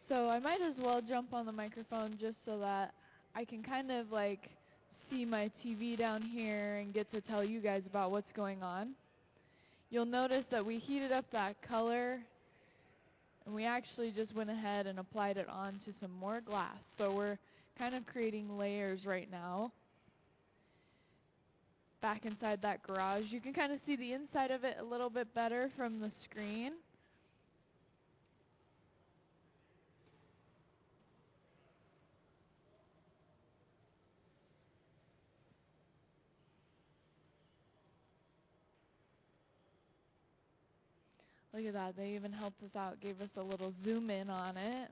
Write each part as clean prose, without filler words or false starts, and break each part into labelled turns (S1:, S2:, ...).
S1: So I might as well jump on the microphone just so that I can kind of like see my TV down here and get to tell you guys about what's going on. You'll notice that we heated up that color and we actually just went ahead and applied it onto some more glass. So we're kind of creating layers right now. Back inside that garage, you can kind of see the inside of it a little bit better from the screen. Look at that, they even helped us out, gave us a little zoom in on it.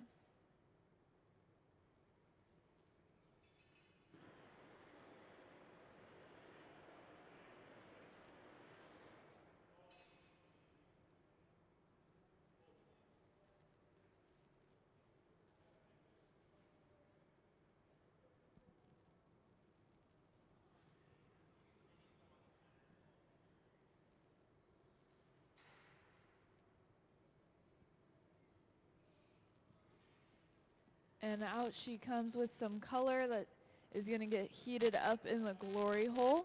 S1: And out she comes with some color that is going to get heated up in the glory hole.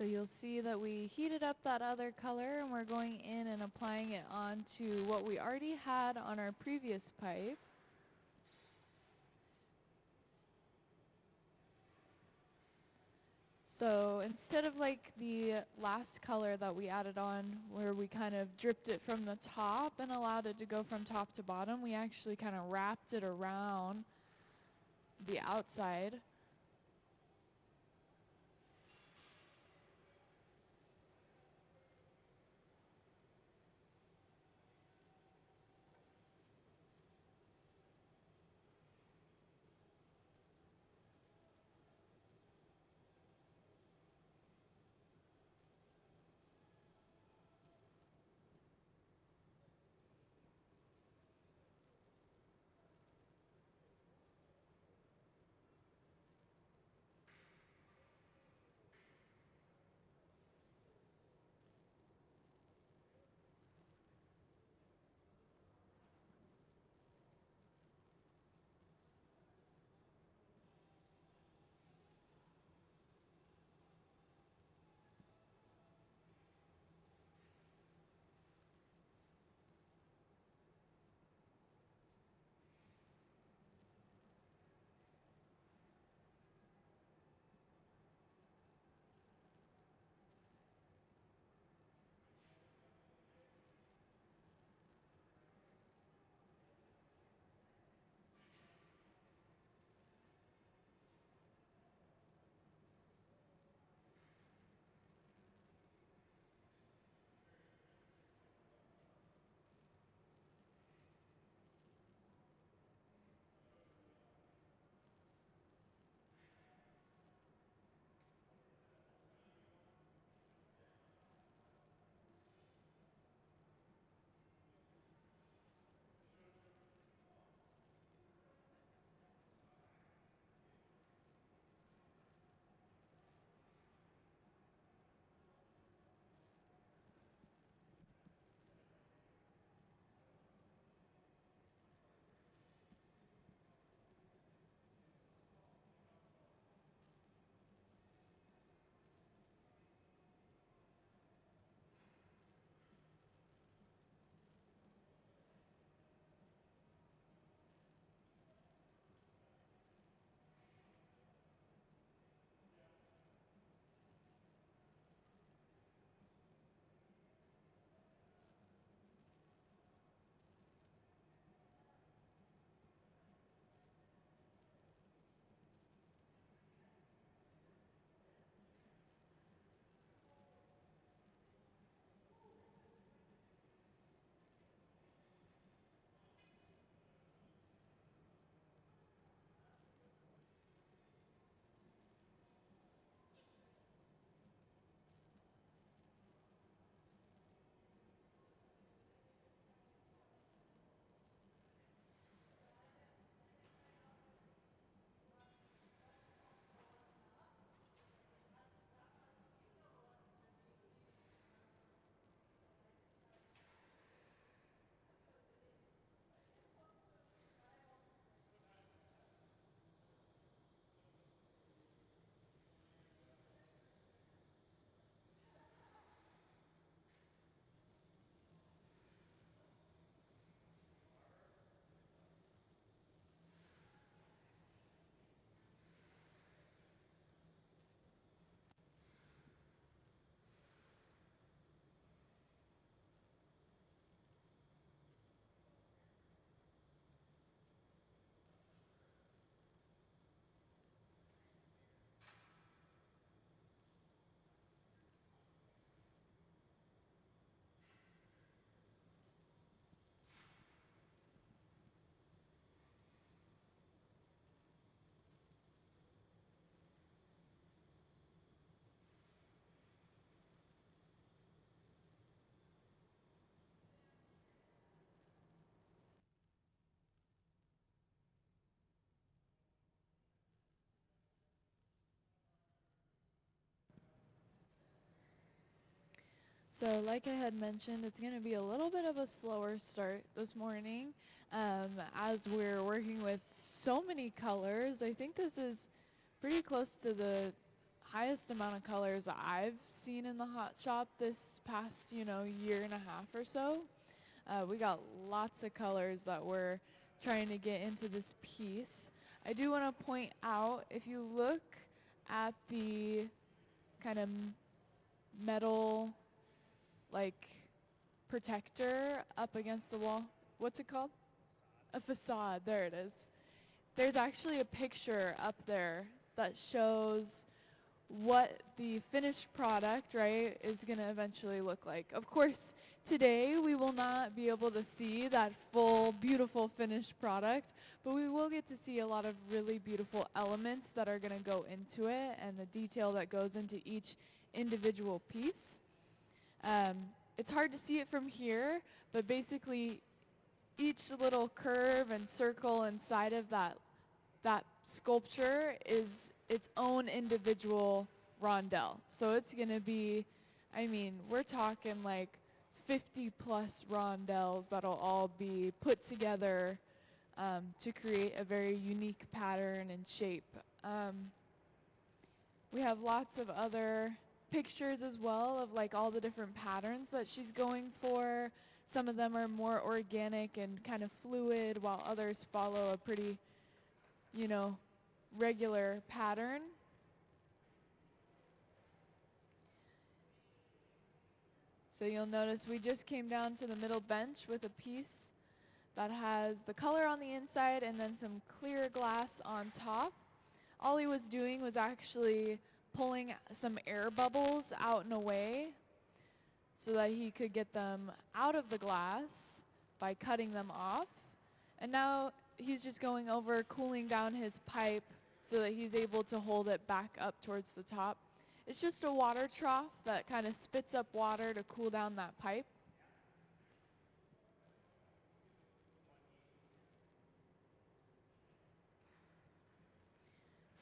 S1: So you'll see that we heated up that other color and we're going in and applying it onto what we already had on our previous pipe. So instead of like the last color that we added on where we kind of dripped it from the top and allowed it to go from top to bottom, we actually kind of wrapped it around the outside. So like I had mentioned, it's going to be a little bit of a slower start this morning as we're working with so many colors. I think this is pretty close to the highest amount of colors I've seen in the hot shop this past, year and a half or so. We got lots of colors that we're trying to get into this piece. I do want to point out, if you look at the kind of metal like protector up against the wall. What's it called? A facade. There it is. There's actually a picture up there that shows what the finished product, right, is going to eventually look like. Of course, today we will not be able to see that full, beautiful finished product, but we will get to see a lot of really beautiful elements that are going to go into it and the detail that goes into each individual piece. It's hard to see it from here, but basically each little curve and circle inside of that sculpture is its own individual rondel. So it's going to be, we're talking like 50 plus rondels that'll all be put together to create a very unique pattern and shape. We have lots of other pictures as well of like all the different patterns that she's going for. Some of them are more organic and kind of fluid, while others follow a pretty, regular pattern. So you'll notice we just came down to the middle bench with a piece that has the color on the inside and then some clear glass on top. All he was doing was actually pulling some air bubbles out and away so that he could get them out of the glass by cutting them off. And now he's just going over cooling down his pipe so that he's able to hold it back up towards the top. It's just a water trough that kind of spits up water to cool down that pipe.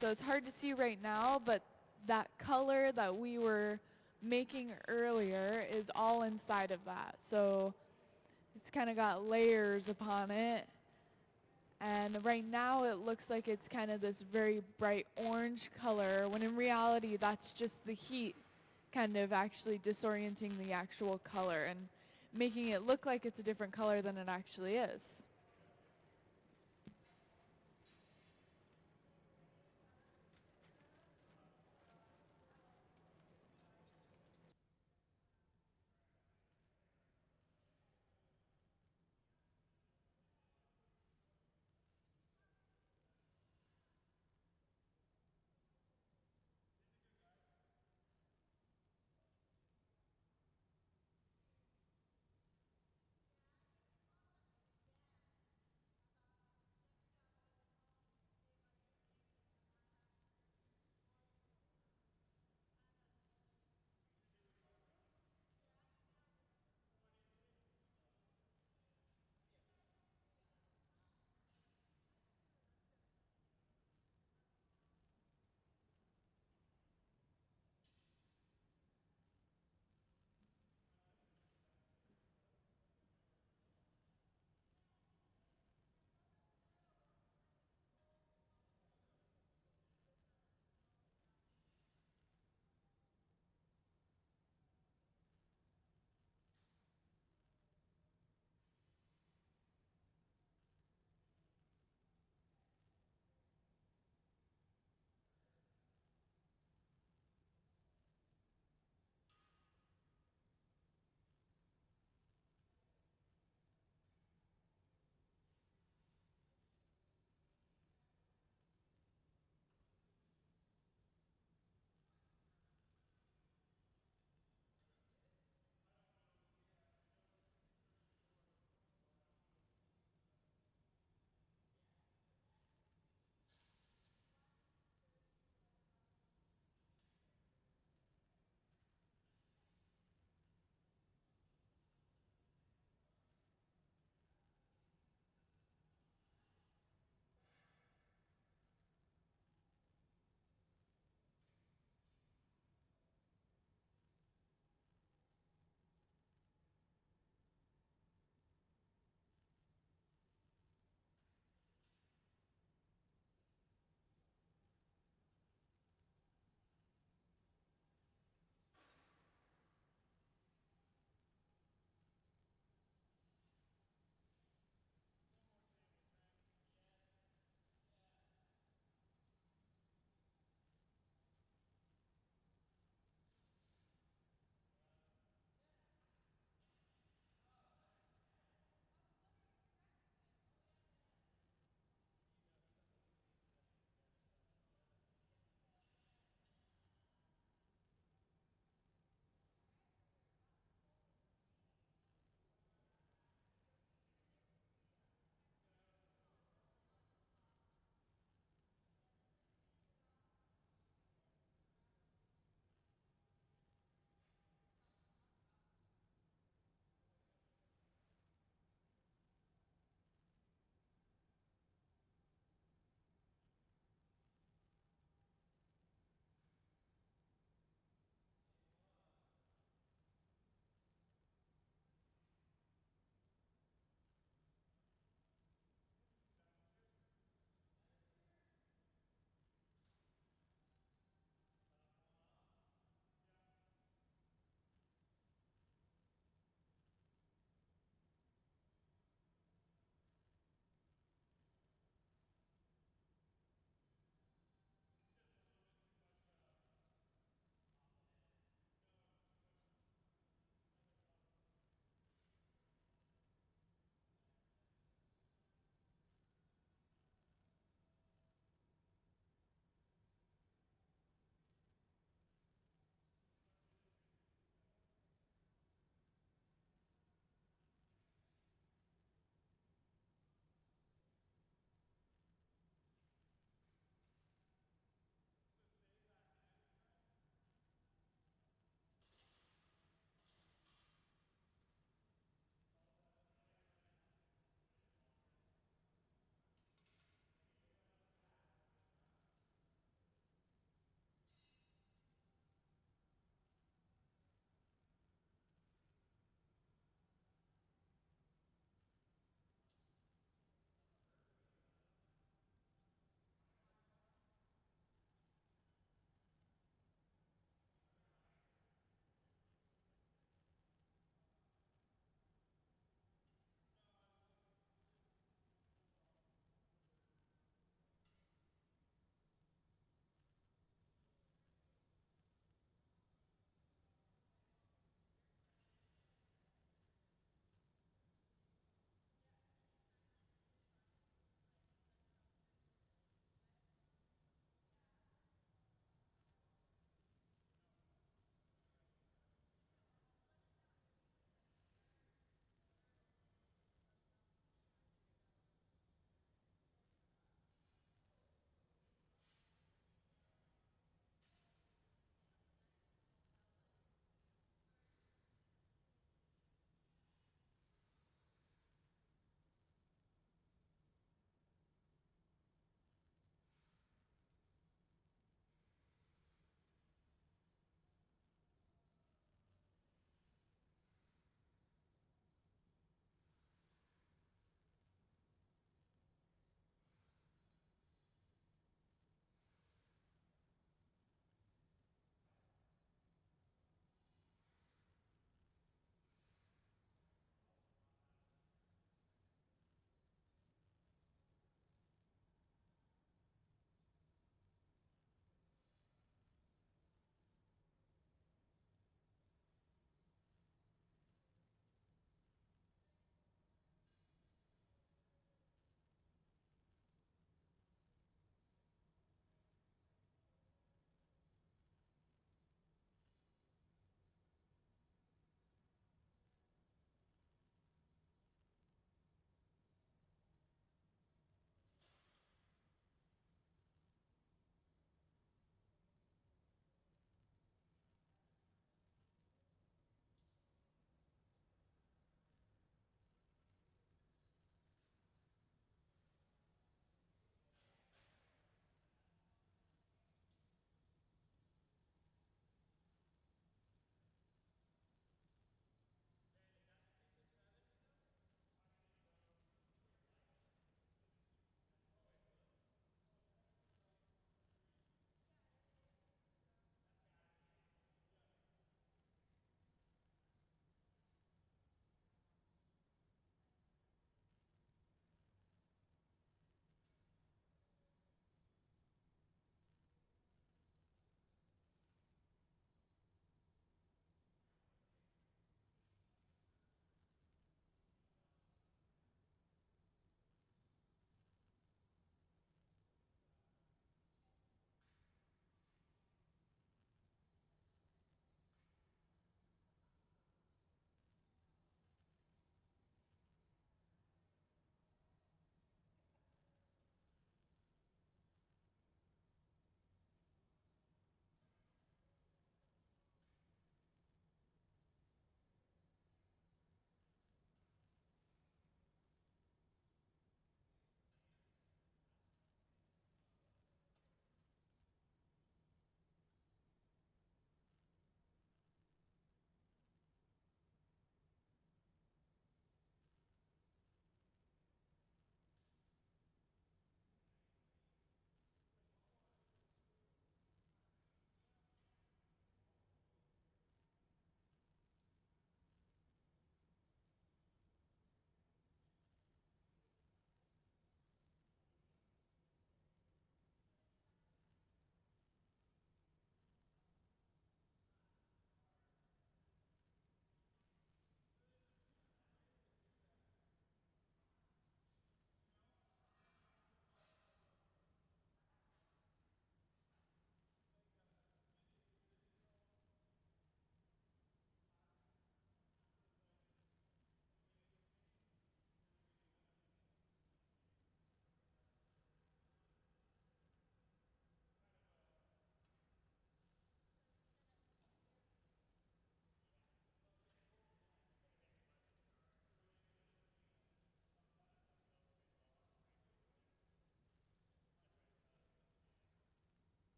S1: So it's hard to see right now, but that color that we were making earlier is all inside of that. So it's kind of got layers upon it. And right now it looks like it's kind of this very bright orange color, when in reality that's just the heat kind of actually disorienting the actual color and making it look like it's a different color than it actually is.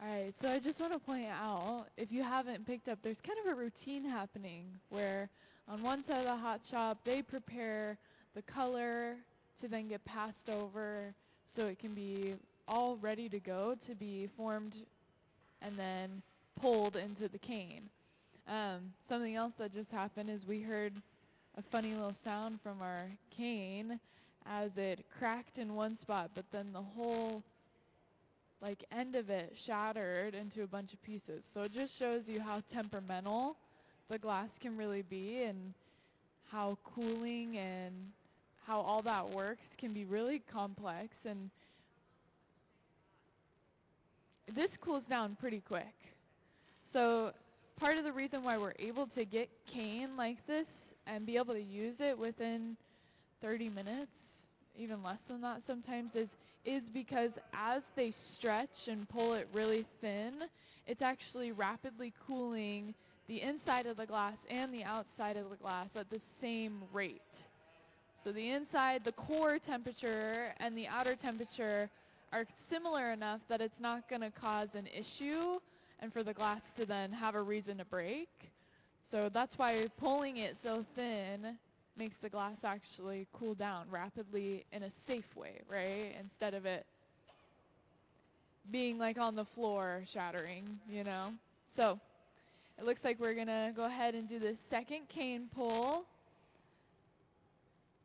S1: All right, so I just want to point out, if you haven't picked up, there's kind of a routine happening where on one side of the hot shop, they prepare the color to then get passed over so it can be all ready to go to be formed and then pulled into the cane. Something else that just happened is we heard a funny little sound from our cane as it cracked in one spot, but then the whole end of it shattered into a bunch of pieces. So it just shows you how temperamental the glass can really be, and how cooling and how all that works can be really complex. And this cools down pretty quick. So part of the reason why we're able to get cane like this and be able to use it within 30 minutes, even less than that sometimes, is because as they stretch and pull it really thin, it's actually rapidly cooling the inside of the glass and the outside of the glass at the same rate. So the inside, the core temperature, and the outer temperature are similar enough that it's not going to cause an issue and for the glass to then have a reason to break. So that's why pulling it so thin makes the glass actually cool down rapidly in a safe way, right? Instead of it being like on the floor shattering, you know? So it looks like we're gonna go ahead and do the second cane pull.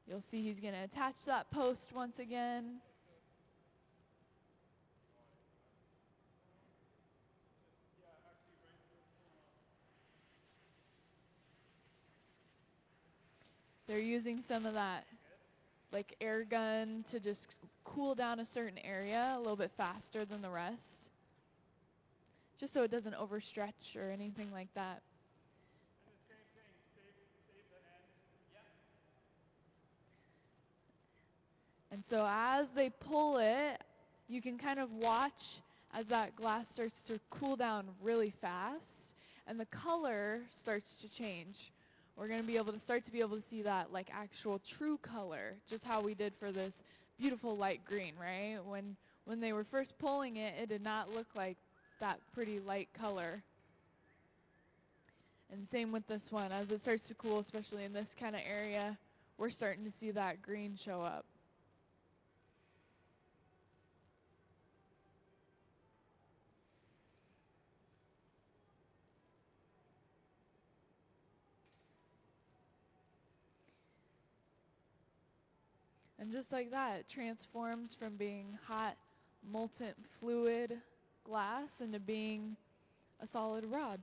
S1: You'll see he's gonna attach that post once again. They're using some of that like air gun to just cool down a certain area a little bit faster than the rest, just so it doesn't overstretch or anything like that.
S2: And the same thing, save the end. Yeah.
S1: And so as they pull it, you can kind of watch as that glass starts to cool down really fast and the color starts to change. We're going to be able to see that like actual true color, just how we did for this beautiful light green, right? When they were first pulling it, it did not look like that pretty light color. And same with this one. As it starts to cool, especially in this kind of area, we're starting to see that green show up. And just like that, it transforms from being hot, molten fluid glass into being a solid rod.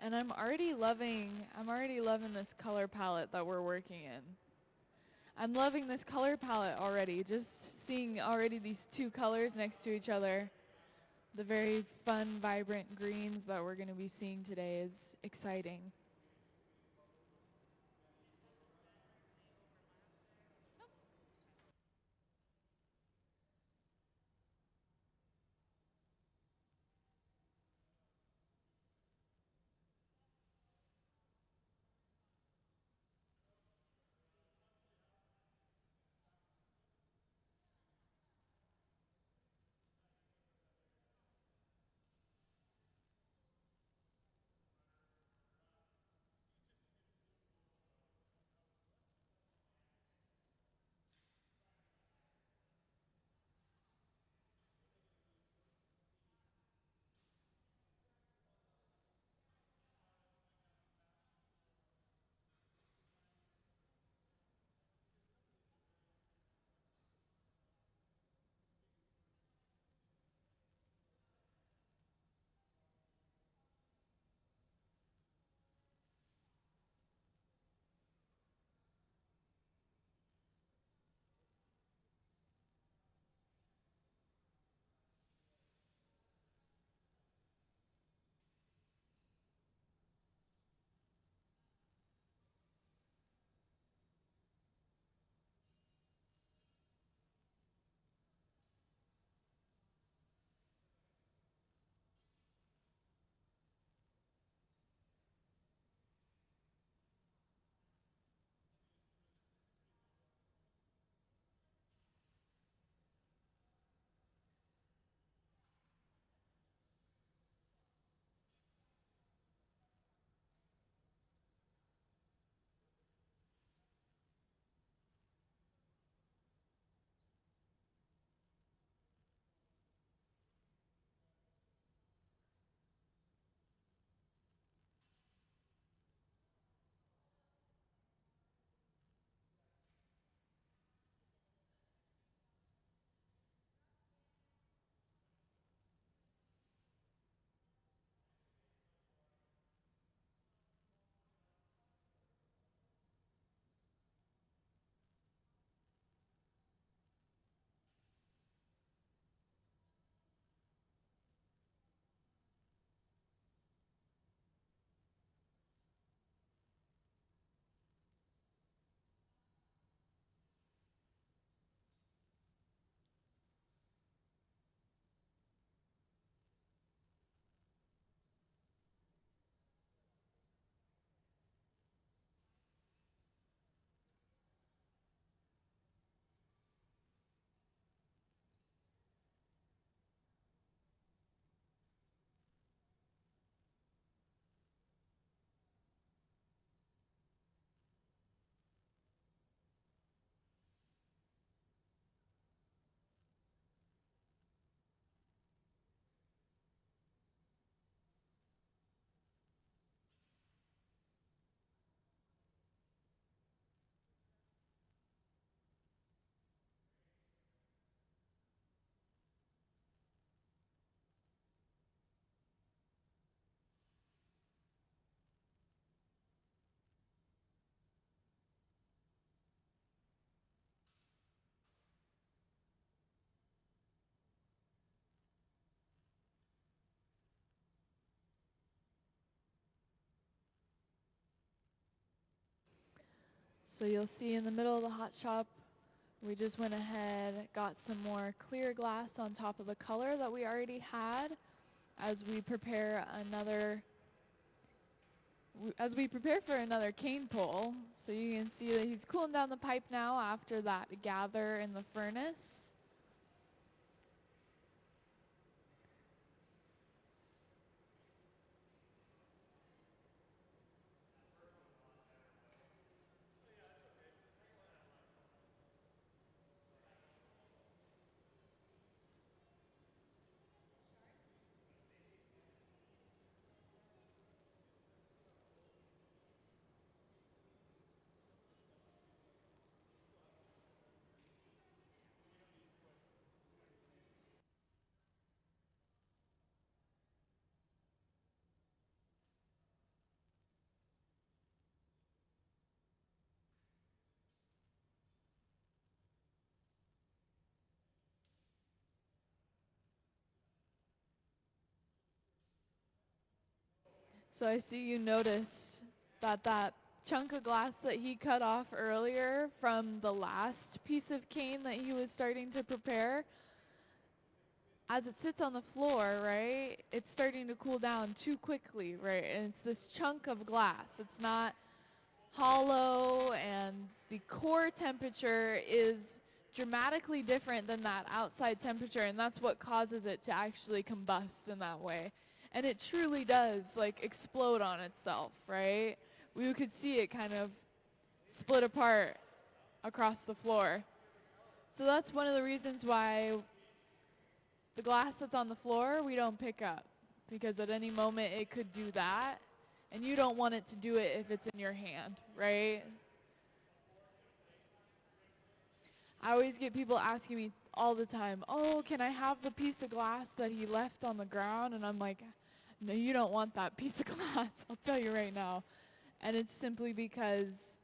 S1: And I'm already loving this color palette that we're working in. I'm loving this color palette already, just seeing already these two colors next to each other. The very fun, vibrant greens that we're going to be seeing today is exciting. So you'll see in the middle of the hot shop, we just went ahead, got some more clear glass on top of the color that we already had as we prepare for another cane pole. So you can see that he's cooling down the pipe now after that gather in the furnace. So I see you noticed that chunk of glass that he cut off earlier from the last piece of cane that he was starting to prepare, as it sits on the floor, right, it's starting to cool down too quickly, right? And it's this chunk of glass. It's not hollow, and the core temperature is dramatically different than that outside temperature, and that's what causes it to actually combust in that way. And it truly does, like, explode on itself, right? We could see it kind of split apart across the floor. So that's one of the reasons why the glass that's on the floor we don't pick up, because at any moment it could do that, and you don't want it to do it if it's in your hand, right? I always get people asking me all the time, oh, can I have the piece of glass that he left on the ground? And I'm like, no, you don't want that piece of glass, I'll tell you right now. And it's simply because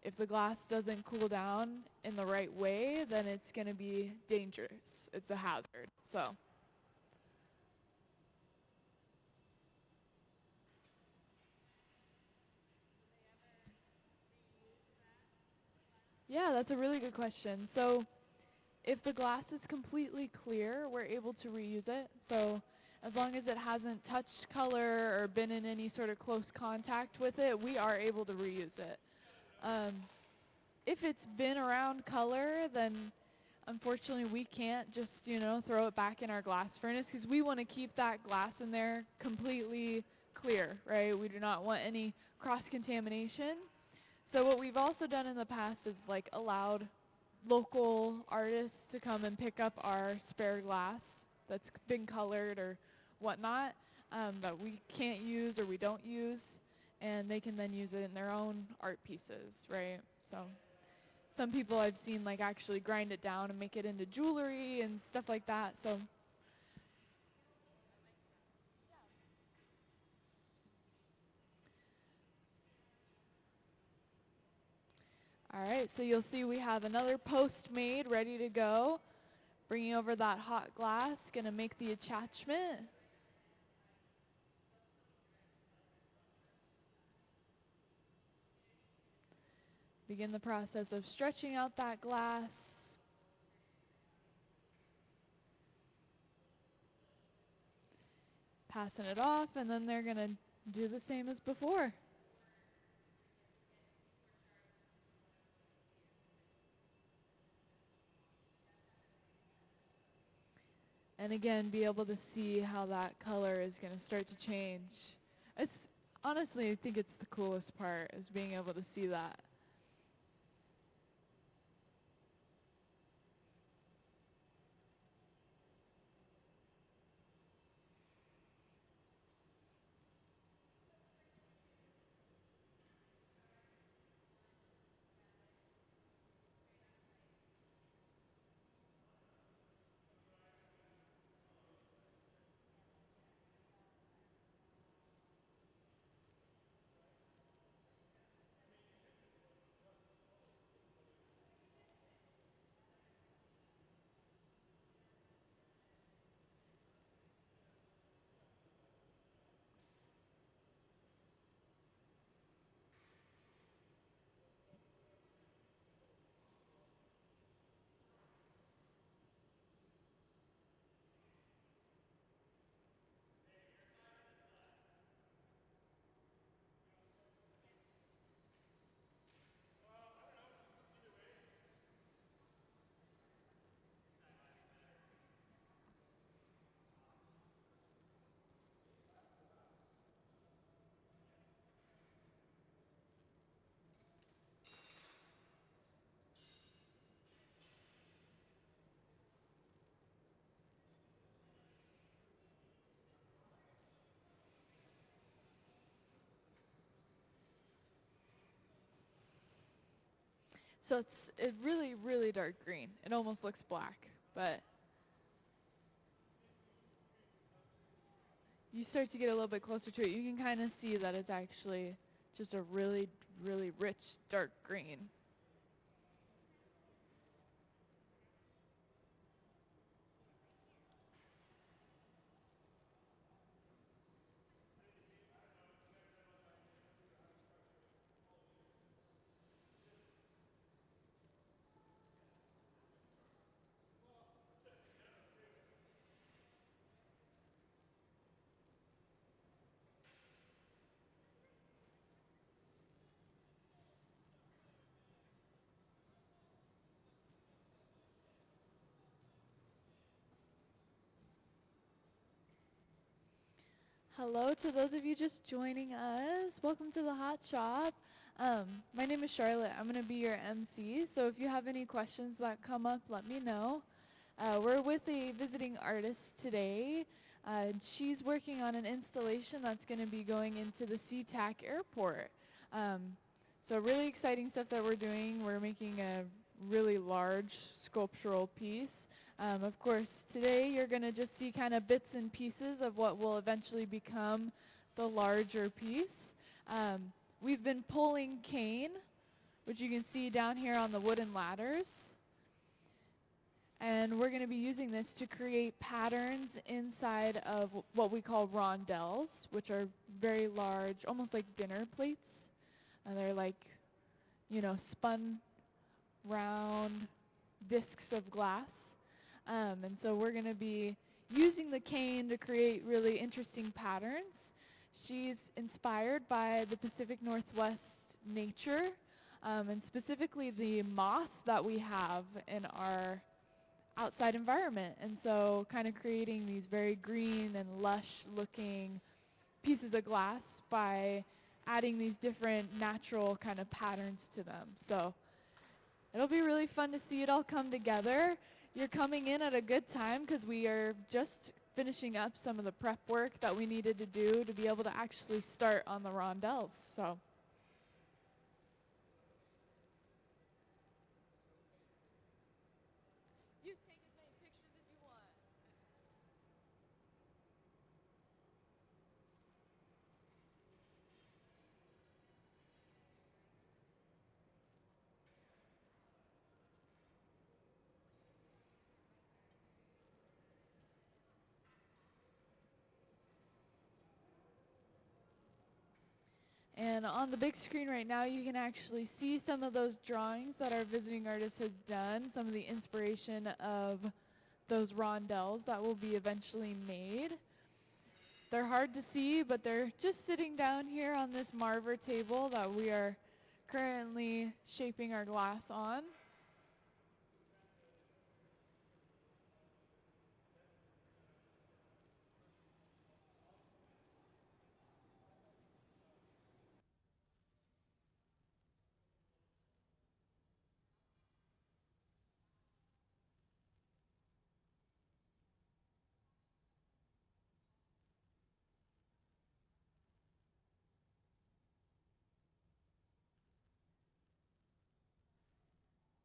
S1: if the glass doesn't cool down in the right way, then it's going to be dangerous. It's a hazard. So yeah, that's a really good question. So if the glass is completely clear, we're able to reuse it. So as long as it hasn't touched color or been in any sort of close contact with it, we are able to reuse it. If it's been around color, then unfortunately we can't just, throw it back in our glass furnace, because we want to keep that glass in there completely clear, right? We do not want any cross-contamination. So what we've also done in the past is allowed local artists to come and pick up our spare glass that's been colored or whatnot, that we can't use or we don't use, and they can then use it in their own art pieces, right? So some people I've seen actually grind it down and make it into jewelry and stuff like that. So all right, so you'll see we have another post made, ready to go. Bringing over that hot glass, gonna make the attachment. Begin the process of stretching out that glass. Passing it off, and then they're gonna do the same as before. And again, be able to see how that color is gonna start to change. It's honestly, I think it's the coolest part, is being able to see that. So it's really, really dark green. It almost looks black, but you start to get a little bit closer to it, you can kind of see that it's actually just a really, really rich dark green. Hello to those of you just joining us. Welcome to the Hot Shop. My name is Charlotte. I'm going to be your MC, so if you have any questions that come up, let me know. We're with a visiting artist today. She's working on an installation that's going to be going into the SEA-TAC airport. So really exciting stuff that we're doing. We're making a really large sculptural piece. Of course, today you're going to just see kind of bits and pieces of what will eventually become the larger piece. We've been pulling cane, which you can see down here on the wooden ladders. And we're going to be using this to create patterns inside of what we call rondels, which are very large, almost like dinner plates. And they're like, you know, spun round discs of glass. And so we're going to be using the cane to create really interesting patterns. She's inspired by the Pacific Northwest nature, and specifically the moss that we have in our outside environment. And so kind of creating these very green and lush looking pieces of glass by adding these different natural kind of patterns to them. So it'll be really fun to see it all come together. You're coming in at a good time because we are just finishing up some of the prep work that we needed to do to be able to actually start on the rondels. So you take as many pictures as you want. And on the big screen right now, you can actually see some of those drawings that our visiting artist has done, some of the inspiration of those rondels that will be eventually made. They're hard to see, but they're just sitting down here on this marver table that we are currently shaping our glass on. And so we're going to be using the cane to create really interesting patterns. So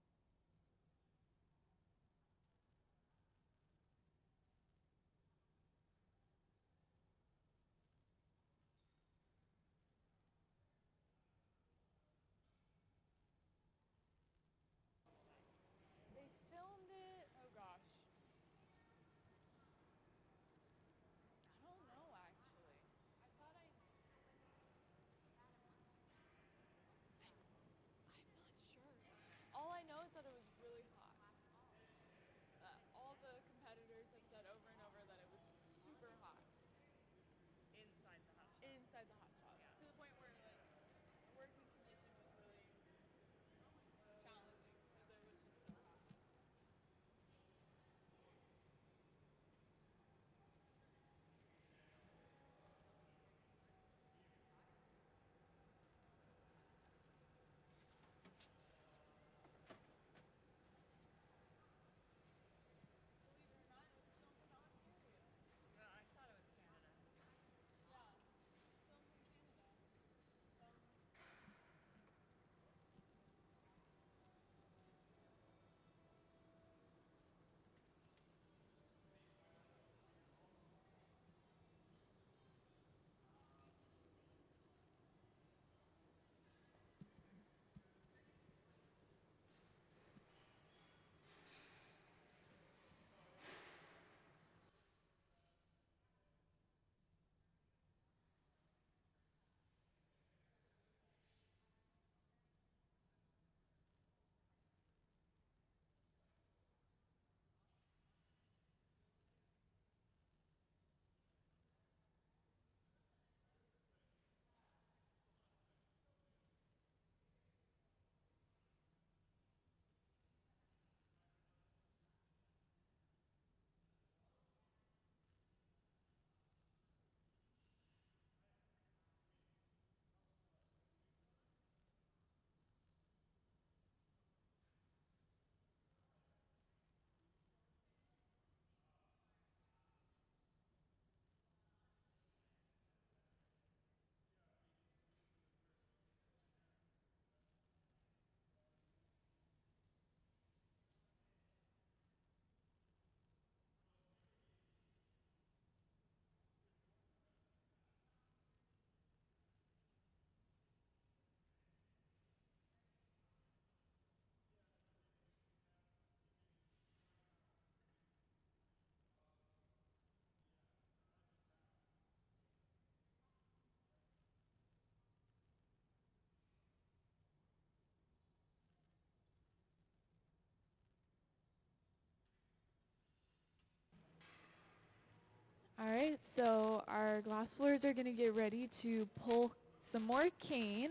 S1: All right, so our glass blowers are going to get ready to pull some more cane.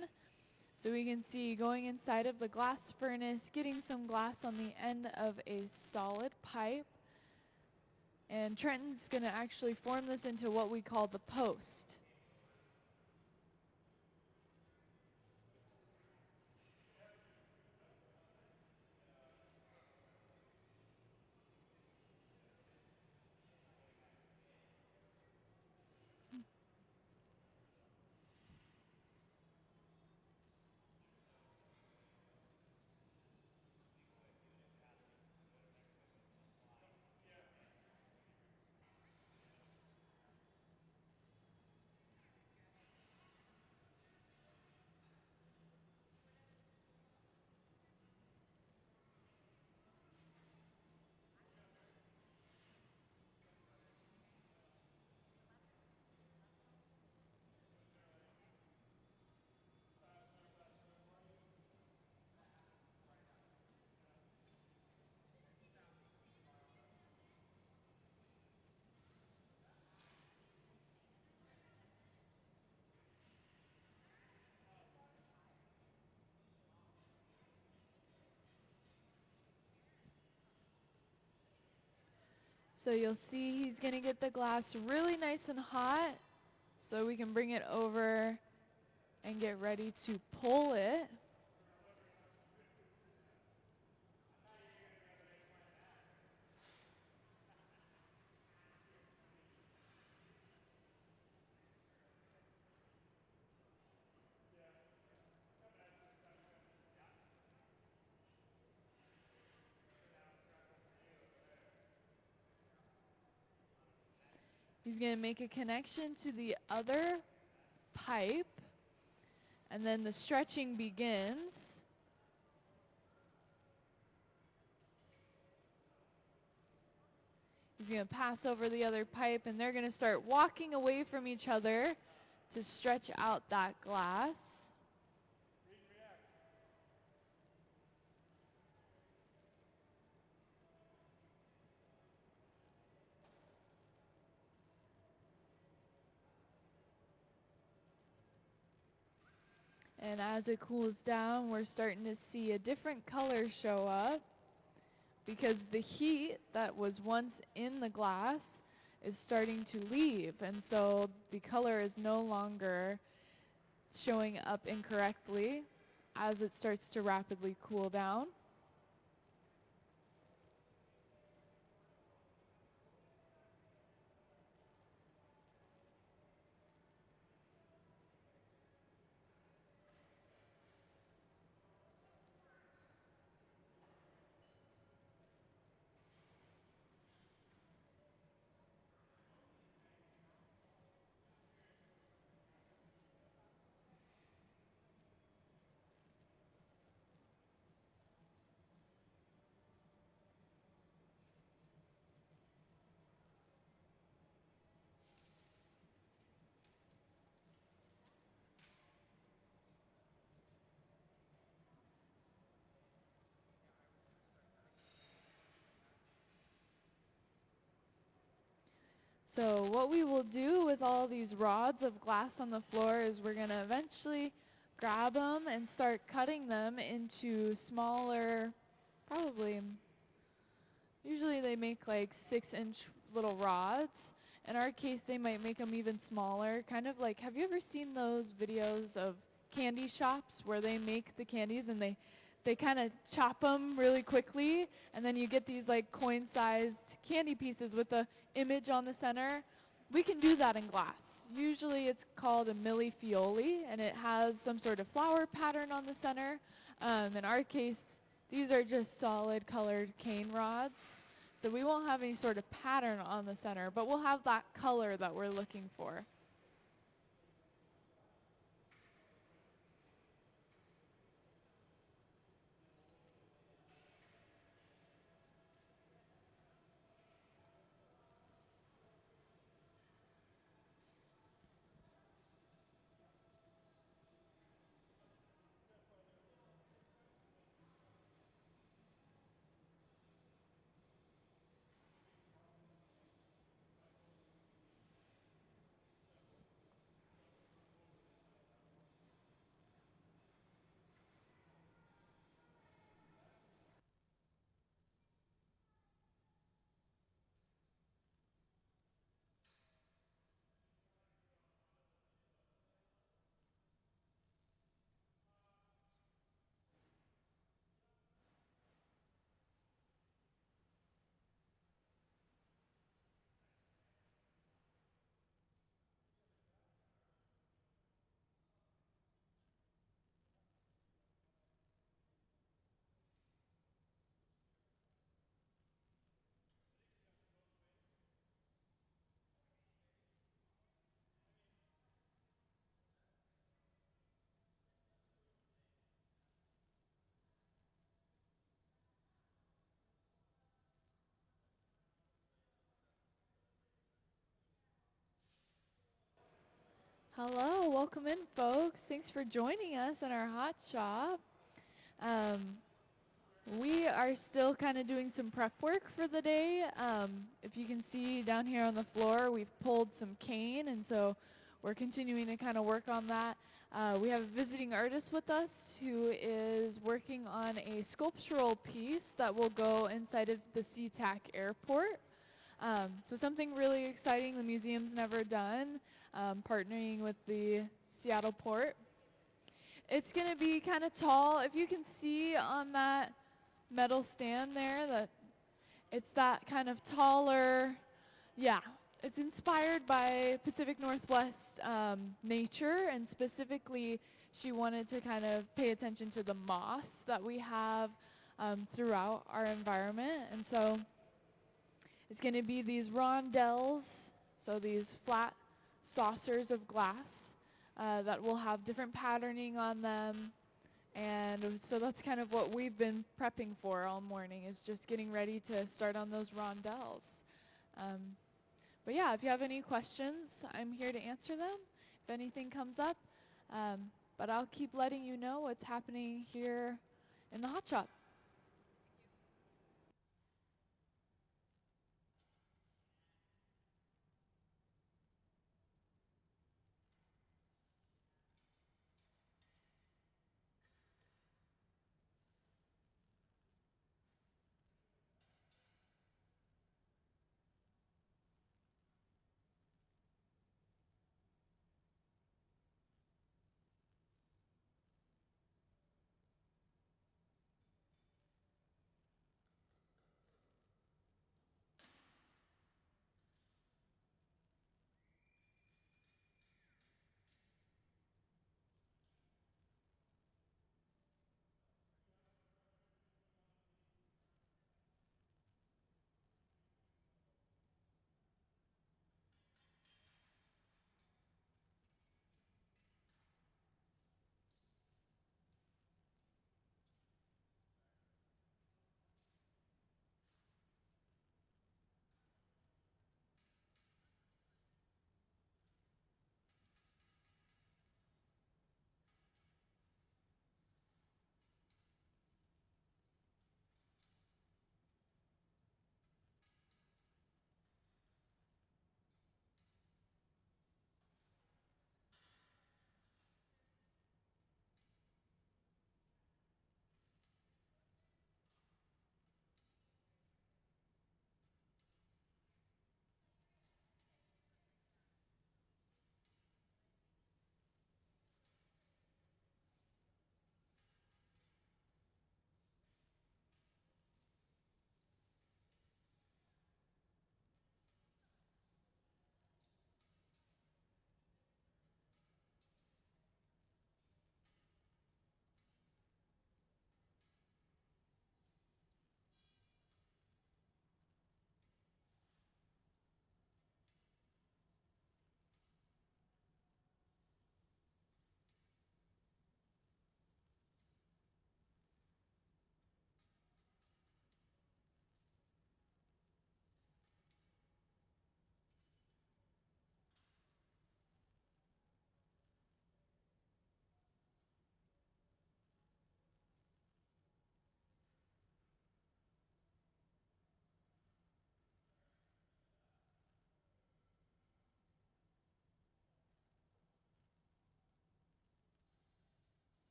S1: So we can see going inside of the glass furnace, getting some glass on the end of a solid pipe. And Trenton's going to actually form this into what we call the post. So you'll see he's going to get the glass really nice and hot so we can bring it over and get ready to pull it. He's going to make a connection to the other pipe, and then the stretching begins. He's going to pass over the other pipe, and they're going to start walking away from each other to stretch out that glass. And as it cools down, we're starting to see a different color show up because the heat that was once in the glass is starting to leave. And so the color is no longer showing up incorrectly as it starts to rapidly cool down. So what we will do with all these rods of glass on the floor is we're going to eventually grab them and start cutting them into smaller, usually they make like 6-inch little rods. In our case, they might make them even smaller, kind of like, have you ever seen those videos of candy shops where they make the candies and they kind of chop them really quickly, and then you get these like coin-sized candy pieces with the image on the center? We can do that in glass. Usually it's called a millefiori, and it has some sort of flower pattern on the center. In our case, these are just solid colored cane rods, so we won't have any sort of pattern on the center, but we'll have that color that we're looking for. Hello, welcome in, folks. Thanks for joining us in our hot shop. We are still kind of doing some prep work for the day. If you can see down here on the floor, we've pulled some cane, and so we're continuing to kind of work on that. We have a visiting artist with us who is working on a sculptural piece that will go inside of the SEA-TAC airport. So something really exciting the museum's never done, partnering with the Seattle port. It's going to be kind of tall. If you can see on that metal stand there, that it's that kind of taller, yeah. It's inspired by Pacific Northwest nature, and specifically she wanted to kind of pay attention to the moss that we have throughout our environment. And so it's going to be these rondels, so these flat saucers of glass that will have different patterning on them. And so that's kind of what we've been prepping for all morning, is just getting ready to start on those rondels. But yeah, if you have any questions, I'm here to answer them if anything comes up. But I'll keep letting you know what's happening here in the hot shop.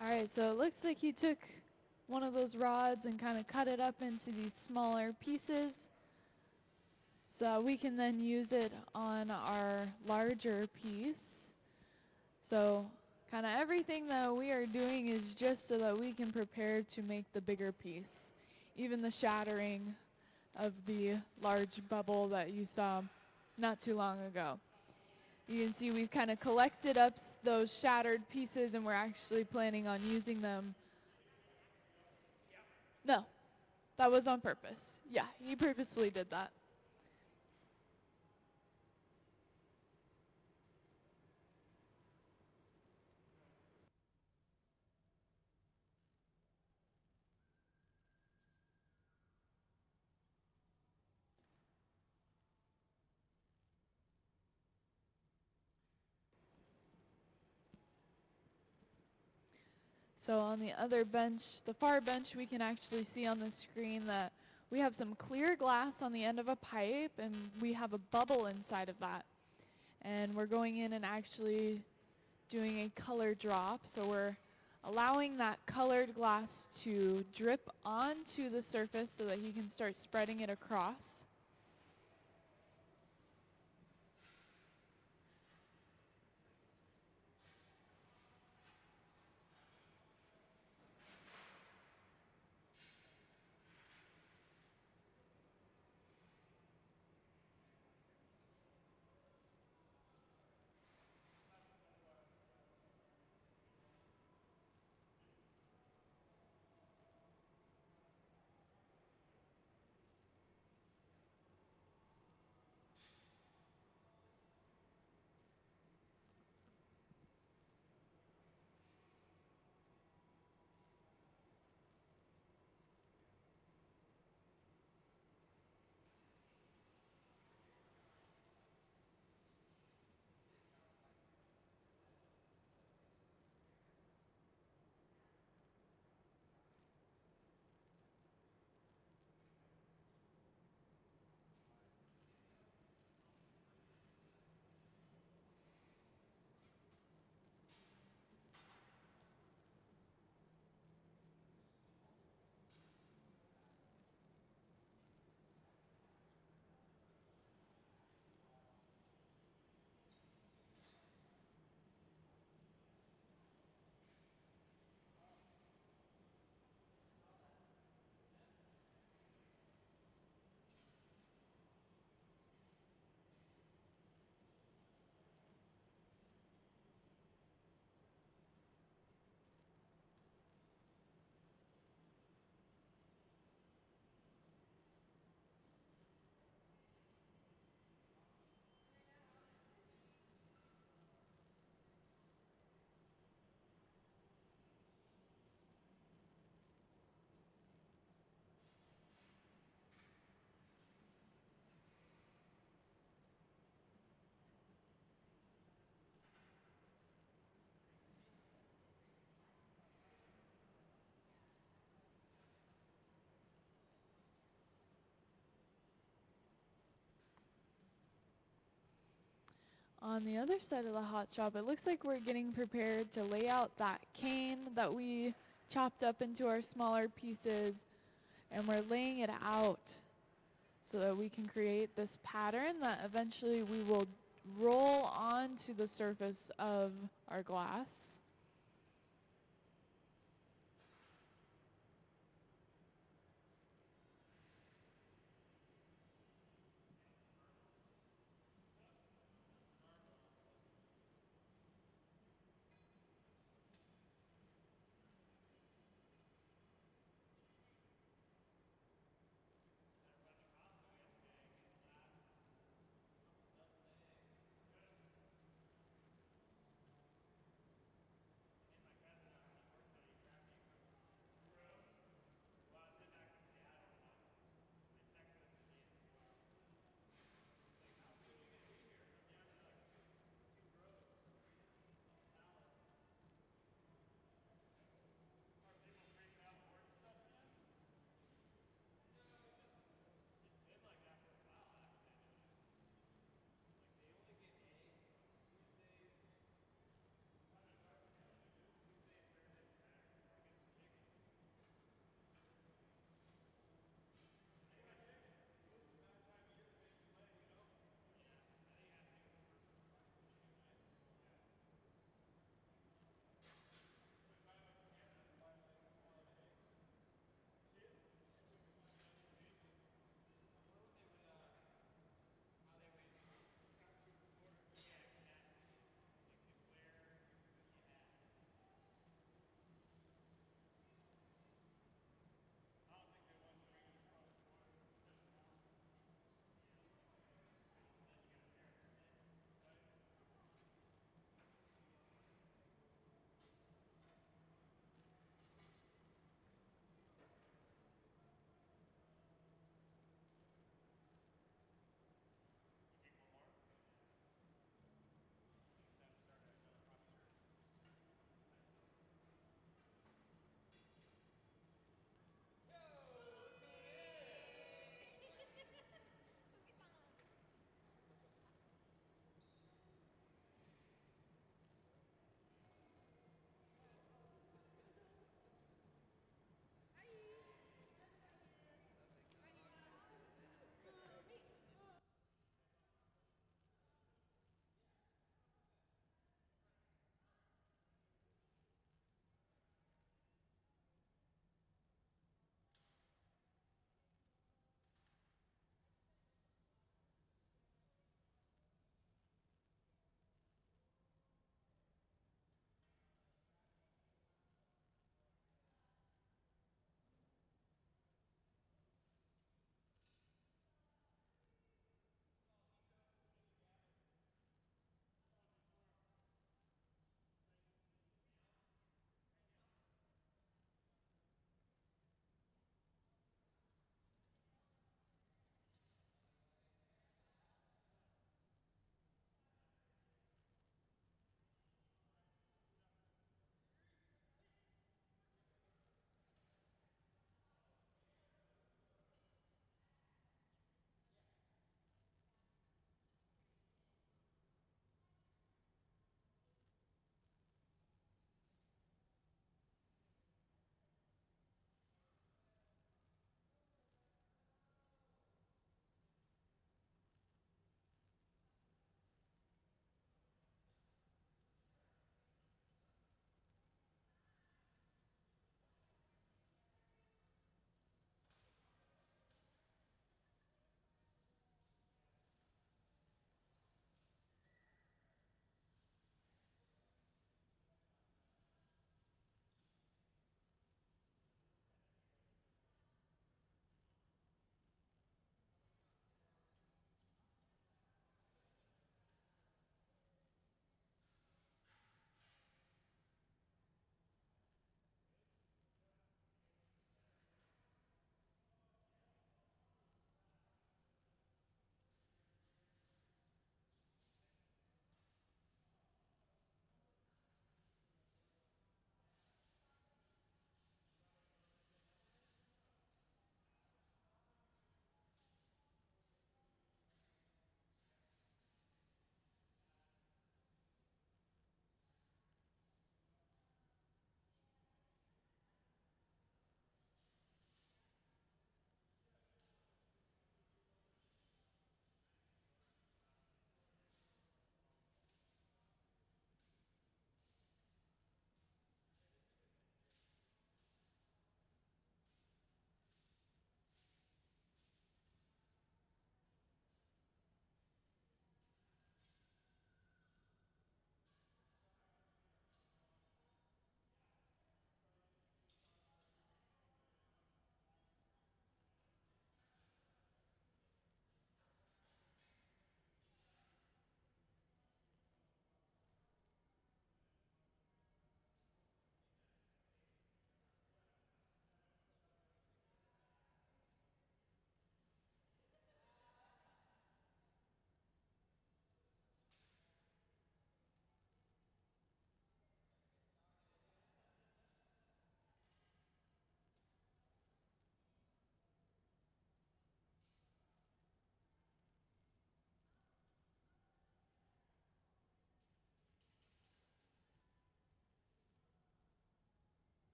S1: All right, so it looks like he took one of those rods and kind of cut it up into these smaller pieces so that we can then use it on our larger piece. So kind of everything that we are doing is just so that we can prepare to make the bigger piece. Even the shattering of the large bubble that you saw not too long ago. You can see we've kind of collected up those shattered pieces and we're actually planning on using them. No, that was on purpose. Yeah, he purposefully did that. So on the other bench, the far bench, we can actually see on the screen that we have some clear glass on the end of a pipe and we have a bubble inside of that. And we're going in and actually doing a color drop. So we're allowing that colored glass to drip onto the surface so that he can start spreading it across. On the other side of the hot shop, it looks like we're getting prepared to lay out that cane that we chopped up into our smaller pieces, and we're laying it out so that we can create this pattern that eventually we will roll onto the surface of our glass.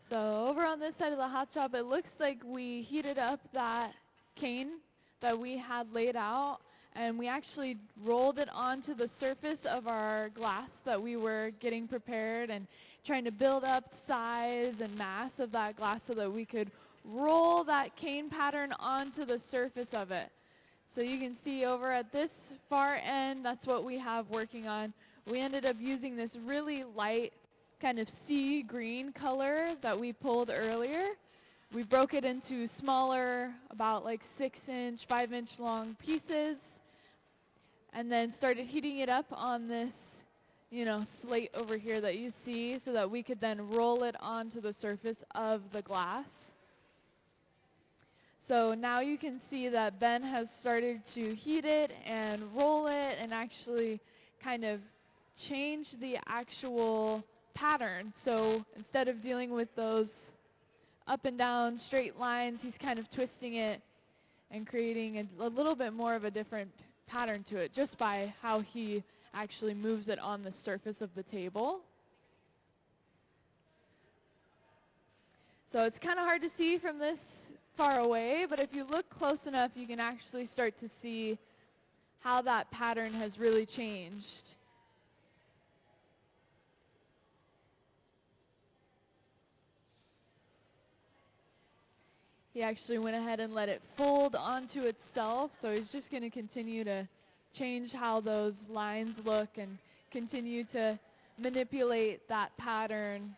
S1: So over on this side of the hot shop, it looks like we heated up that cane that we had laid out, and we actually rolled it onto the surface of our glass that we were getting prepared and trying to build up size and mass of that glass so that we could roll that cane pattern onto the surface of it. So you can see over at this far end, that's what we have working on. We ended up using this really light kind of sea green color that we pulled earlier. We broke it into smaller, about like 6-inch, 5-inch long pieces, and then started heating it up on this, slate over here that you see so that we could then roll it onto the surface of the glass. So now you can see that Ben has started to heat it and roll it and actually kind of change the actual pattern. So instead of dealing with those up and down straight lines, he's kind of twisting it and creating a little bit more of a different pattern to it just by how he actually moves it on the surface of the table. So it's kind of hard to see from this far away, but if you look close enough, you can actually start to see how that pattern has really changed. He actually went ahead and let it fold onto itself, so he's just going to continue to change how those lines look and continue to manipulate that pattern.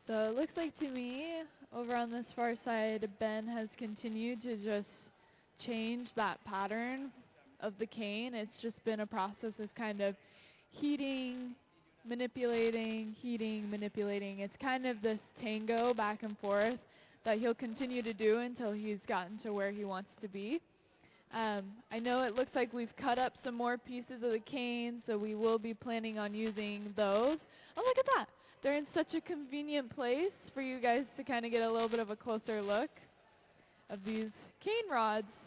S1: So it looks like to me, over on this far side, Ben has continued to just change that pattern of the cane. It's just been a process of kind of heating, manipulating, heating, manipulating. It's kind of this tango back and forth that he'll continue to do until he's gotten to where he wants to be. I know it looks like we've cut up some more pieces of the cane, so we will be planning on using those. Oh, look at that. They're in such a convenient place for you guys to kind of get a little bit of a closer look of these cane rods.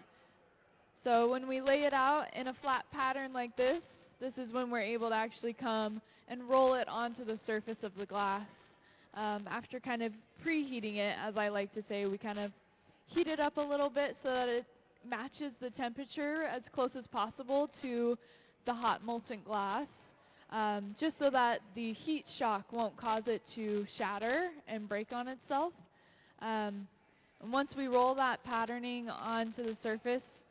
S1: So when we lay it out in a flat pattern like this, this is when we're able to actually come and roll it onto the surface of the glass. After kind of preheating it, as I like to say, we kind of heat it up a little bit so that it matches the temperature as close as possible to the hot molten glass. Just so that the heat shock won't cause it to shatter and break on itself. And once we roll that patterning onto the surface,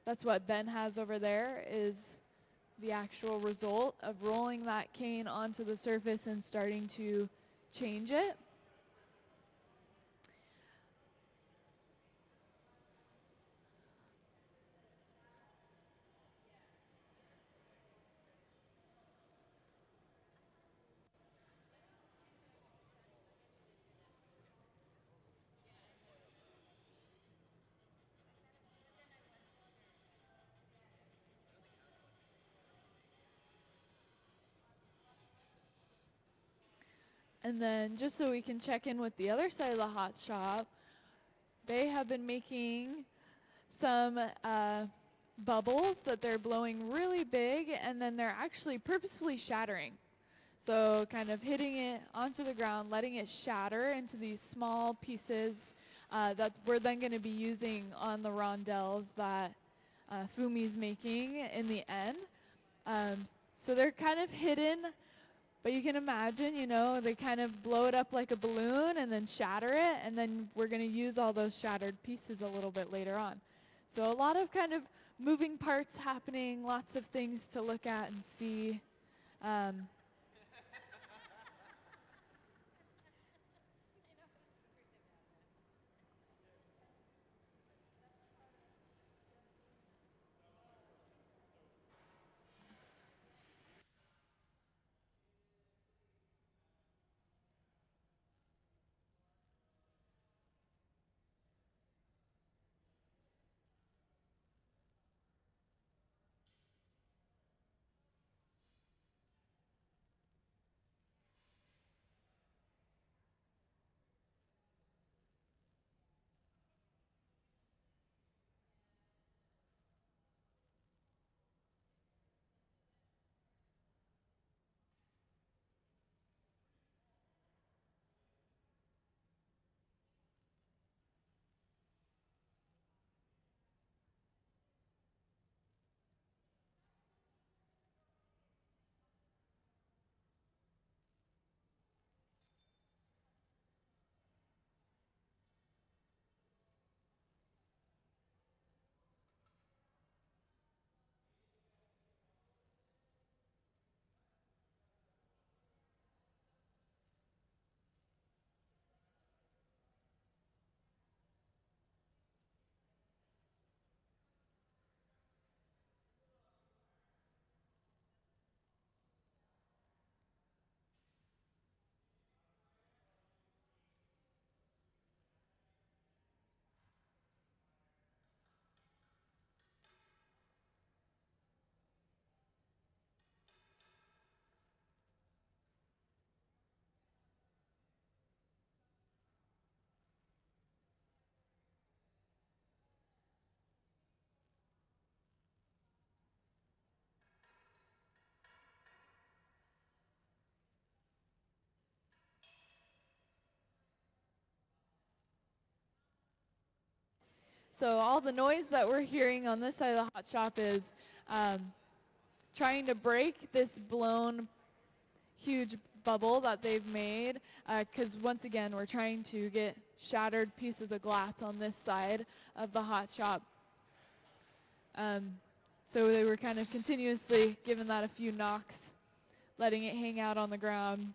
S1: that's what Ben has over there, is the actual result of rolling that cane onto the surface and starting to change it. And then just so we can check in with the other side of the hot shop, they have been making some bubbles that they're blowing really big, and then they're actually purposefully shattering. So kind of hitting it onto the ground, letting it shatter into these small pieces that we're then going to be using on the rondels that Fumi's making in the end. So they're kind of hidden, but you can imagine, you know, they kind of blow it up like a balloon and then shatter it, and then we're going to use all those shattered pieces a little bit later on. So a lot of kind of moving parts happening, lots of things to look at and see. So all the noise that we're hearing on this side of the hot shop is trying to break this blown huge bubble that they've made, because once again, we're trying to get shattered pieces of glass on this side of the hot shop. So they were kind of continuously giving that a few knocks, letting it hang out on the ground.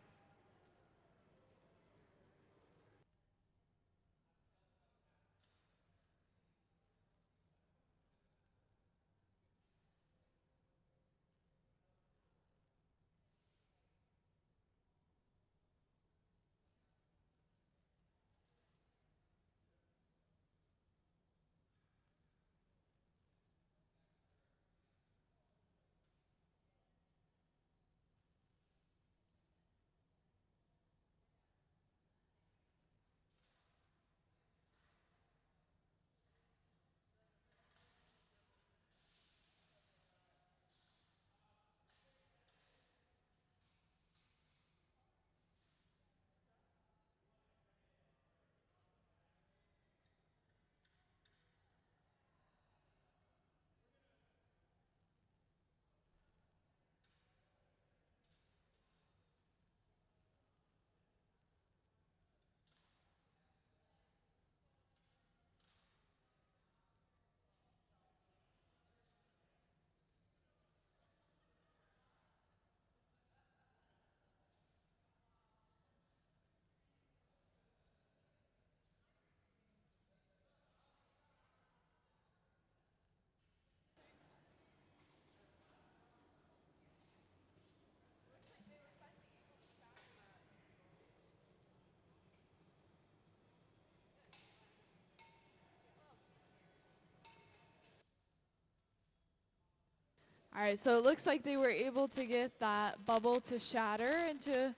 S1: All right, so it looks like they were able to get that bubble to shatter into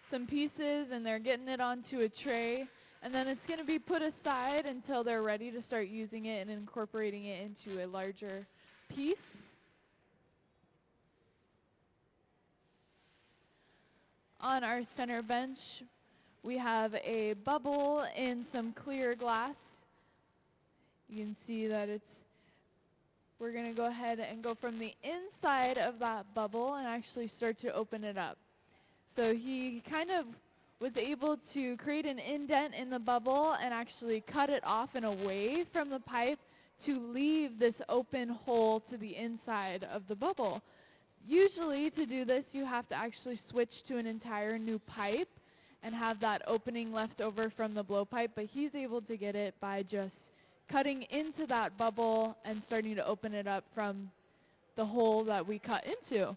S1: some pieces, and they're getting it onto a tray. And then it's going to be put aside until they're ready to start using it and incorporating it into a larger piece. On our center bench, we have a bubble in some clear glass. You can see that we're going to go ahead and go from the inside of that bubble and actually start to open it up. So he kind of was able to create an indent in the bubble and actually cut it off and away from the pipe to leave this open hole to the inside of the bubble. Usually to do this, you have to actually switch to an entire new pipe and have that opening left over from the blowpipe, but he's able to get it by just cutting into that bubble and starting to open it up from the hole that we cut into.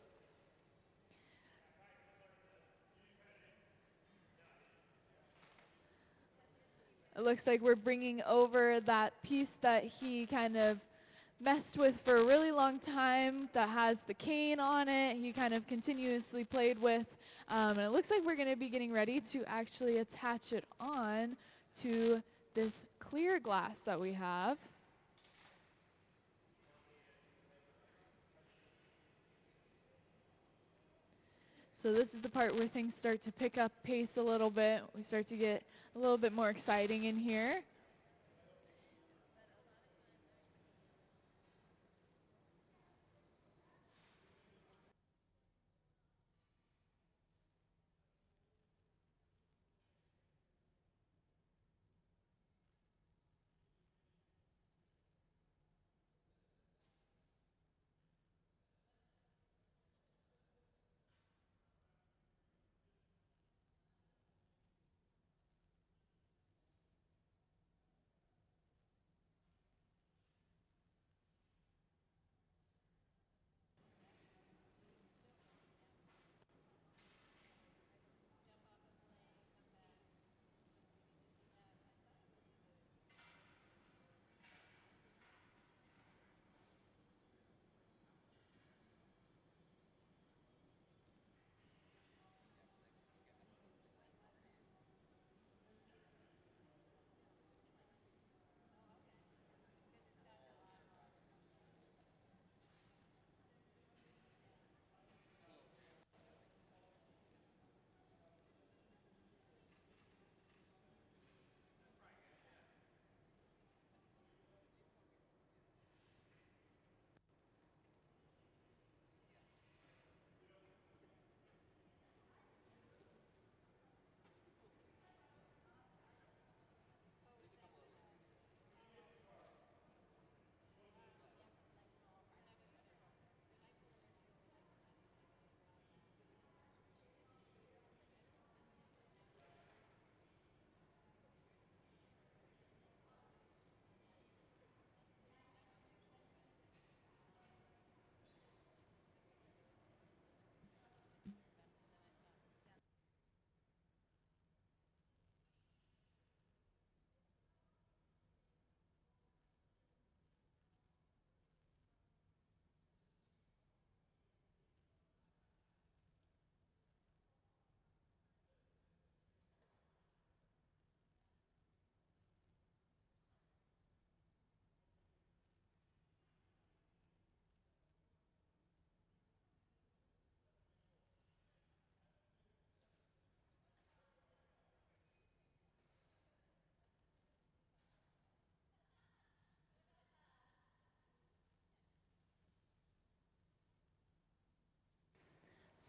S1: It looks like we're bringing over that piece that he kind of messed with for a really long time that has the cane on it. He kind of continuously played with. And it looks like we're going to be getting ready to actually attach it on to this clear glass that we have. So this is the part where things start to pick up pace a little bit. We start to get a little bit more exciting in here.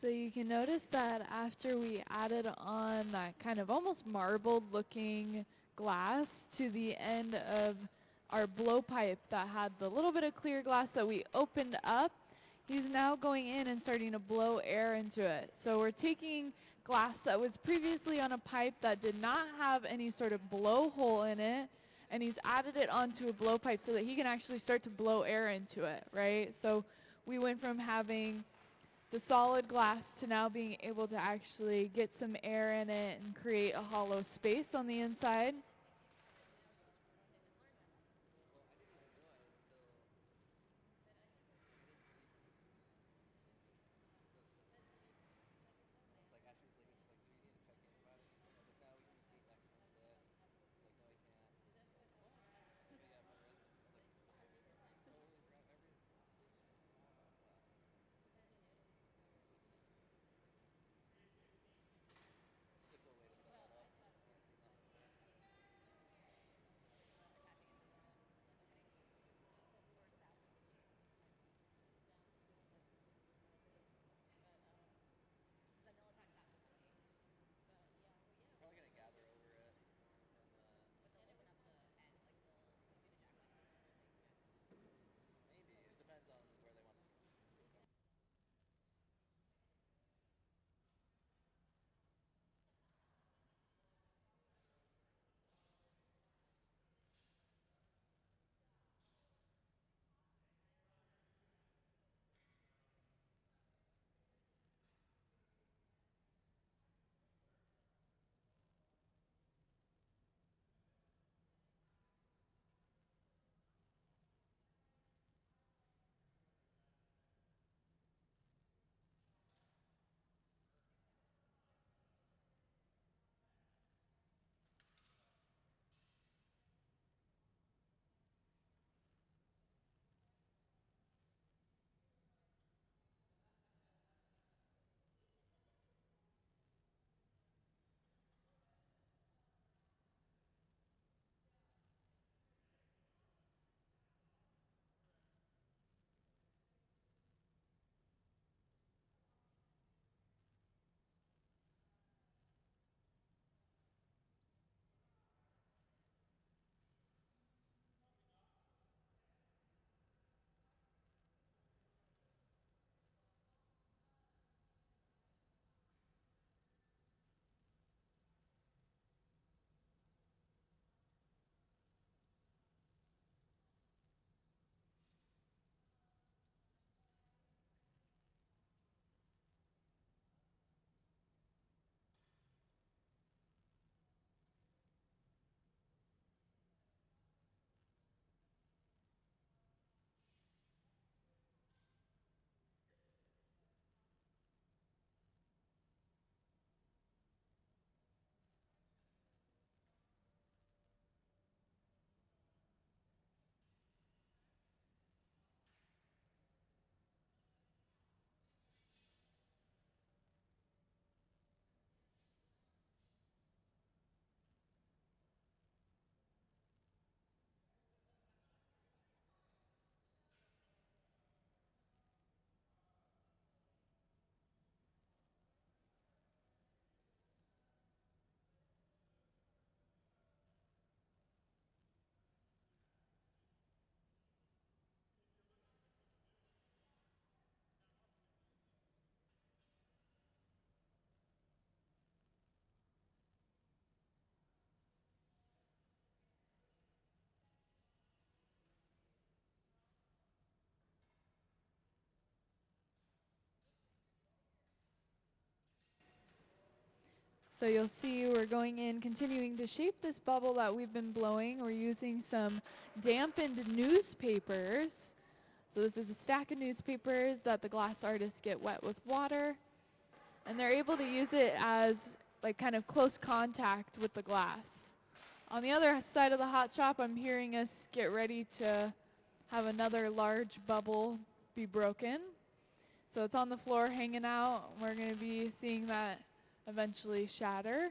S1: So you can notice that after we added on that kind of almost marbled looking glass to the end of our blowpipe that had the little bit of clear glass that we opened up, he's now going in and starting to blow air into it. So we're taking glass that was previously on a pipe that did not have any sort of blowhole in it, and he's added it onto a blowpipe so that he can actually start to blow air into it, right? So we went from having the solid glass to now being able to actually get some air in it and create a hollow space on the inside. So you'll see we're going in, continuing to shape this bubble that we've been blowing. We're using some dampened newspapers. So this is a stack of newspapers that the glass artists get wet with water. And they're able to use it as like kind of close contact with the glass. On the other side of the hot shop, I'm hearing us get ready to have another large bubble be broken. So it's on the floor hanging out. We're going to be seeing that eventually shatter.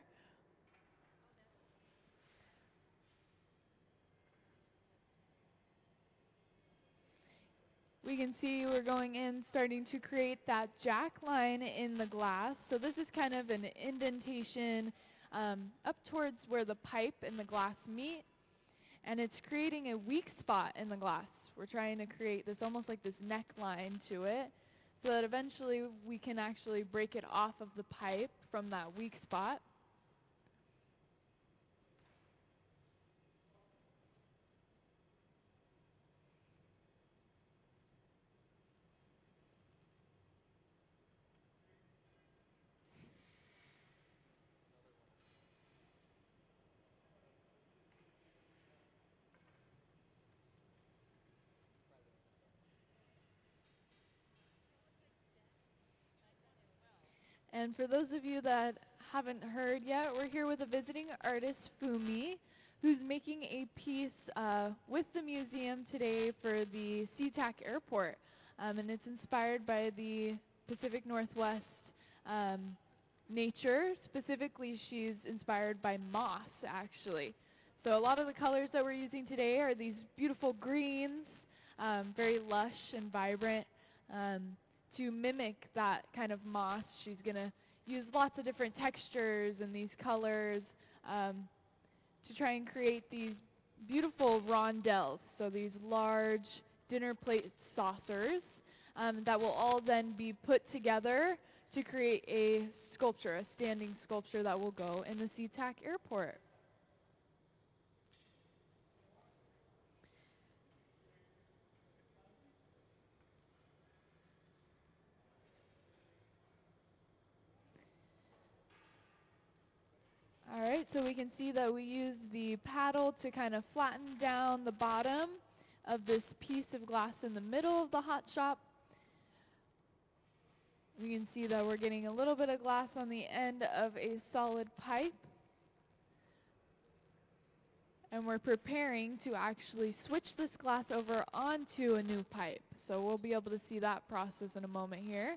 S1: We can see we're going in, starting to create that jack line in the glass. So this is kind of an indentation up towards where the pipe and the glass meet. And it's creating a weak spot in the glass. We're trying to create this almost like this neckline to it, so that eventually we can actually break it off of the pipe from that weak spot. And for those of you that haven't heard yet, we're here with a visiting artist, Fumi, who's making a piece with the museum today for the SEA-TAC airport. And it's inspired by the Pacific Northwest nature. Specifically, she's inspired by moss, actually. So a lot of the colors that we're using today are these beautiful greens, very lush and vibrant. To mimic that kind of moss, she's going to use lots of different textures and these colors to try and create these beautiful rondels. So these large dinner plate saucers that will all then be put together to create a sculpture, a standing sculpture that will go in the SEA-TAC airport. All right, so we can see that we use the paddle to kind of flatten down the bottom of this piece of glass in the middle of the hot shop. We can see that we're getting a little bit of glass on the end of a solid pipe. And we're preparing to actually switch this glass over onto a new pipe. So we'll be able to see that process in a moment here.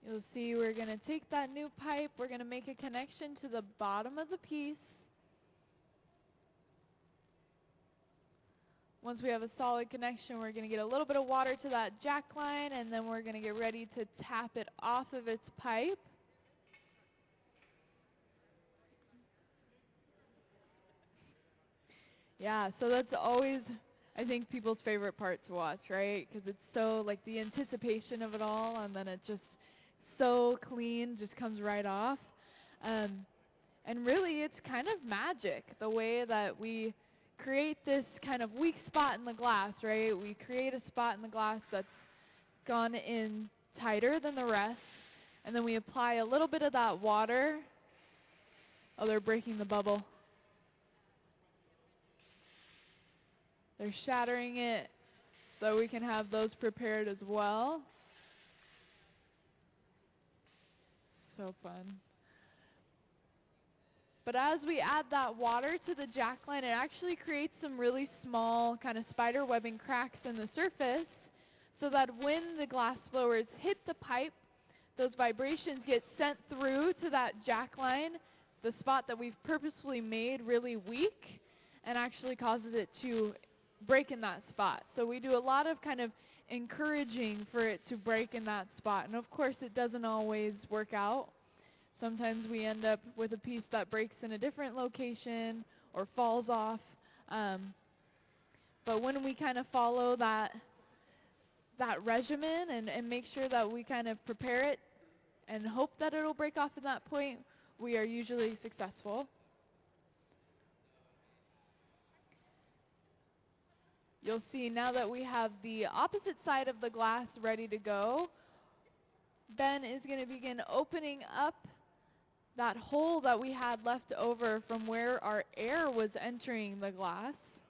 S1: You'll see we're going to take that new pipe, we're going to make a connection to the bottom of the piece. Once we have a solid connection, we're going to get a little bit of water to that jack line, and then we're going to get ready to tap it off of its pipe. Yeah, so that's always, I think, people's favorite part to watch, right? Because it's so, like, the anticipation of it all, and then it just so clean, just comes right off. And really, it's kind of magic, the way that we create this kind of weak spot in the glass, right? We create a spot in the glass that's gone in tighter than the rest, and then we apply a little bit of that water. Oh, they're breaking the bubble. They're shattering it so we can have those prepared as well. So fun. But as we add that water to the jackline, it actually creates some really small kind of spider webbing cracks in the surface, so that when the glass blowers hit the pipe, those vibrations get sent through to that jack line, the spot that we've purposefully made really weak, and actually causes it to break in that spot. So we do a lot of kind of encouraging for it to break in that spot. And of course, it doesn't always work out. Sometimes we end up with a piece that breaks in a different location or falls off. But when we kind of follow that regimen and make sure that we kind of prepare it and hope that it'll break off at that point, we are usually successful. You'll see now that we have the opposite side of the glass ready to go, Ben is going to begin opening up that hole that we had left over from where our air was entering the glass.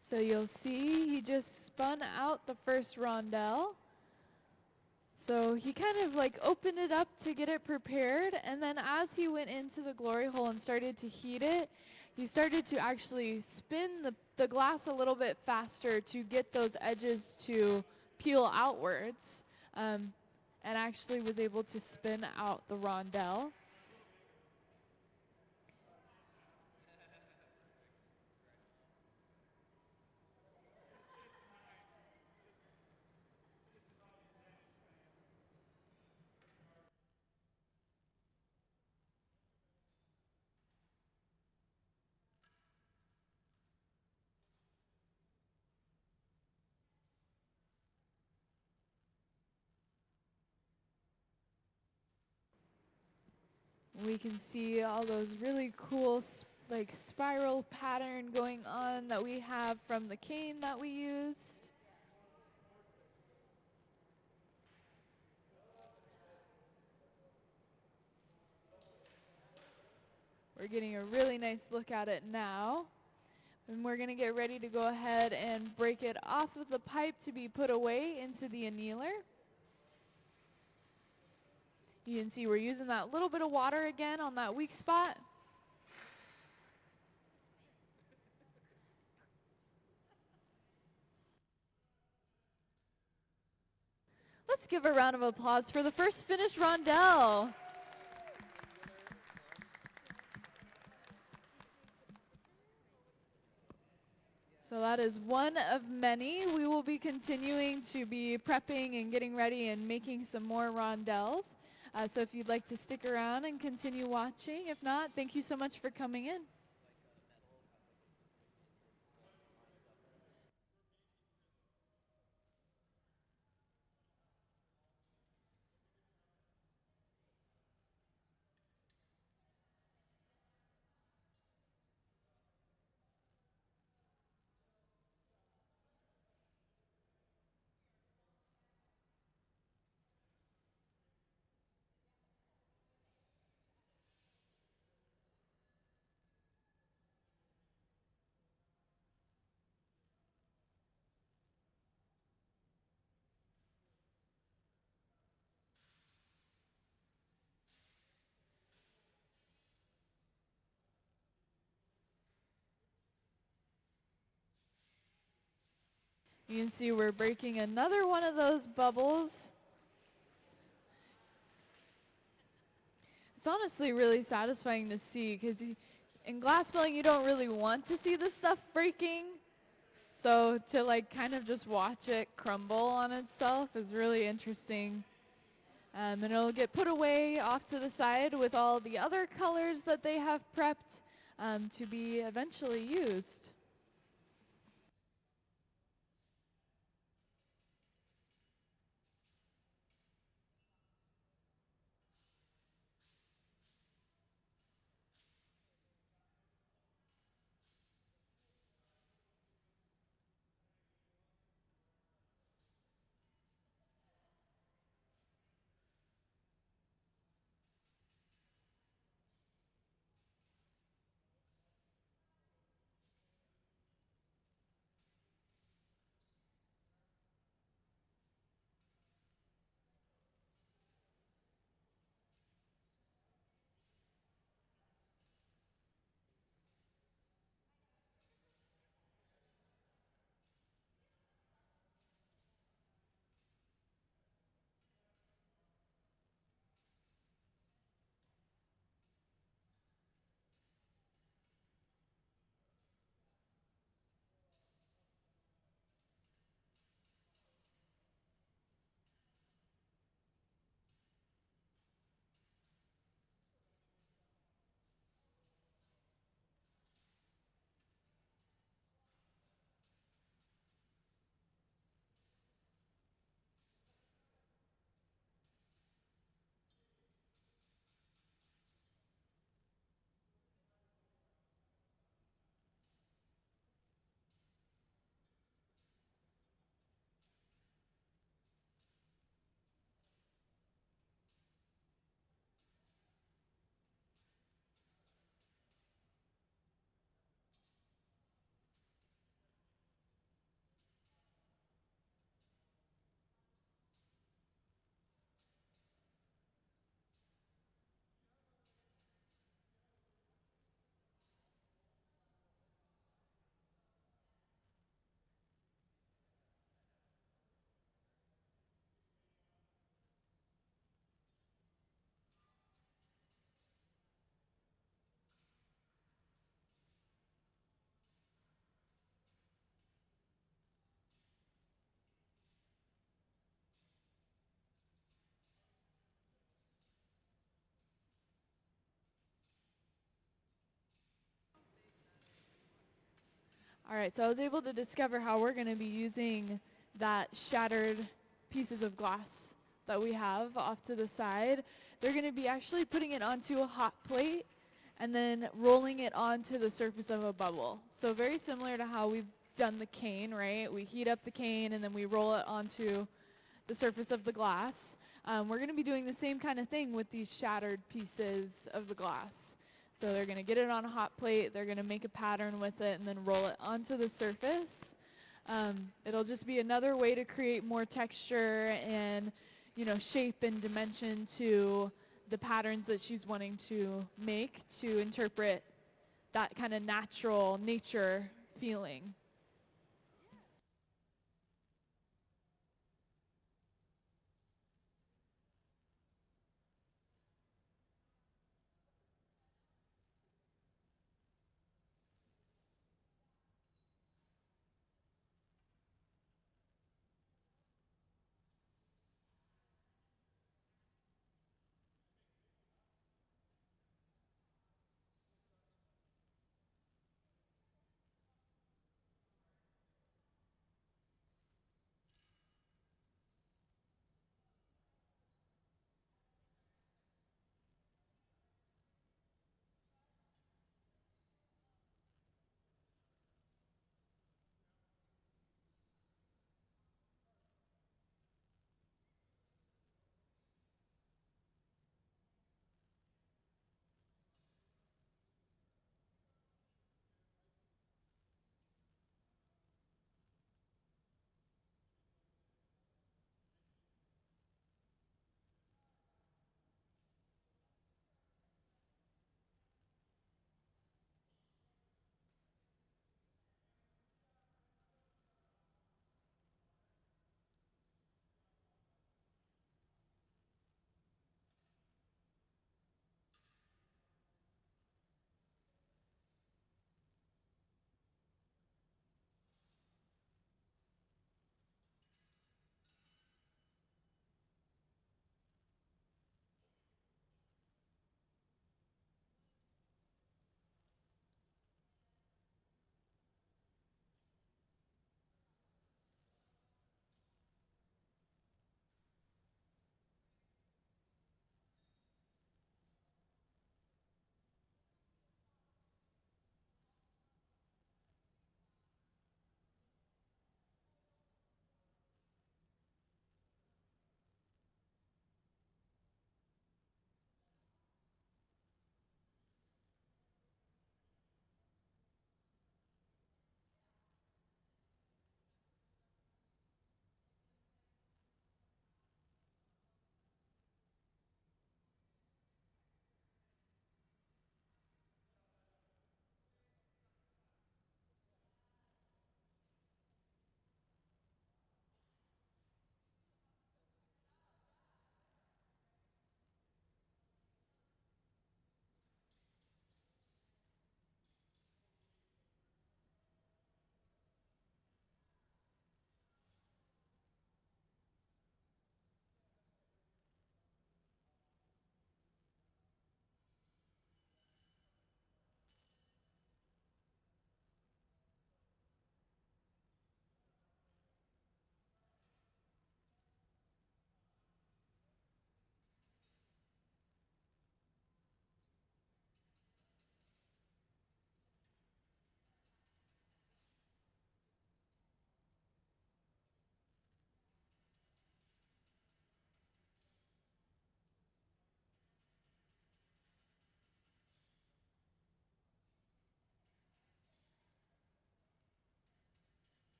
S1: So you'll see he just spun out the first rondel. So he kind of like opened it up to get it prepared, and then as he went into the glory hole and started to heat it, he started to actually spin the glass a little bit faster to get those edges to peel outwards, and actually was able to spin out the rondel. We can see all those really cool like spiral pattern going on that we have from the cane that we used. We're getting a really nice look at it now. And we're going to get ready to go ahead and break it off of the pipe to be put away into the annealer. You can see we're using that little bit of water again on that weak spot. Let's give a round of applause for the first finished rondel. So that is one of many. We will be continuing to be prepping and getting ready and making some more rondels. So if you'd like to stick around and continue watching, if not, thank you so much for coming in. You can see we're breaking another one of those bubbles. It's honestly really satisfying to see because in glass blowing you don't really want to see the stuff breaking. So to like kind of just watch it crumble on itself is really interesting. And it'll get put away off to the side with all the other colors that they have prepped to be eventually used. All right, so I was able to discover how we're going to be using that shattered pieces of glass that we have off to the side. They're going to be actually putting it onto a hot plate and then rolling it onto the surface of a bubble. So very similar to how we've done the cane, right? We heat up the cane and then we roll it onto the surface of the glass. We're going to be doing the same kind of thing with these shattered pieces of the glass. So they're going to get it on a hot plate, they're going to make a pattern with it, and then roll it onto the surface. It'll just be another way to create more texture and, you know, shape and dimension to the patterns that she's wanting to make to interpret that kind of natural nature feeling.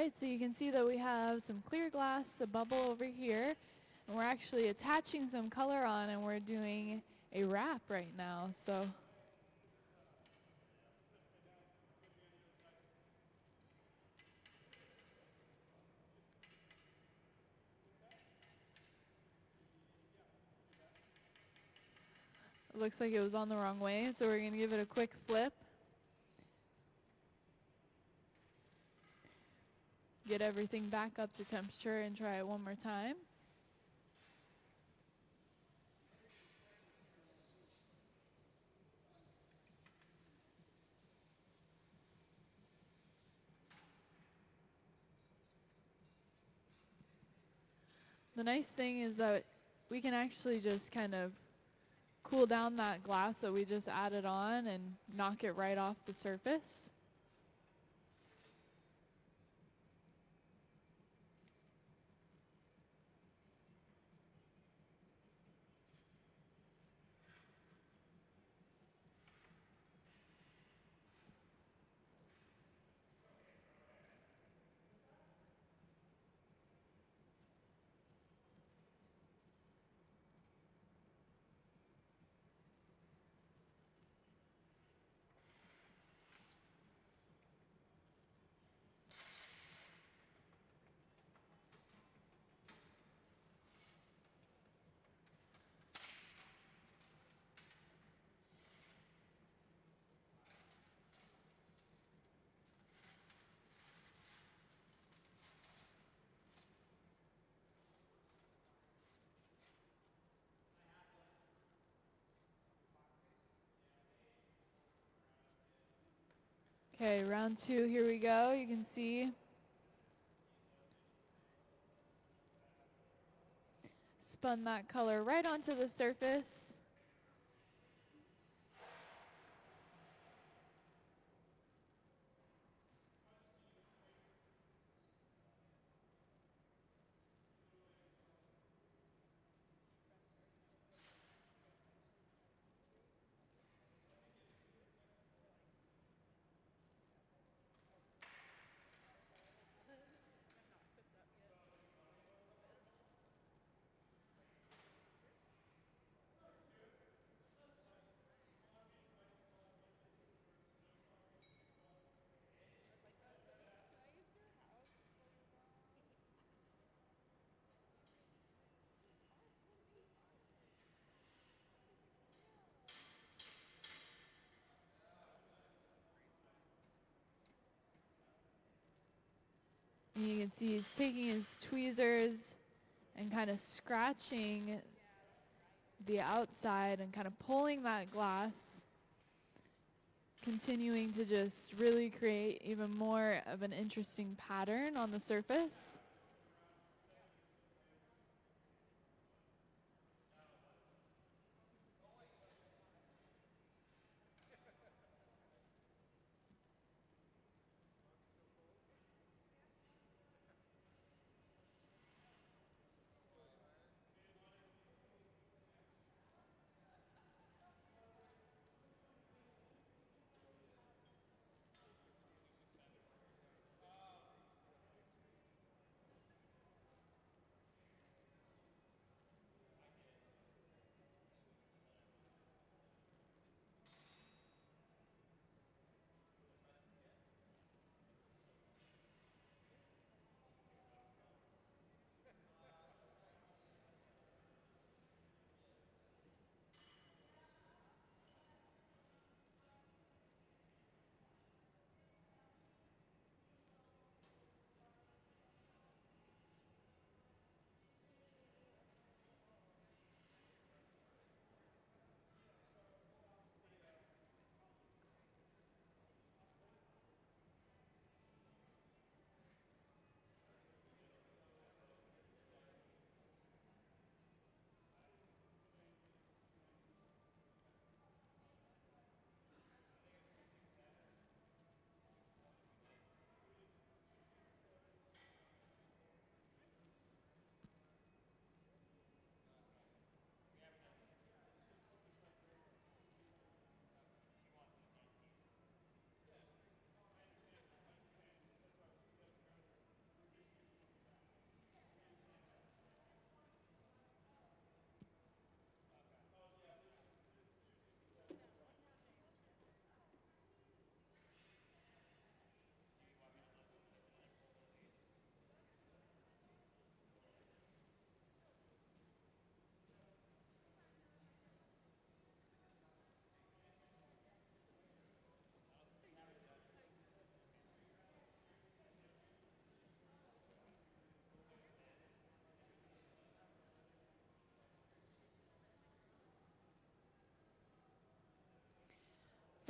S1: Alright, so you can see that we have some clear glass, a bubble over here, and we're actually attaching some color on, and we're doing a wrap right now. So it looks like it was on the wrong way, so we're going to give it a quick flip. Get everything back up to temperature and try it one more time. The nice thing is that we can actually just kind of cool down that glass that we just added on and knock it right off the surface. Okay, round two, here we go. You can see spun that color right onto the surface. And you can see he's taking his tweezers and kind of scratching the outside and kind of pulling that glass, continuing to just really create even more of an interesting pattern on the surface.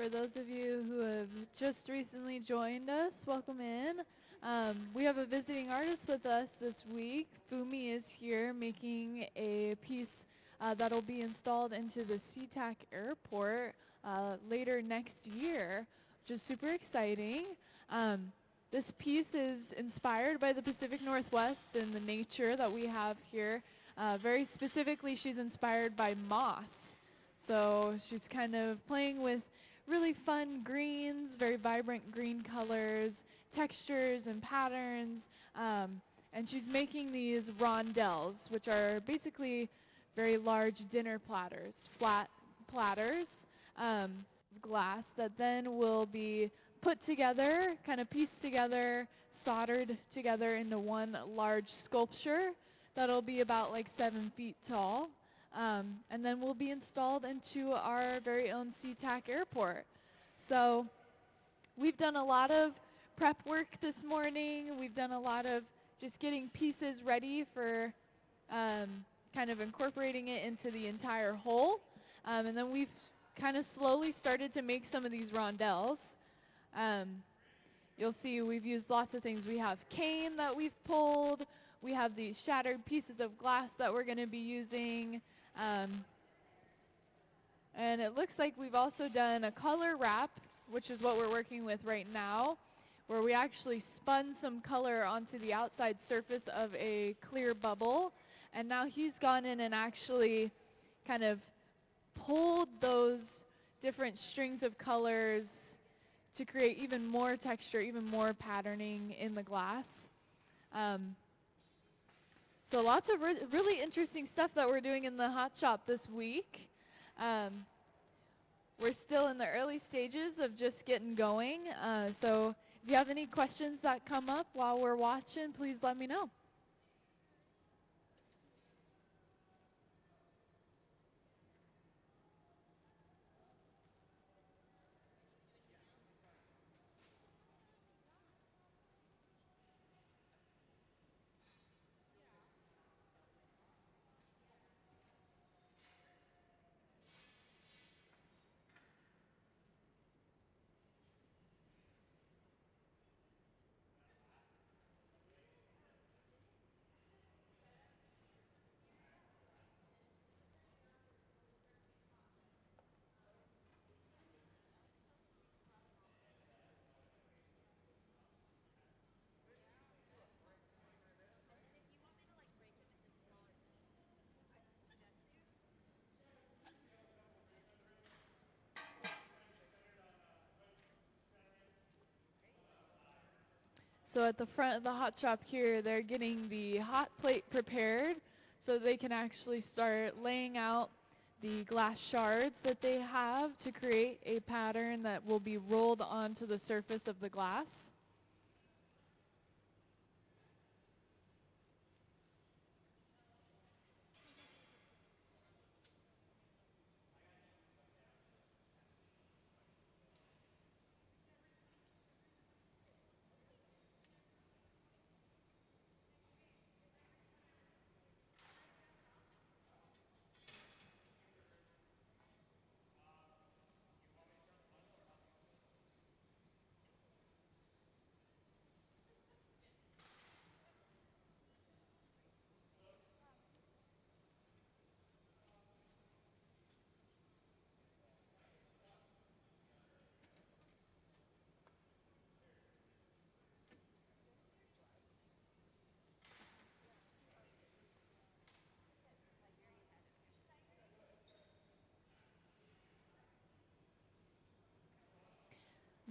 S1: For those of you who have just recently joined us, welcome in. We have a visiting artist with us this week. Fumi is here making a piece that'll be installed into the SEA-TAC airport later next year, which is super exciting. This piece is inspired by the Pacific Northwest and the nature that we have here. Very specifically, she's inspired by moss. So she's kind of playing with really fun greens, very vibrant green colors, textures and patterns. And she's making these rondels, which are basically very large dinner platters, flat platters of glass that then will be put together, kind of pieced together, soldered together into one large sculpture that'll be about like 7 feet tall. And then will be installed into our very own SEA-TAC airport. So we've done a lot of prep work this morning. We've done a lot of just getting pieces ready for kind of incorporating it into the entire whole. And then we've kind of slowly started to make some of these rondels. You'll see we've used lots of things. We have cane that we've pulled. We have these shattered pieces of glass that we're going to be using. And it looks like we've also done a color wrap, which is what we're working with right now, where we actually spun some color onto the outside surface of a clear bubble. And now he's gone in and actually kind of pulled those different strings of colors to create even more texture, even more patterning in the glass. So lots of really interesting stuff that we're doing in the hot shop this week. We're still in the early stages of just getting going. So if you have any questions that come up while we're watching, please let me know. So at the front of the hot shop here, they're getting the hot plate prepared so they can actually start laying out the glass shards that they have to create a pattern that will be rolled onto the surface of the glass.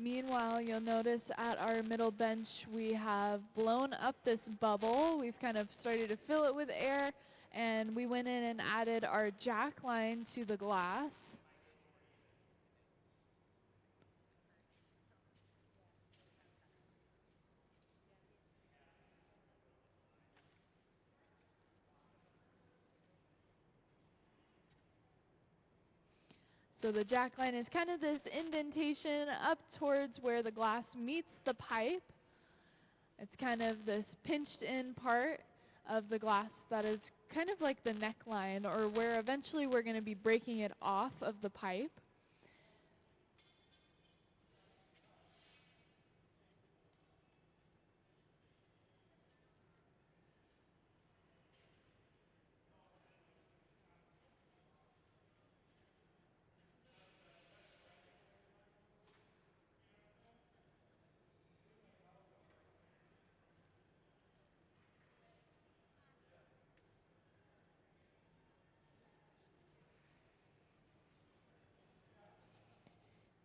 S1: Meanwhile, you'll notice at our middle bench, we have blown up this bubble. We've kind of started to fill it with air, and we went in and added our jack line to the glass. So the jack line is kind of this indentation up towards where the glass meets the pipe. It's kind of this pinched in part of the glass that is kind of like the neckline, or where eventually we're going to be breaking it off of the pipe.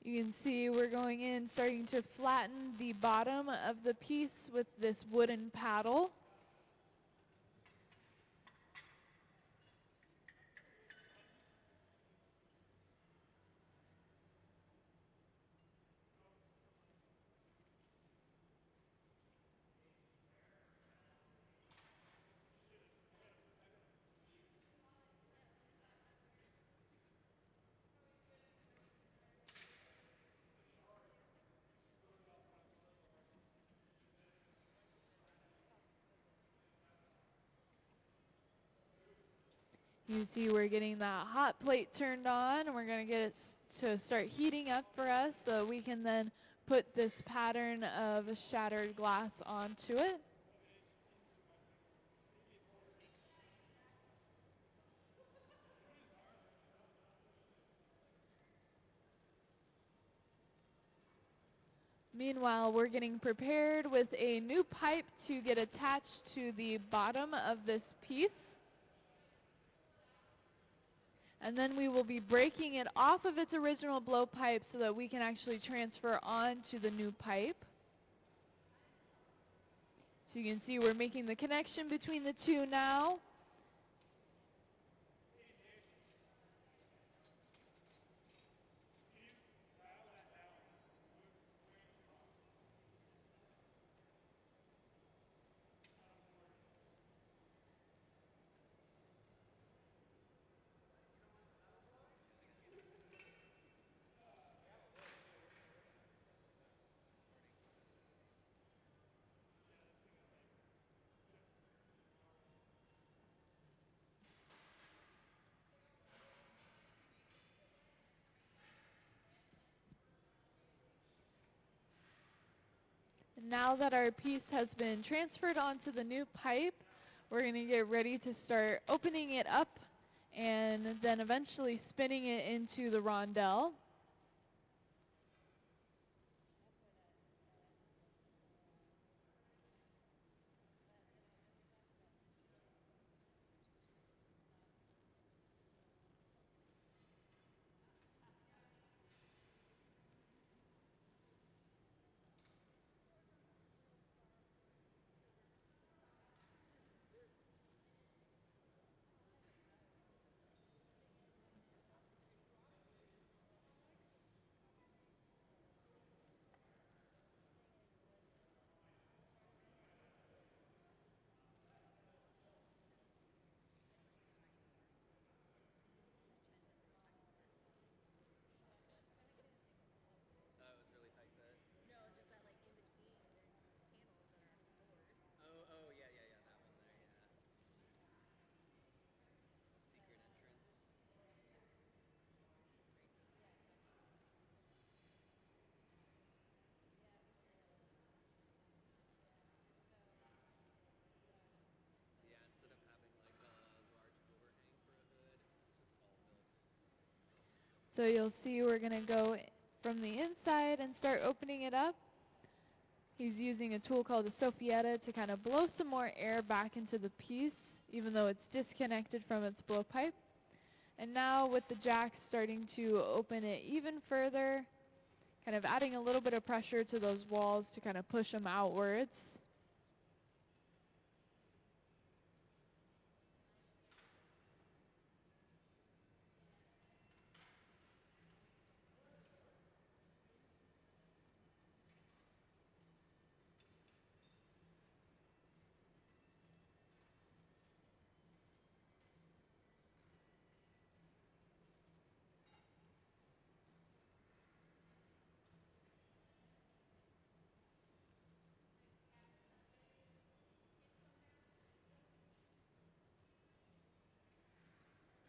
S1: You can see we're going in, starting to flatten the bottom of the piece with this wooden paddle. You see we're getting that hot plate turned on, and we're going to get it to start heating up for us so we can then put this pattern of shattered glass onto it. Meanwhile, we're getting prepared with a new pipe to get attached to the bottom of this piece. And then we will be breaking it off of its original blowpipe so that we can actually transfer onto the new pipe. So you can see we're making the connection between the two now. Now that our piece has been transferred onto the new pipe, we're going to get ready to start opening it up and then eventually spinning it into the rondel. So you'll see we're going to go from the inside and start opening it up. He's using a tool called a soffietta to kind of blow some more air back into the piece, even though it's disconnected from its blowpipe. And now with the jacks starting to open it even further, kind of adding a little bit of pressure to those walls to kind of push them outwards.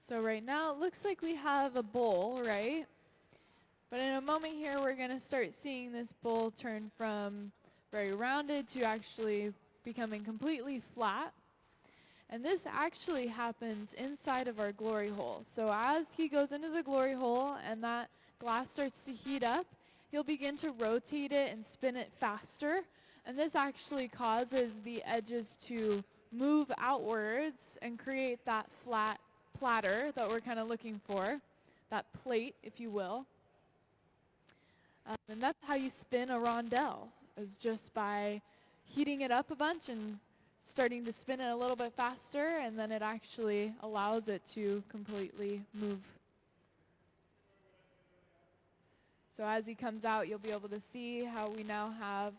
S1: So right now it looks like we have a bowl, right? But in a moment here we're going to start seeing this bowl turn from very rounded to actually becoming completely flat. And this actually happens inside of our glory hole. So as he goes into the glory hole and that glass starts to heat up, he'll begin to rotate it and spin it faster. And this actually causes the edges to move outwards and create that flat platter that we're kind of looking for, that plate, if you will. And that's how you spin a rondel, is just by heating it up a bunch and starting to spin it a little bit faster, and then it actually allows it to completely move. So as he comes out, you'll be able to see how we now have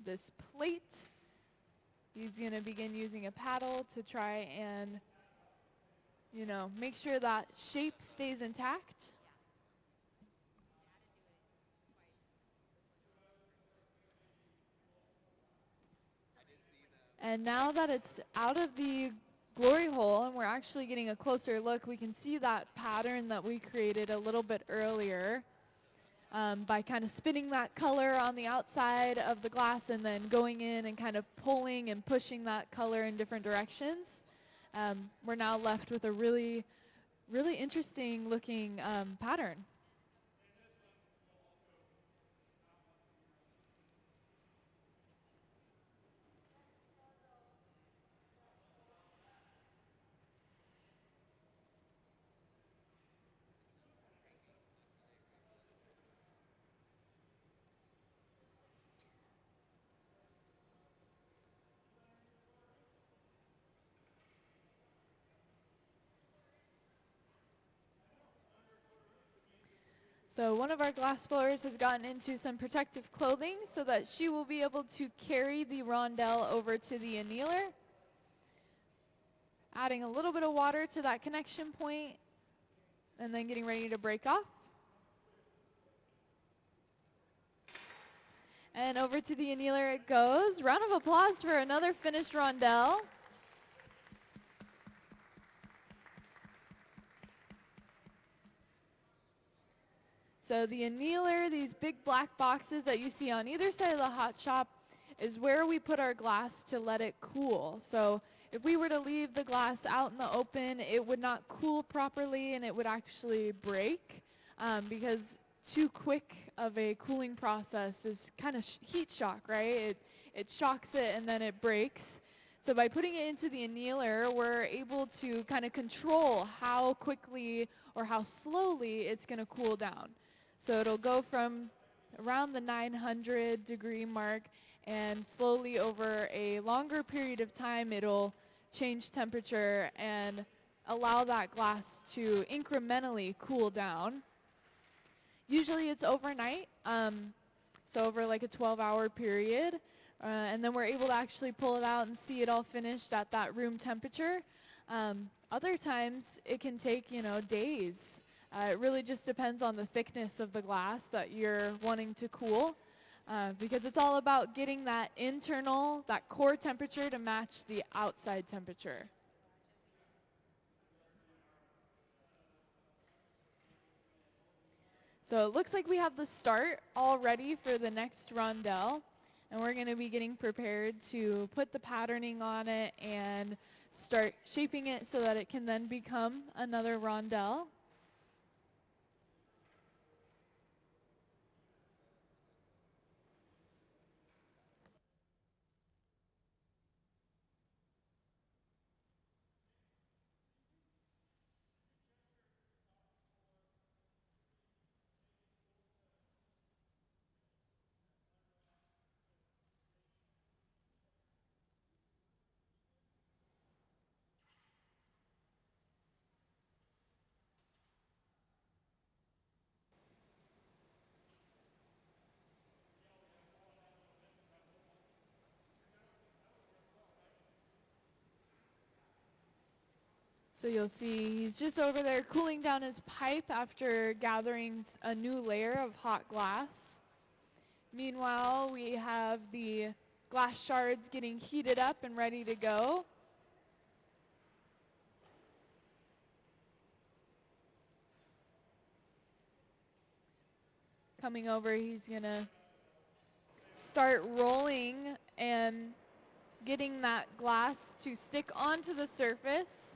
S1: this plate. He's going to begin using a paddle to try and, you know, make sure that shape stays intact. And now that it's out of the glory hole and we're actually getting a closer look, we can see that pattern that we created a little bit earlier by kind of spinning that color on the outside of the glass and then going in and kind of pulling and pushing that color in different directions. We're now left with a really, really interesting looking pattern. So one of our glass blowers has gotten into some protective clothing so that she will be able to carry the rondel over to the annealer. Adding a little bit of water to that connection point and then getting ready to break off. And over to the annealer it goes. Round of applause for another finished rondel. So the annealer, these big black boxes that you see on either side of the hot shop, is where we put our glass to let it cool. So if we were to leave the glass out in the open, it would not cool properly and it would actually break because too quick of a cooling process is kind of heat shock, right? It shocks it and then it breaks. So by putting it into the annealer, we're able to kind of control how quickly or how slowly it's going to cool down. So it'll go from around the 900 degree mark and slowly over a longer period of time it'll change temperature and allow that glass to incrementally cool down. Usually it's overnight, so over like a 12-hour period, and then we're able to actually pull it out and see it all finished at that room temperature. Other times it can take, you know, days. It really just depends on the thickness of the glass that you're wanting to cool, because it's all about getting that internal, that core temperature to match the outside temperature. So it looks like we have the start all ready for the next rondel, and we're going to be getting prepared to put the patterning on it and start shaping it so that it can then become another rondel. So you'll see he's just over there cooling down his pipe after gathering a new layer of hot glass. Meanwhile, we have the glass shards getting heated up and ready to go. Coming over, he's gonna start rolling and getting that glass to stick onto the surface.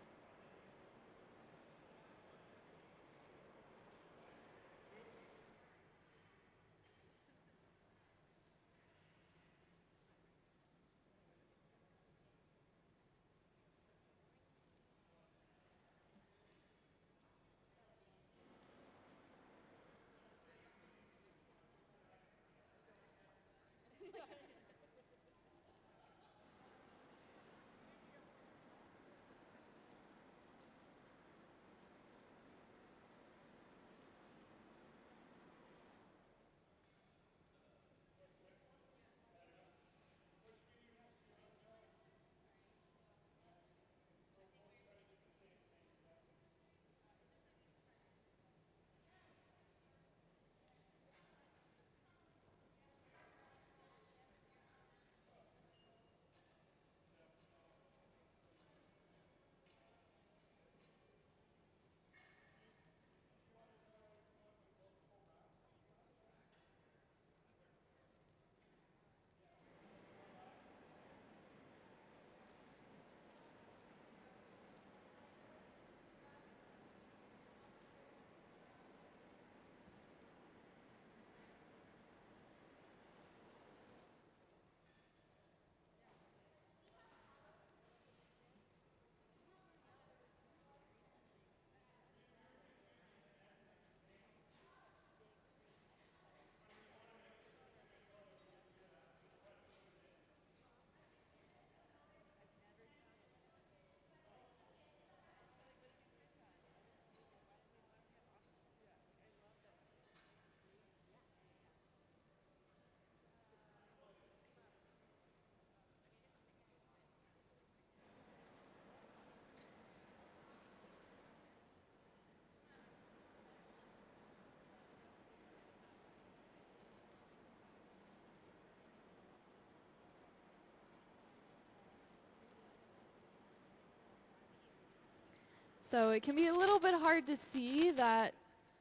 S1: So it can be a little bit hard to see that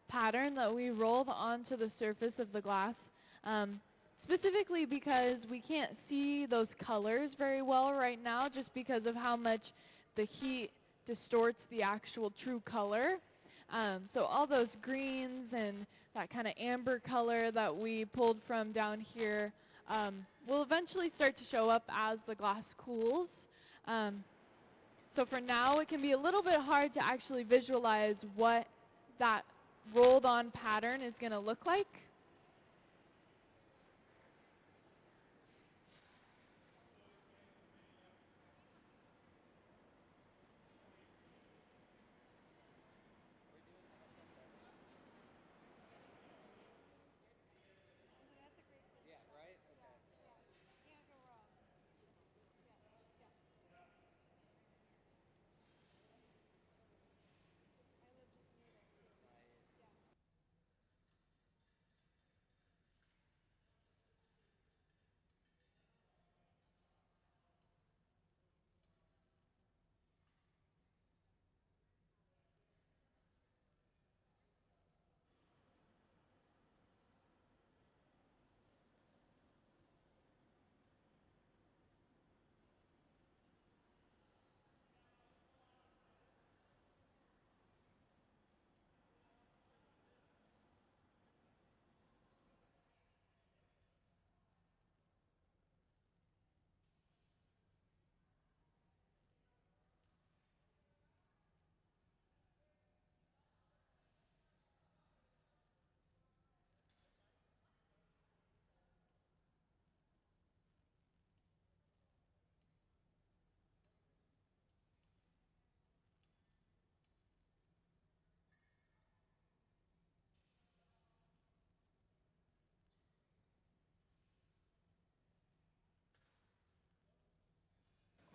S1: pattern that we rolled onto the surface of the glass, specifically because we can't see those colors very well right now just because of how much the heat distorts the actual true color. So all those greens and that kind of amber color that we pulled from down here will eventually start to show up as the glass cools. So for now, it can be a little bit hard to actually visualize what that rolled on pattern is going to look like.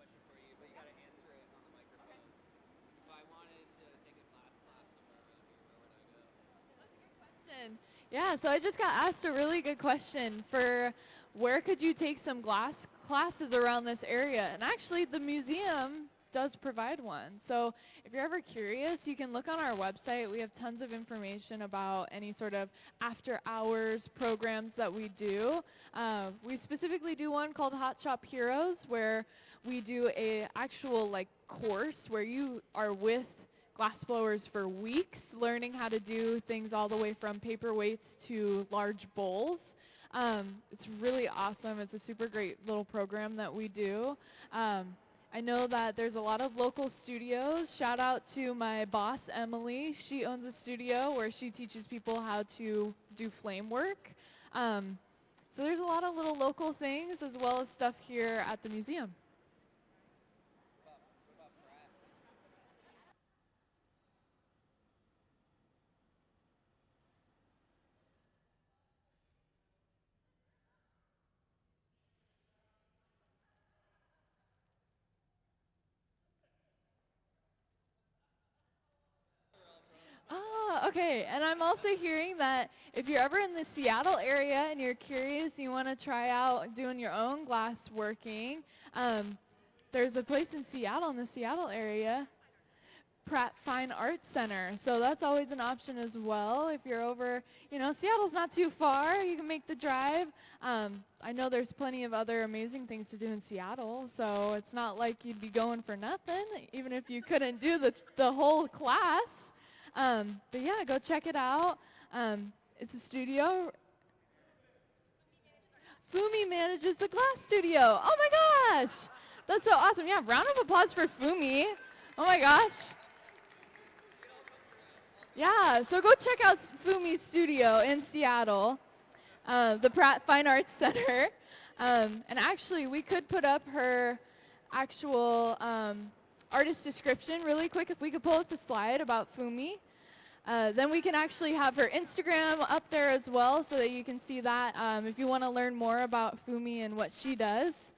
S3: Question for you, but you got to answer it on the microphone. If I wanted to take a glass class somewhere around here, where would I go?
S1: Yeah, so I just got asked a really good question for where could you take some glass classes around this area? And actually, the museum does provide one. So if you're ever curious, you can look on our website. We have tons of information about any sort of after hours programs that we do. We specifically do one called Hot Shop Heroes, where we do a actual like course where you are with glass blowers for weeks, learning how to do things all the way from paperweights to large bowls. It's really awesome. It's a super great little program that we do. I know that there's a lot of local studios. Shout out to my boss, Emily. She owns a studio where she teaches people how to do flame work. So there's a lot of little local things as well as stuff here at the museum. Oh, okay. And I'm also hearing that if you're ever in the Seattle area and you're curious, you want to try out doing your own glass working, there's a place in Seattle, in the Seattle area, Pratt Fine Art Center. So that's always an option as well. If you're over, Seattle's not too far. You can make the drive. I know there's plenty of other amazing things to do in Seattle, so it's not like you'd be going for nothing, even if you couldn't do the whole class. But yeah, go check it out. It's a studio. Fumi manages the glass studio. Oh my gosh, that's so awesome. Yeah, round of applause for Fumi. Oh my gosh. Yeah, so go check out Fumi's studio in Seattle, the Pratt Fine Arts Center. And actually, we could put up her actual artist description really quick if we could pull up the slide about Fumi. Then we can actually have her Instagram up there as well so that you can see that if you want to learn more about Fumi and what she does.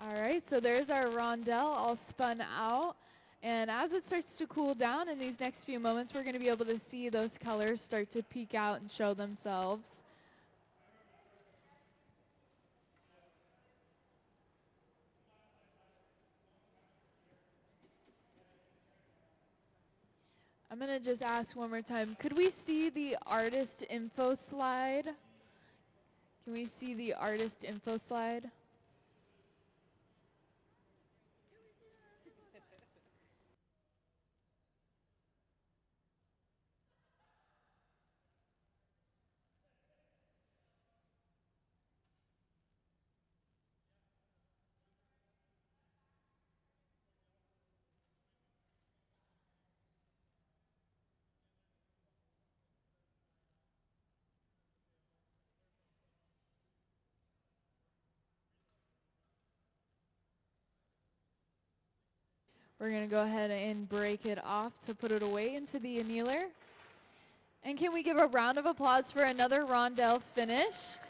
S1: All right, so there's our rondel all spun out. And as it starts to cool down in these next few moments, we're going to be able to see those colors start to peek out and show themselves. I'm going to just ask one more time, could we see the artist info slide? Can we see the artist info slide? We're going to go ahead and break it off to put it away into the annealer. And can we give a round of applause for another rondel finished?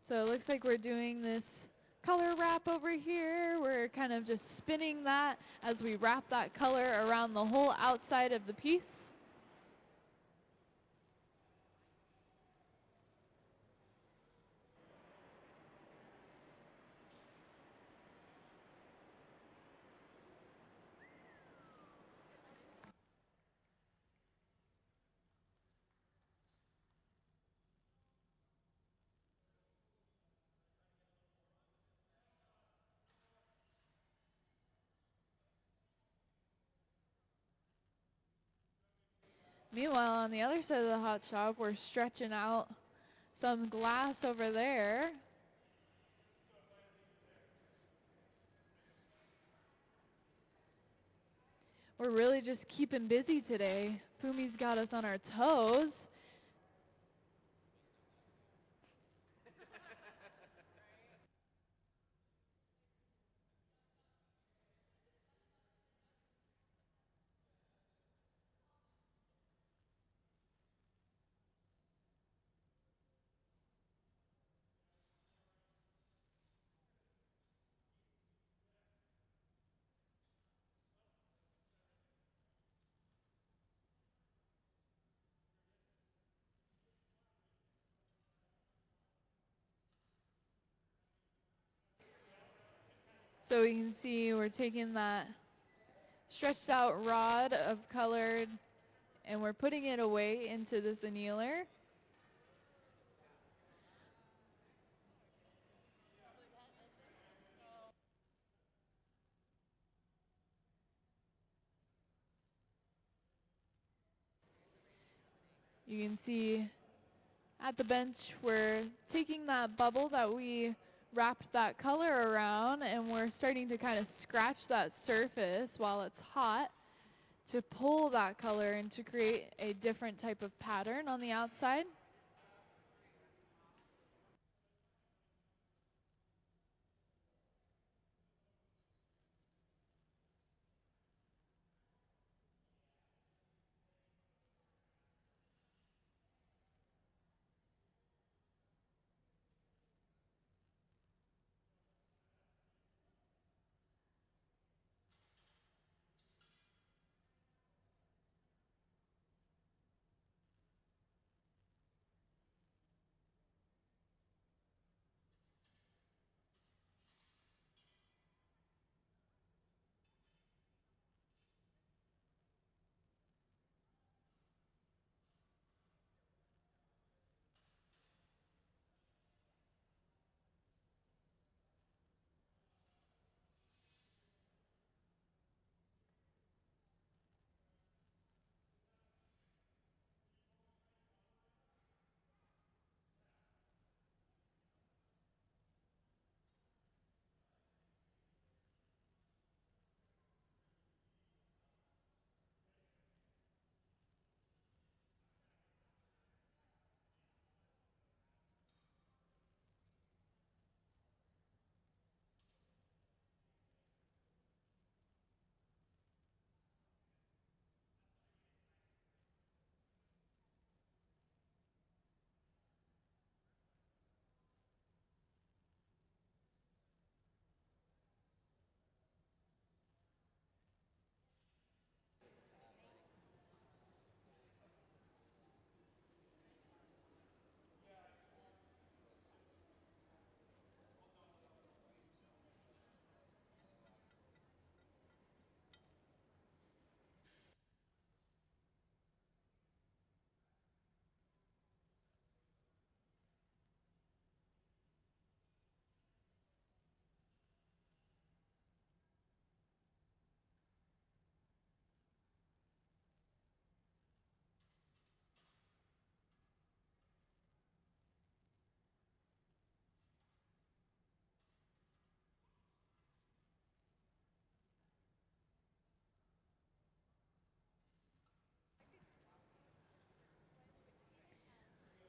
S1: So it looks like we're doing this color wrap over here. We're kind of just spinning that as we wrap that color around the whole outside of the piece. Meanwhile, on the other side of the hot shop, we're stretching out some glass over there. We're really just keeping busy today. Fumi's got us on our toes. So we can see we're taking that stretched out rod of colored and we're putting it away into this annealer. You can see At the bench, we're taking that bubble that we wrapped that color around, and we're starting to kind of scratch that surface while it's hot to pull that color and to create a different type of pattern on the outside.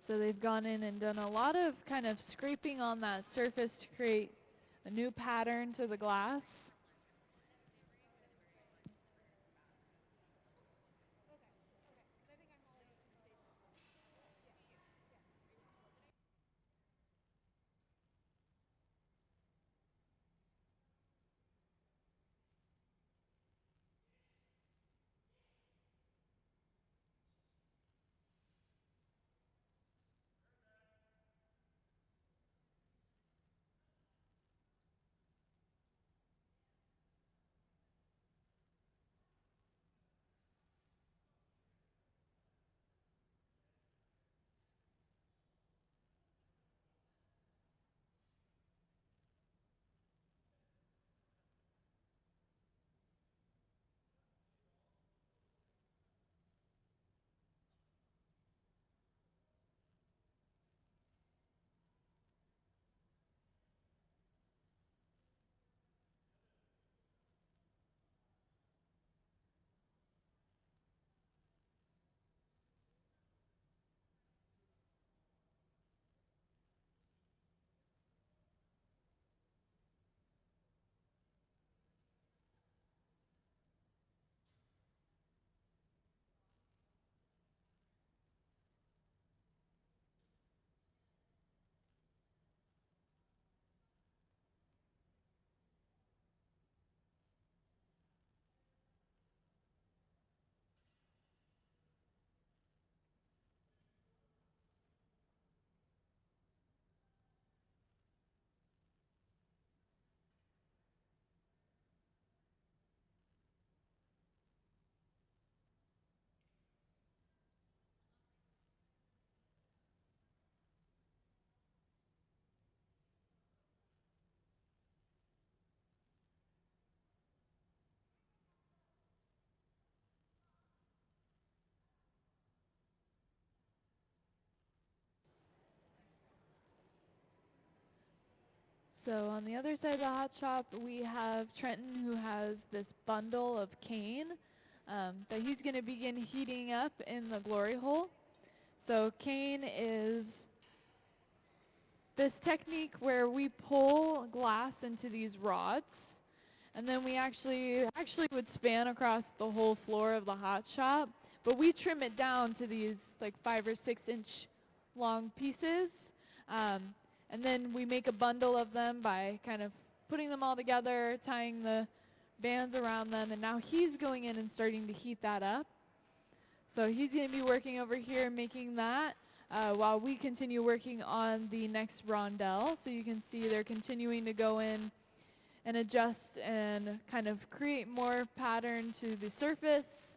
S1: So they've gone in and done a lot of kind of scraping on that surface to create a new pattern to the glass. So on the other side of the hot shop, we have Trenton, who has this bundle of cane that he's going to begin heating up in the glory hole. So cane is this technique where we pull glass into these rods, and then we actually would span across the whole floor of the hot shop, but we trim it down to these like 5 or 6 inch long pieces. And then we make a bundle of them by kind of putting them all together, tying the bands around them, and now he's going in and starting to heat that up. So he's going to be working over here making that while we continue working on the next rondel. So you can see they're continuing to go in and adjust and kind of create more pattern to the surface.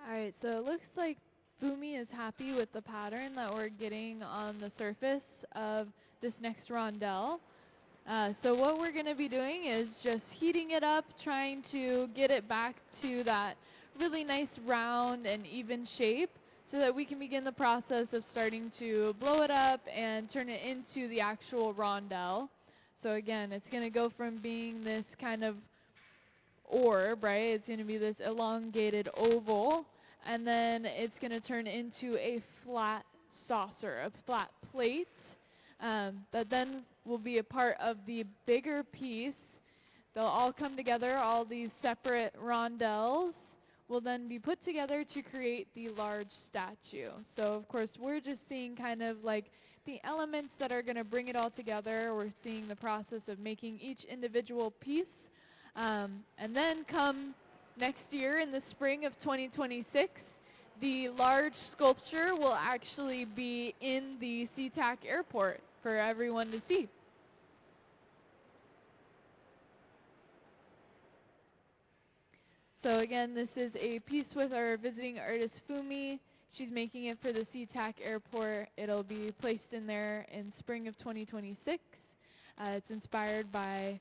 S1: All right, so it looks like Fumi is happy with the pattern that we're getting on the surface of this next rondel. So what we're going to be doing is just heating it up, trying to get it back to that really nice round and even shape so that we can begin the process of starting to blow it up and turn it into the actual rondel. So again, it's going to go from being this kind of orb, right? It's going to be this elongated oval, and then it's going to turn into a flat saucer, a flat plate that then will be a part of the bigger piece. They'll all come together, all these separate rondels will then be put together to create the large statue. So of course we're just seeing kind of like the elements that are going to bring it all together. We're seeing the process of making each individual piece. And then come next year in the spring of 2026, the large sculpture will actually be in the SEA-TAC airport for everyone to see. So again, this is a piece with our visiting artist Fumi. She's making it for the SEA-TAC airport. It'll be placed in there in spring of 2026. It's inspired by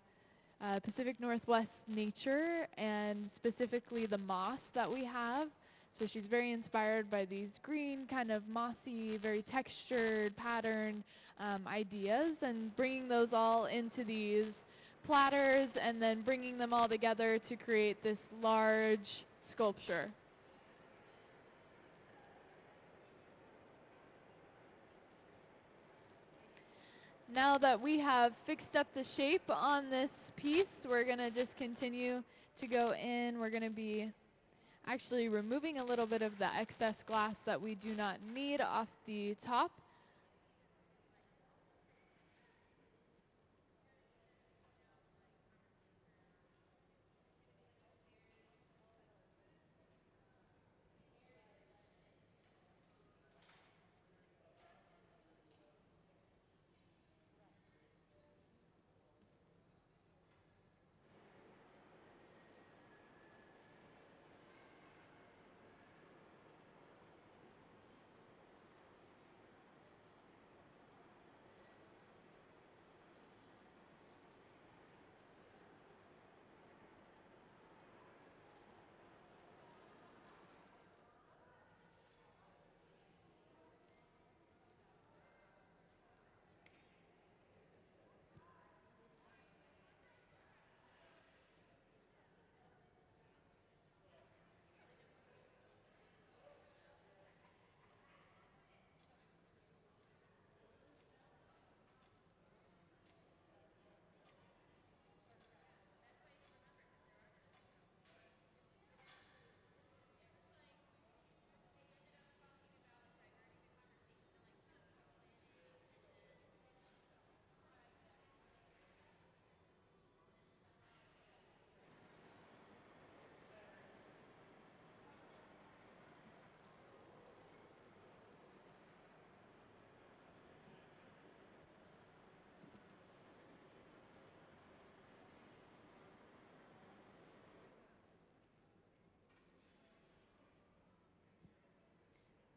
S1: Pacific Northwest nature and specifically the moss that we have. So she's very inspired by these green, kind of mossy, very textured, patterned ideas, and bringing those all into these platters and then bringing them all together to create this large sculpture. Now that we have fixed up the shape on this piece, we're going to just continue to go in. We're going to be actually removing a little bit of the excess glass that we do not need off the top.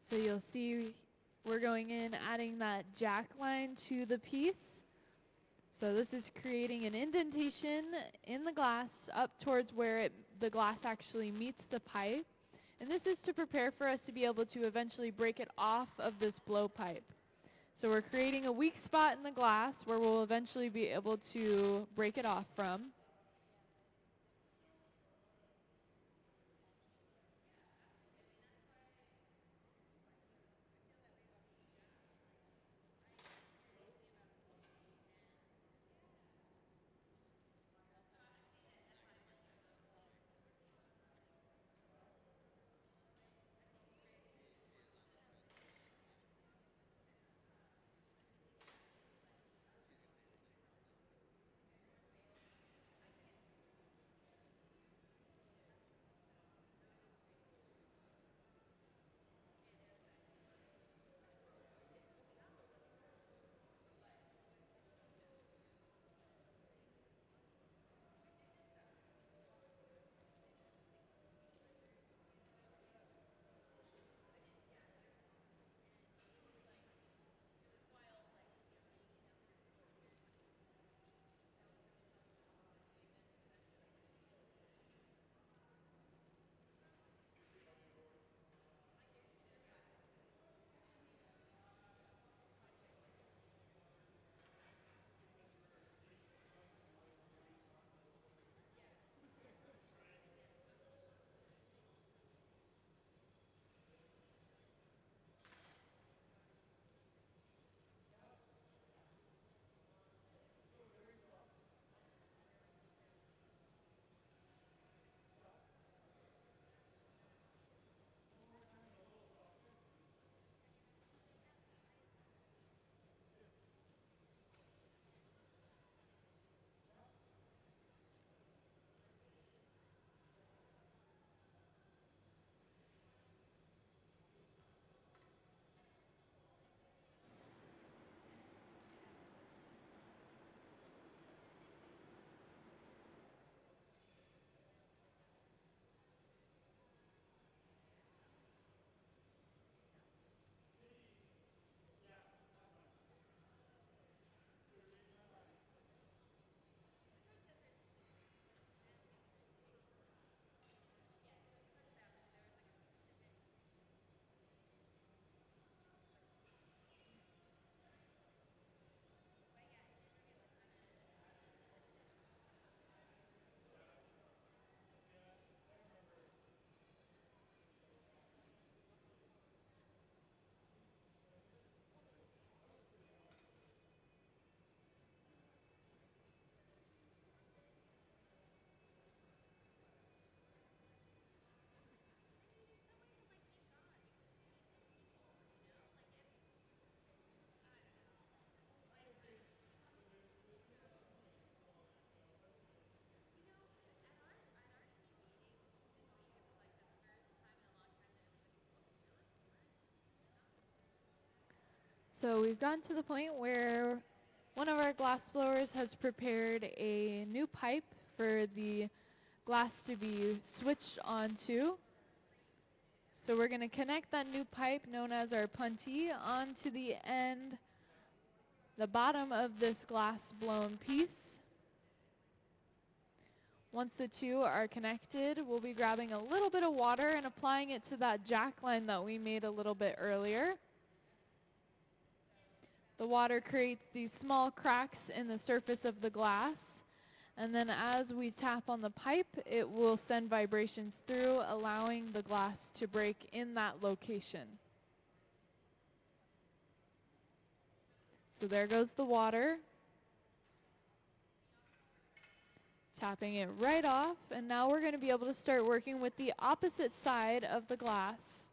S1: So you'll see we're going in, adding that jack line to the piece. So this is creating an indentation in the glass up towards where the glass actually meets the pipe. And this is to prepare for us to be able to eventually break it off of this blowpipe. So we're creating a weak spot in the glass where we'll eventually be able to break it off from. So we've gotten to the point where one of our glass blowers has prepared a new pipe for the glass to be switched onto. So we're going to connect that new pipe, known as our puntee, onto the end, the bottom of this glass blown piece. Once the two are connected, we'll be grabbing a little bit of water and applying it to that jack line that we made a little bit earlier. The water creates these small cracks in the surface of the glass, and then as we tap on the pipe, it will send vibrations through, allowing the glass to break in that location. So there goes the water. Tapping it right off, and now we're going to be able to start working with the opposite side of the glass.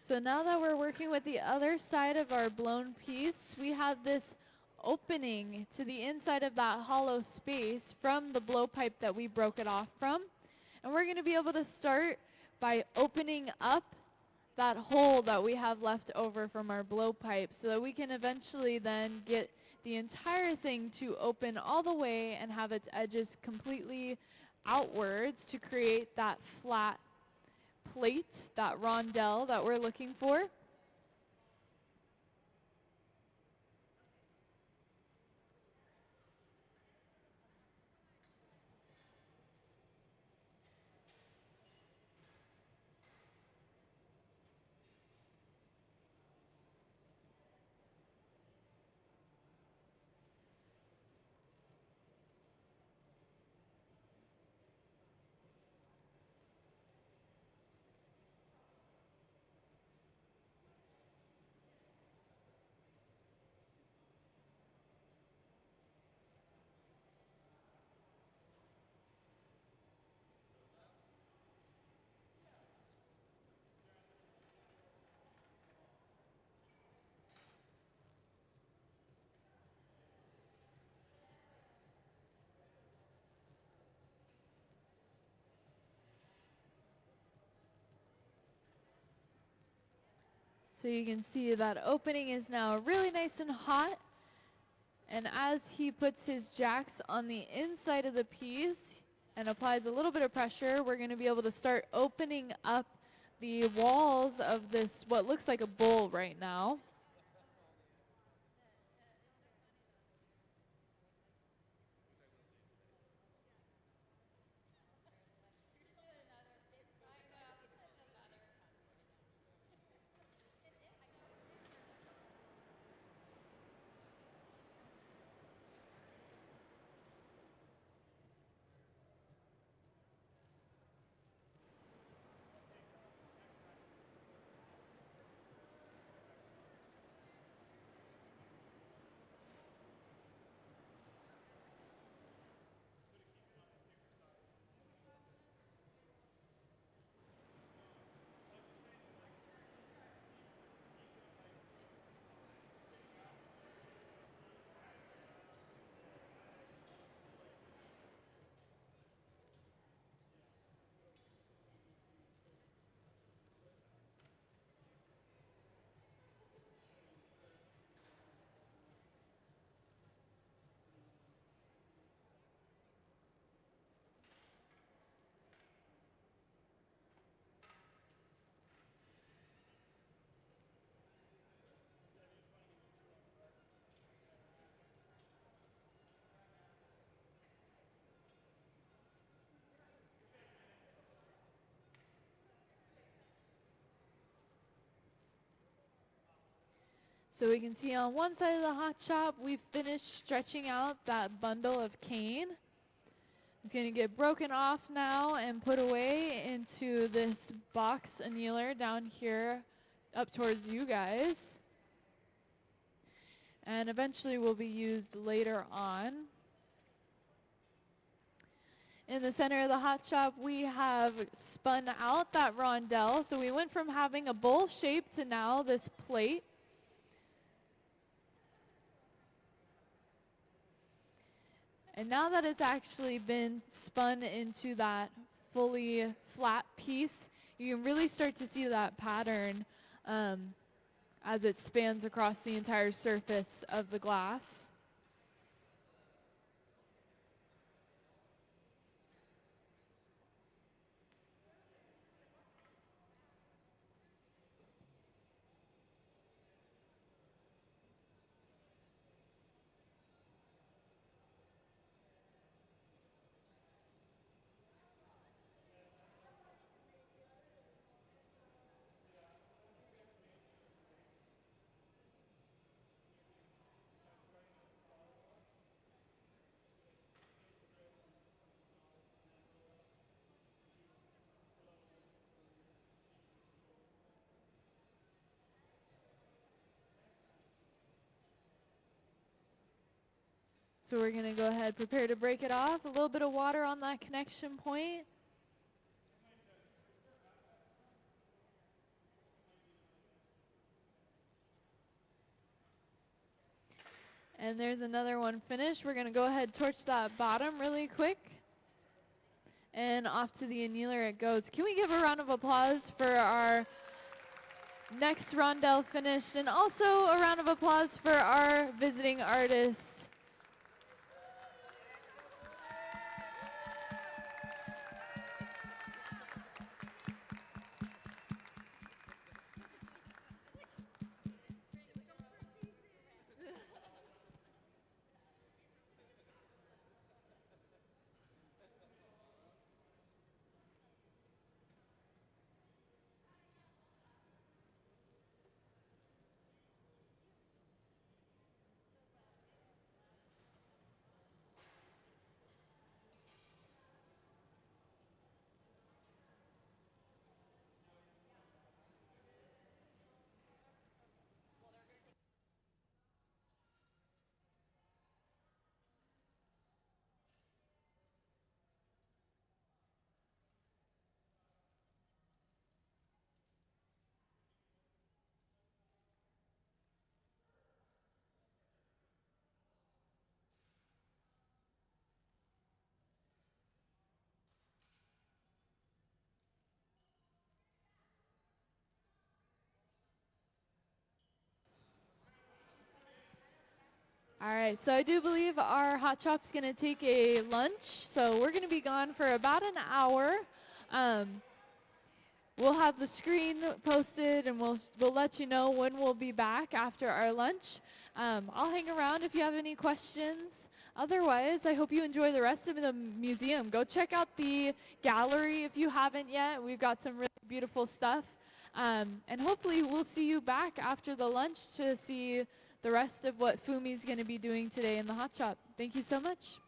S1: So now that we're working with the other side of our blown piece, we have this opening to the inside of that hollow space from the blowpipe that we broke it off from. And we're going to be able to start by opening up that hole that we have left over from our blowpipe so that we can eventually then get the entire thing to open all the way and have its edges completely outwards to create that flat plate, that rondel that we're looking for. So you can see that opening is now really nice and hot. And as he puts his jacks on the inside of the piece and applies a little bit of pressure, we're going to be able to start opening up the walls of this, what looks like a bowl right now. So we can see on one side of the hot shop, we've finished stretching out that bundle of cane. It's going to get broken off now and put away into this box annealer down here up towards you guys. And eventually will be used later on. In the center of the hot shop, we have spun out that rondel. So we went from having a bowl shape to now this plate. And now that it's actually been spun into that fully flat piece, you can really start to see that pattern as it spans across the entire surface of the glass. So we're going to go ahead, prepare to break it off. A little bit of water on that connection point. And there's another one finished. We're going to go ahead, torch that bottom really quick. And off to the annealer it goes. Can we give a round of applause for our next rondel finished? And also a round of applause for our visiting artist. All right, so I do believe our hot shop's going to take a lunch. So we're going to be gone for about an hour. We'll have the screen posted, and we'll let you know when we'll be back after our lunch. I'll hang around if you have any questions. Otherwise, I hope you enjoy the rest of the museum. Go check out the gallery if you haven't yet. We've got some really beautiful stuff. And hopefully we'll see you back after the lunch to see the rest of what Fumi's going to be doing today in the hot shop. Thank you so much.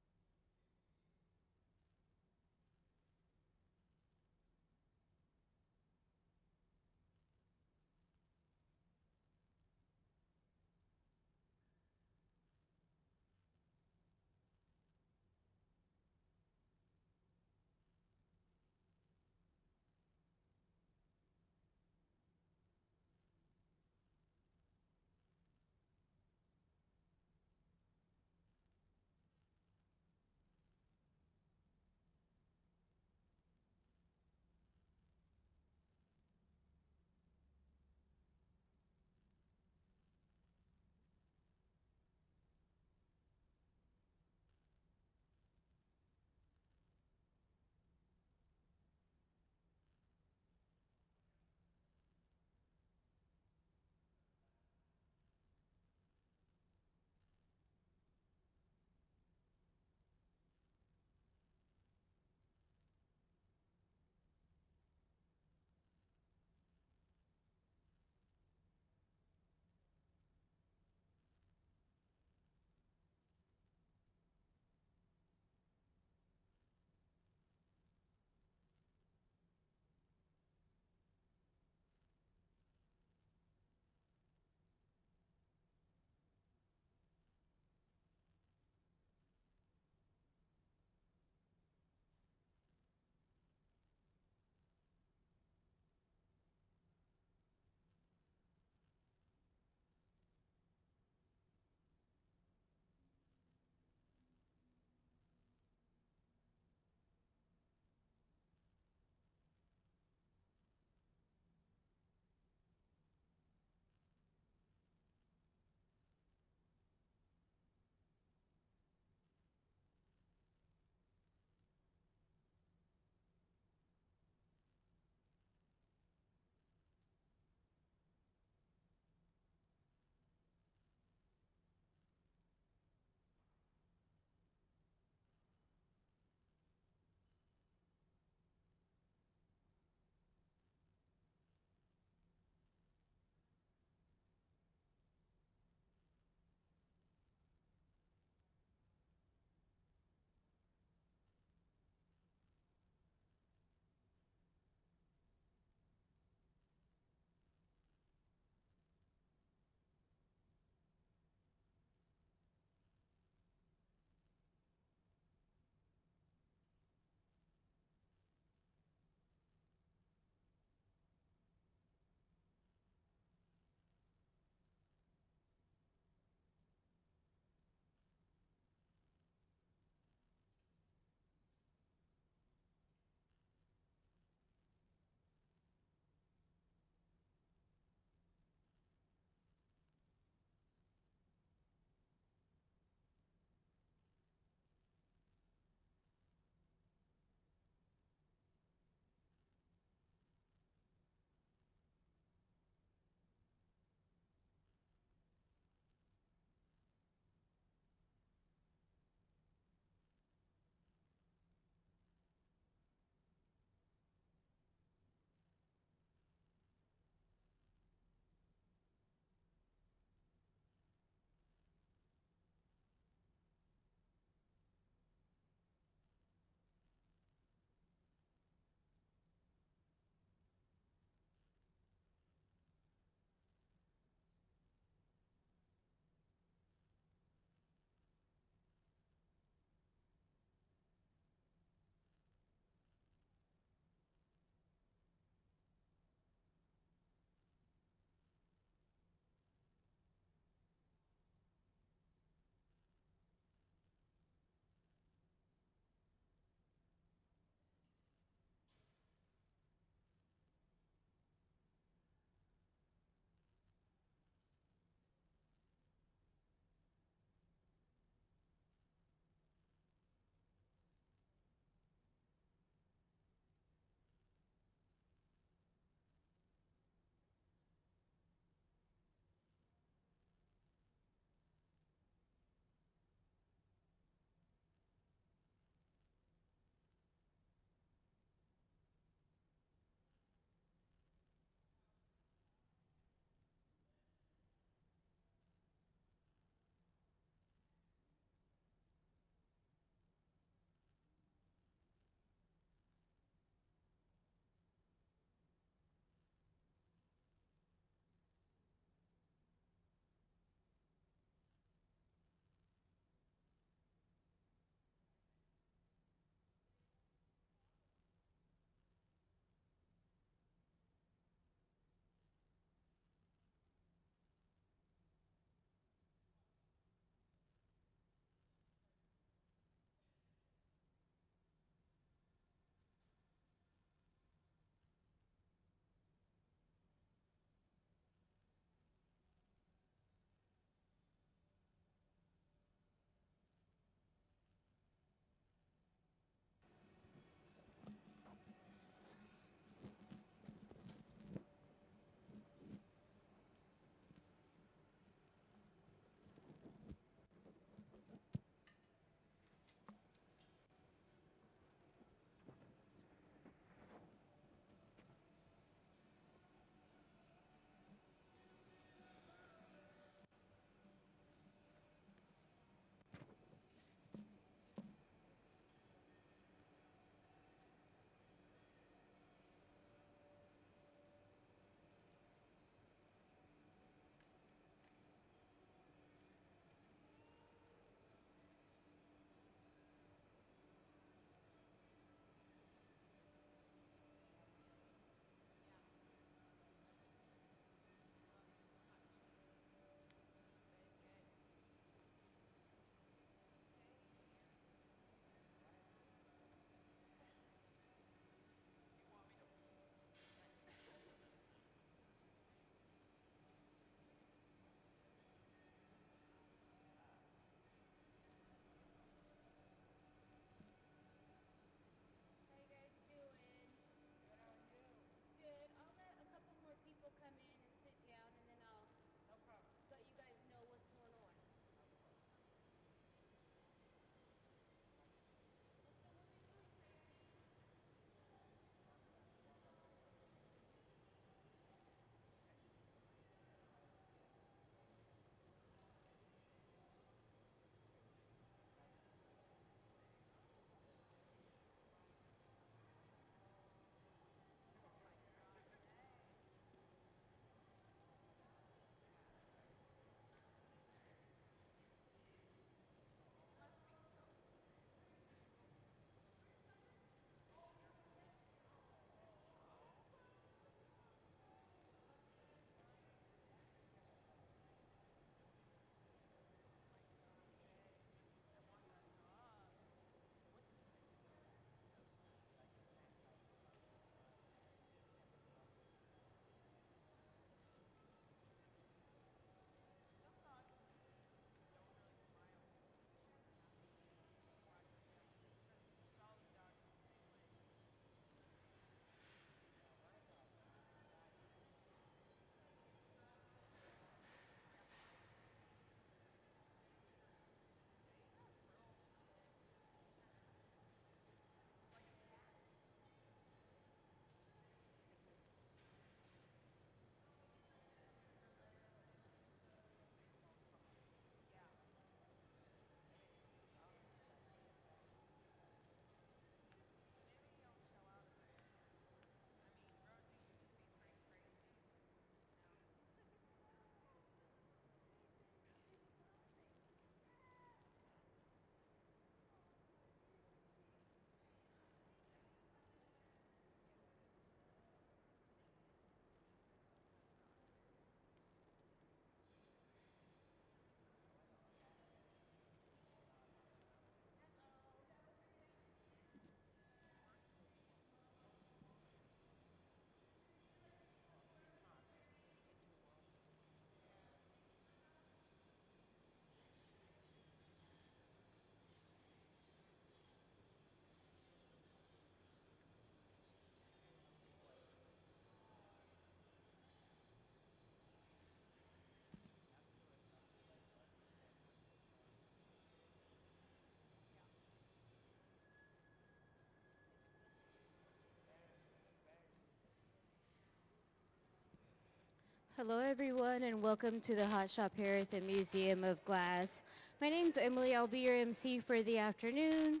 S4: Hello, everyone, and welcome to the Hot Shop here at the Museum of Glass. My name's Emily. I'll be your MC for the afternoon.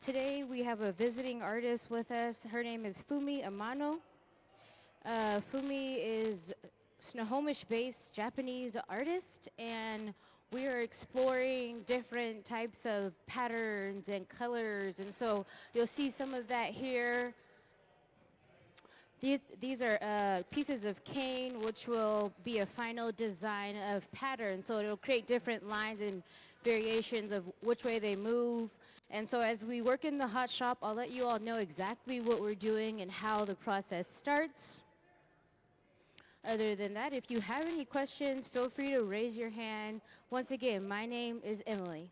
S4: Today, we have a visiting artist with us. Her name is Fumi Amano. Fumi is Snohomish-based Japanese artist, and we are exploring different types of patterns and colors, and so you'll see some of that here. These are pieces of cane, which will be a final design of pattern. So it'll create different lines and variations of which way they move. And so as we work in the hot shop, I'll let you all know exactly what we're doing and how the process starts. Other than that, if you have any questions, feel free to raise your hand. Once again, my name is Emily.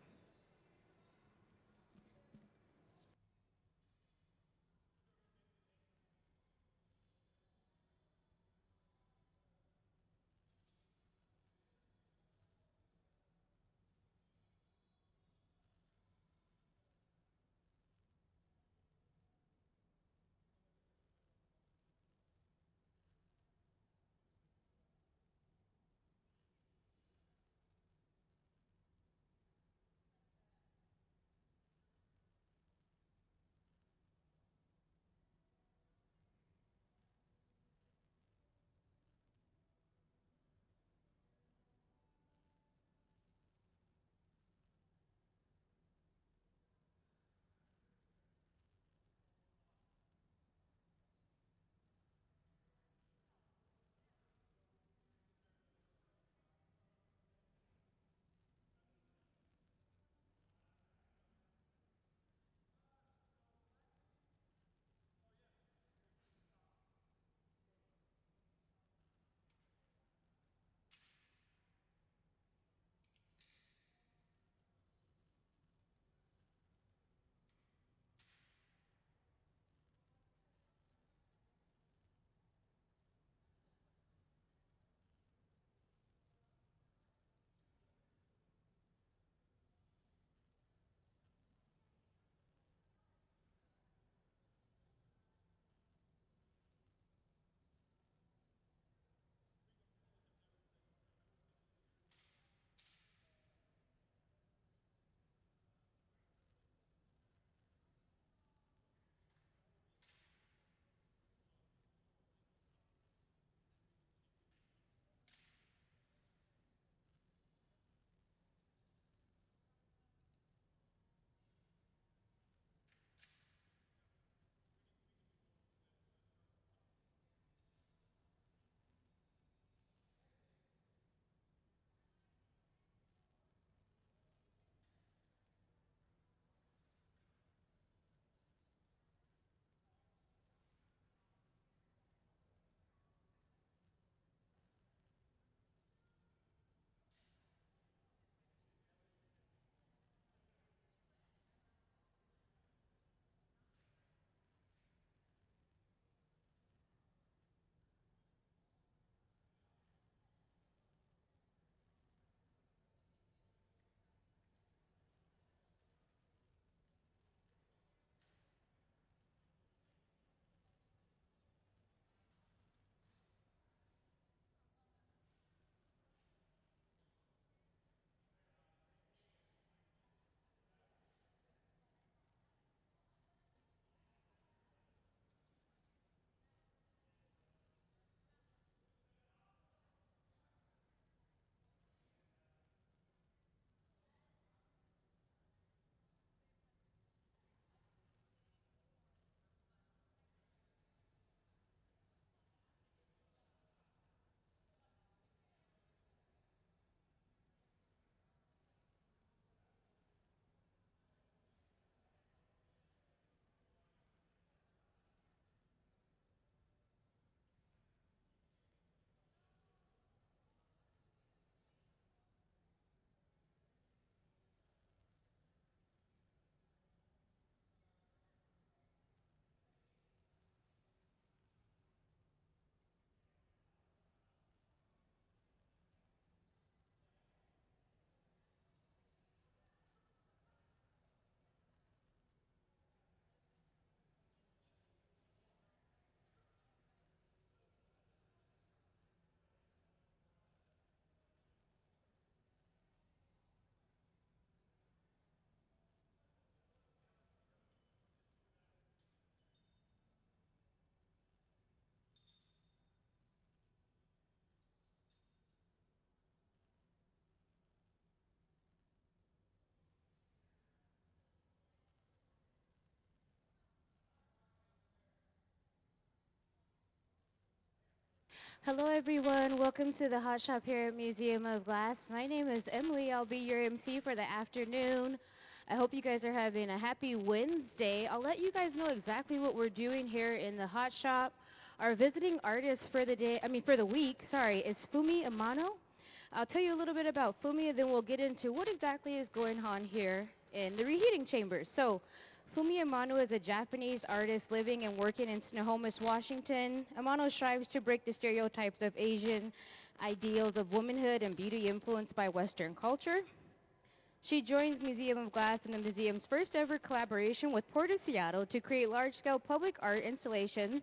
S4: Hello, everyone. Welcome to the Hot Shop here at Museum of Glass. My name is Emily. I'll be your MC for the afternoon. I hope you guys are having a happy Wednesday. I'll let you guys know exactly what we're doing here in the Hot Shop. Our visiting artist for the day, for the week, is Fumi Amano. I'll tell you a little bit about Fumi, and then we'll get into what exactly is going on here in the reheating chambers. So, Fumi Amano is a Japanese artist living and working in Snohomish, Washington. Amano strives to break the stereotypes of Asian ideals of womanhood and beauty influenced by Western culture. She joins Museum of Glass in the museum's first ever collaboration with Port of Seattle to create large-scale public art installations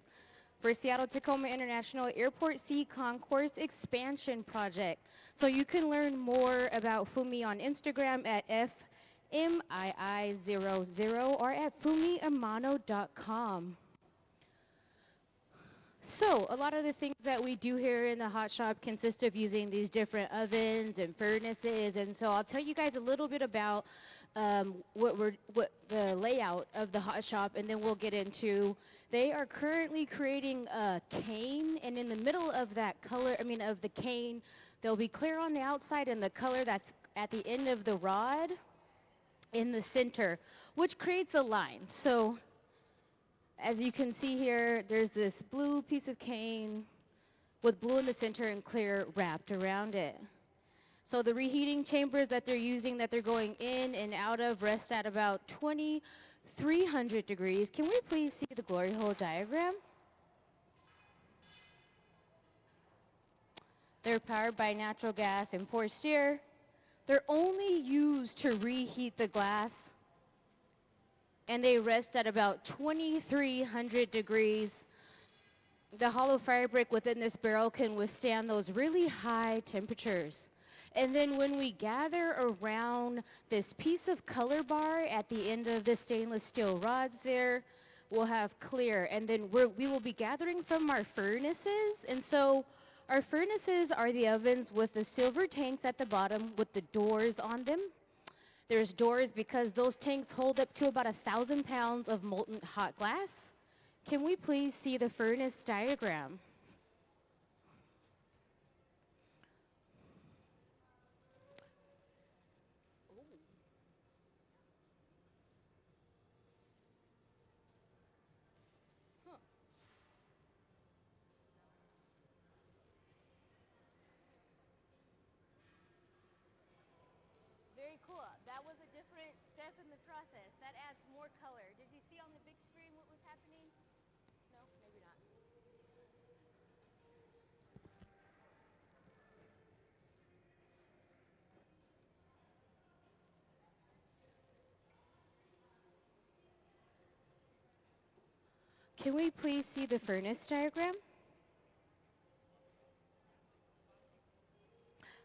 S4: for Seattle-Tacoma International Airport Sea Concourse Expansion Project. So you can learn more about Fumi on Instagram at FMII00 or at fumiamano.com. So a lot of the things that we do here in the hot shop consist of using these different ovens and furnaces, and so I'll tell you guys a little bit about what the layout of the hot shop, and then we'll get into. They are currently creating a cane, and in the middle of that color, of the cane, they'll be clear on the outside, and the color that's at the end of the rod in the center, which creates a line. So as you can see here, there's this blue piece of cane with blue in the center and clear wrapped around it. So the reheating chambers that they're using, that they're going in and out of, rest at about 2,300 degrees. Can we please see the glory hole diagram? They're powered by natural gas and forced air. They're only used to reheat the glass, and they rest at about 2,300 degrees. The hollow fire brick within this barrel can withstand those really high temperatures. And then when we gather around this piece of color bar at the end of the stainless steel rods there, we'll have clear. And then we will be gathering from our furnaces. And so our furnaces are the ovens with the silver tanks at the bottom with the doors on them. There's doors because those tanks hold up to about 1,000 pounds of molten hot glass. Can we please see the furnace diagram? Very cool. That was a different step in the process. That adds more color. Did you see on the big screen what was happening? No, maybe not. Can we please see the furnace diagram?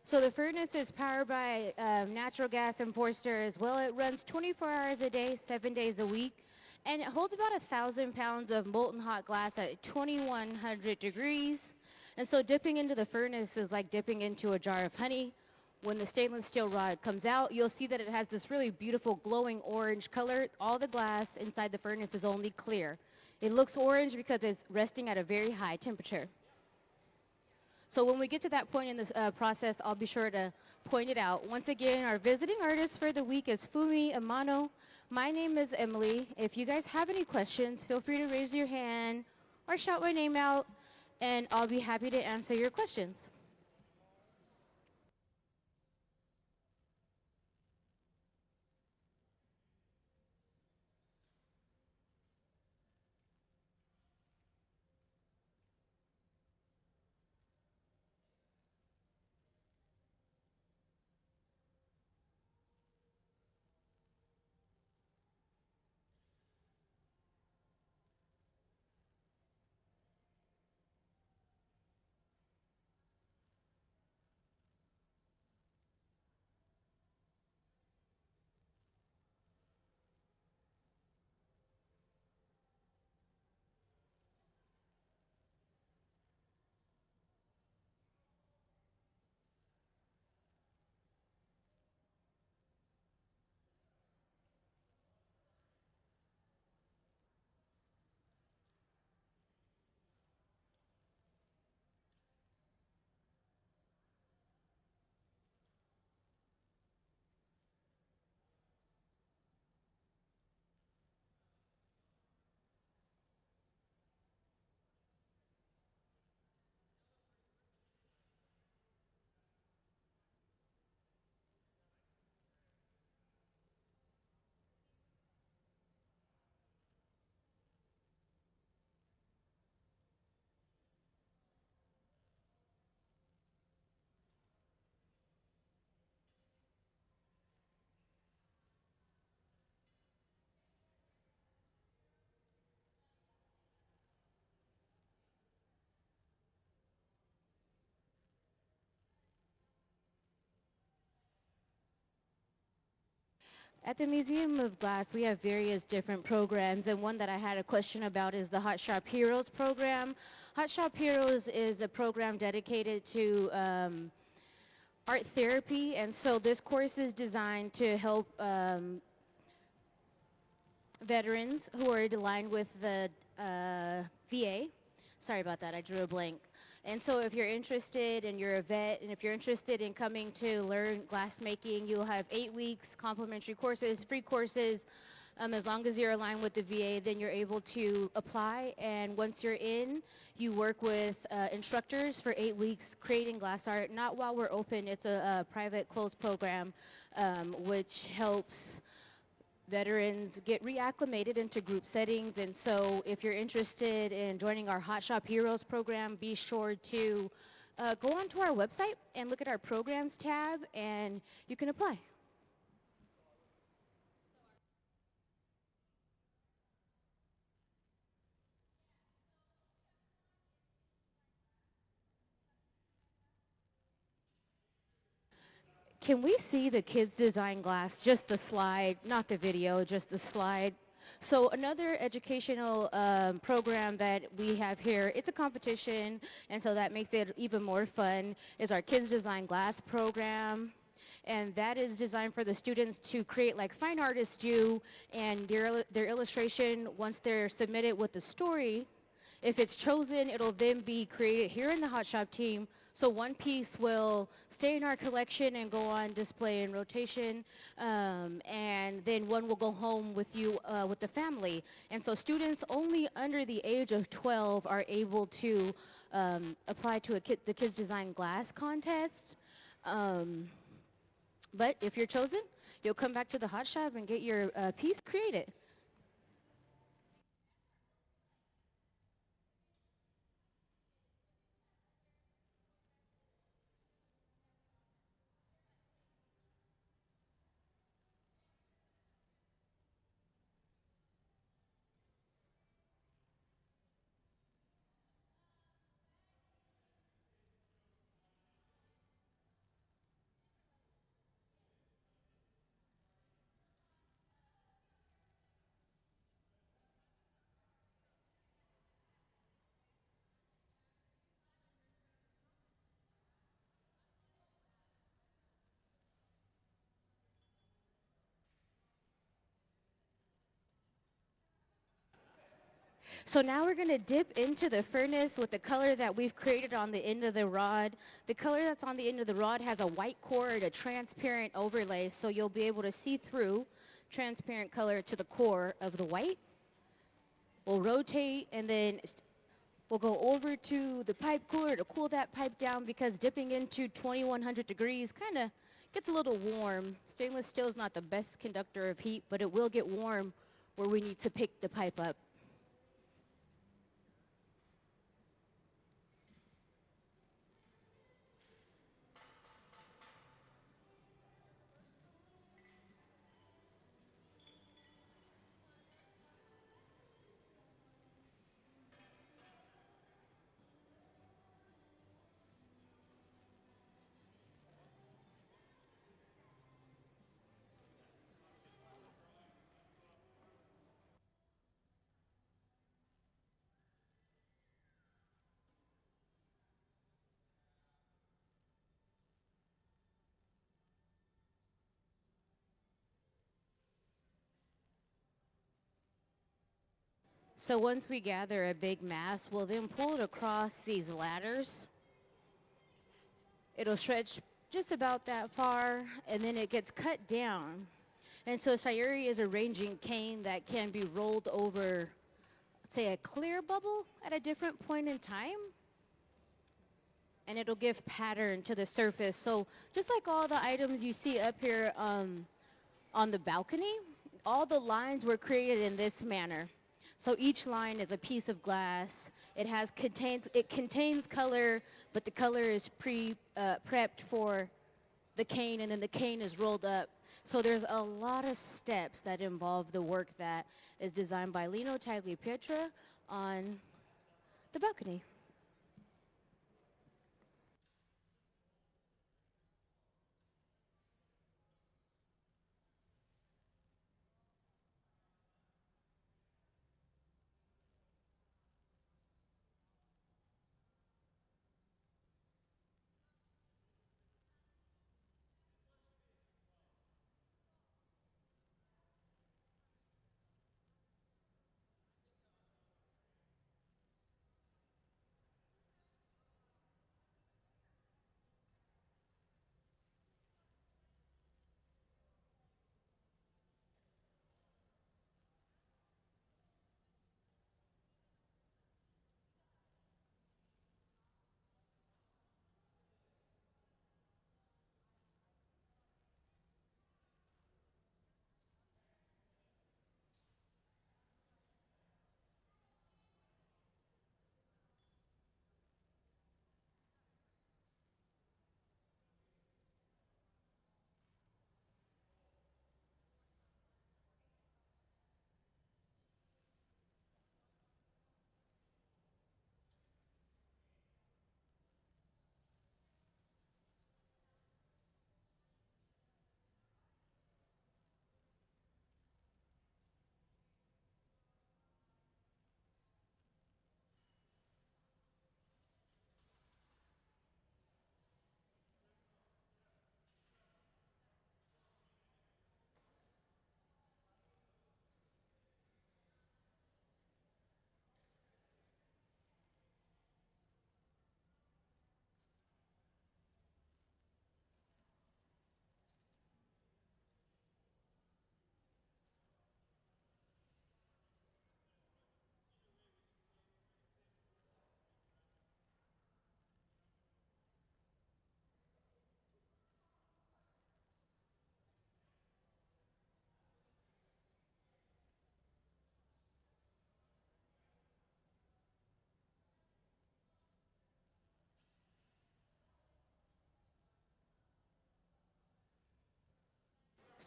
S4: So the furnace is powered by natural gas and forced air as well. It runs 24 hours a day, 7 days a week, and it holds about 1,000 pounds of molten hot glass at 2,100 degrees. And so dipping into the furnace is like dipping into a jar of honey. When the stainless steel rod comes out, you'll see that it has this really beautiful glowing orange color. All the glass inside the furnace is only clear. It looks orange because it's resting at a very high temperature. So when we get to that point in this process, I'll be sure to point it out. Once again, our visiting artist for the week is Fumi Amano. My name is Emily. If you guys have any questions, feel free to raise your hand or shout my name out, and I'll be happy to answer your questions. At the Museum of Glass, we have various different programs, and one that I had a question about is the Hot Shop Heroes program. Hot Shop Heroes is a program dedicated to art therapy, and so this course is designed to help veterans who are aligned with the VA. Sorry about that, I drew a blank. And so if you're interested and you're a vet, and if you're interested in coming to learn glass making, you'll have 8 weeks, complimentary courses, free courses. As long as you're aligned with the VA, then you're able to apply. And once you're in, you work with instructors for 8 weeks creating glass art. Not while we're open, it's a private closed program which helps veterans get reacclimated into group settings. And so if you're interested in joining our Hot Shop Heroes program, be sure to go onto our website and look at our programs tab, and you can apply. Can we see the kids design glass? Just the slide, not the video, just the slide. So another educational program that we have here, it's a competition, and so that makes it even more fun, is our Kids Design Glass program. And that is designed for the students to create like fine artists do, and their illustration, once they're submitted with the story, if it's chosen, it'll then be created here in the Hot Shop team. So one piece will stay in our collection and go on display in rotation, and then one will go home with you with the family. And so students only under the age of 12 are able to apply to the Kids Design Glass contest. But if you're chosen, you'll come back to the Hot Shop and get your piece created. So now we're going to dip into the furnace with the color that we've created on the end of the rod. The color that's on the end of the rod has a white core and a transparent overlay, so you'll be able to see through transparent color to the core of the white. We'll rotate, and then we'll go over to the pipe cooler to cool that pipe down, because dipping into 2100 degrees kind of gets a little warm. Stainless steel is not the best conductor of heat, but it will get warm where we need to pick the pipe up. So once we gather a big mass, we'll then pull it across these ladders. It'll stretch just about that far, and then it gets cut down. And so Sayuri is a ranging cane that can be rolled over, say, a clear bubble at a different point in time. And it'll give pattern to the surface. So just like all the items you see up here on the balcony, all the lines were created in this manner. So each line is a piece of glass. It contains color, but the color is prepped for the cane, and then the cane is rolled up. So there's a lot of steps that involve the work that is designed by Lino Tagliapietra on the balcony.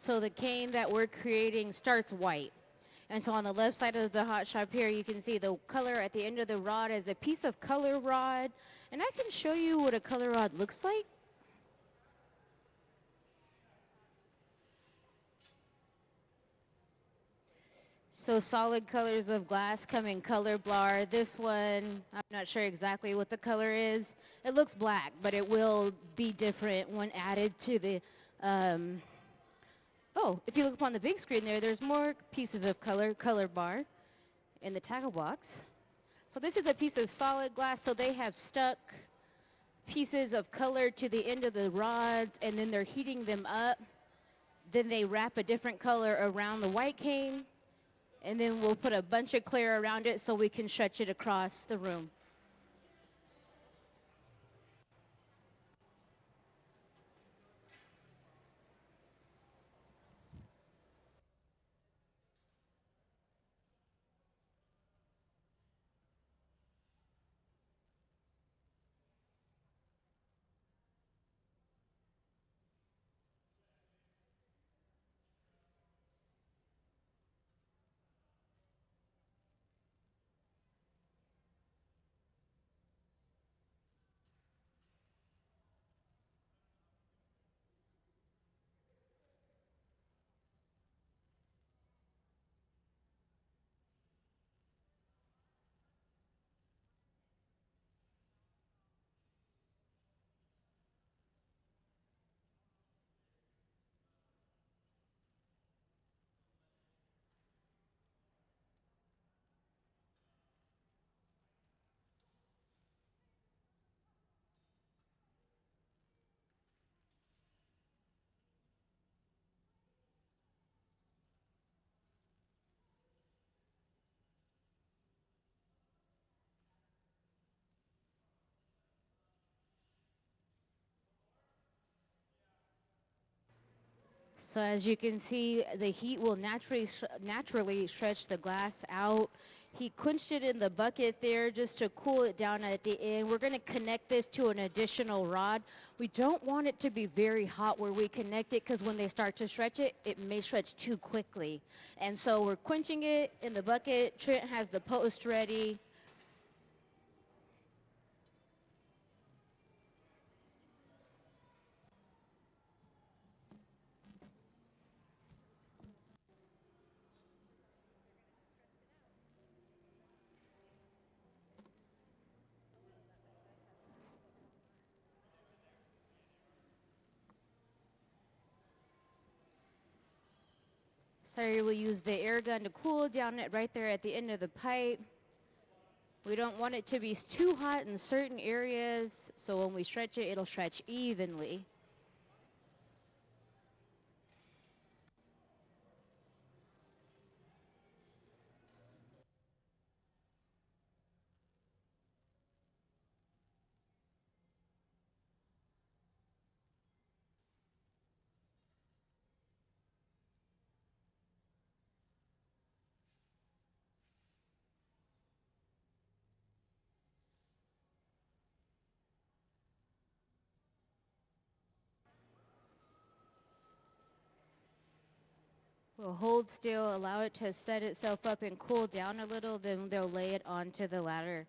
S4: So the cane that we're creating starts white. And so on the left side of the hot shop here, you can see the color at the end of the rod is a piece of color rod. And I can show you what a color rod looks like. So solid colors of glass come in color bar. This one, I'm not sure exactly what the color is. It looks black, but it will be different when added to the, oh, if you look up on the big screen there, there's more pieces of color bar in the tackle box. So this is a piece of solid glass, so they have stuck pieces of color to the end of the rods, and then they're heating them up. Then they wrap a different color around the white cane, and then we'll put a bunch of clear around it so we can stretch it across the room. So as you can see, the heat will naturally stretch the glass out. He quenched it in the bucket there just to cool it down at the end. We're going to connect this to an additional rod. We don't want it to be very hot where we connect it, because when they start to stretch it, it may stretch too quickly. And so we're quenching it in the bucket. Trent has the post ready. Sorry, we'll use the air gun to cool down it right there at the end of the pipe. We don't want it to be too hot in certain areas, so when we stretch it, it'll stretch evenly. We'll hold still, allow it to set itself up and cool down a little, then they'll lay it onto the ladder.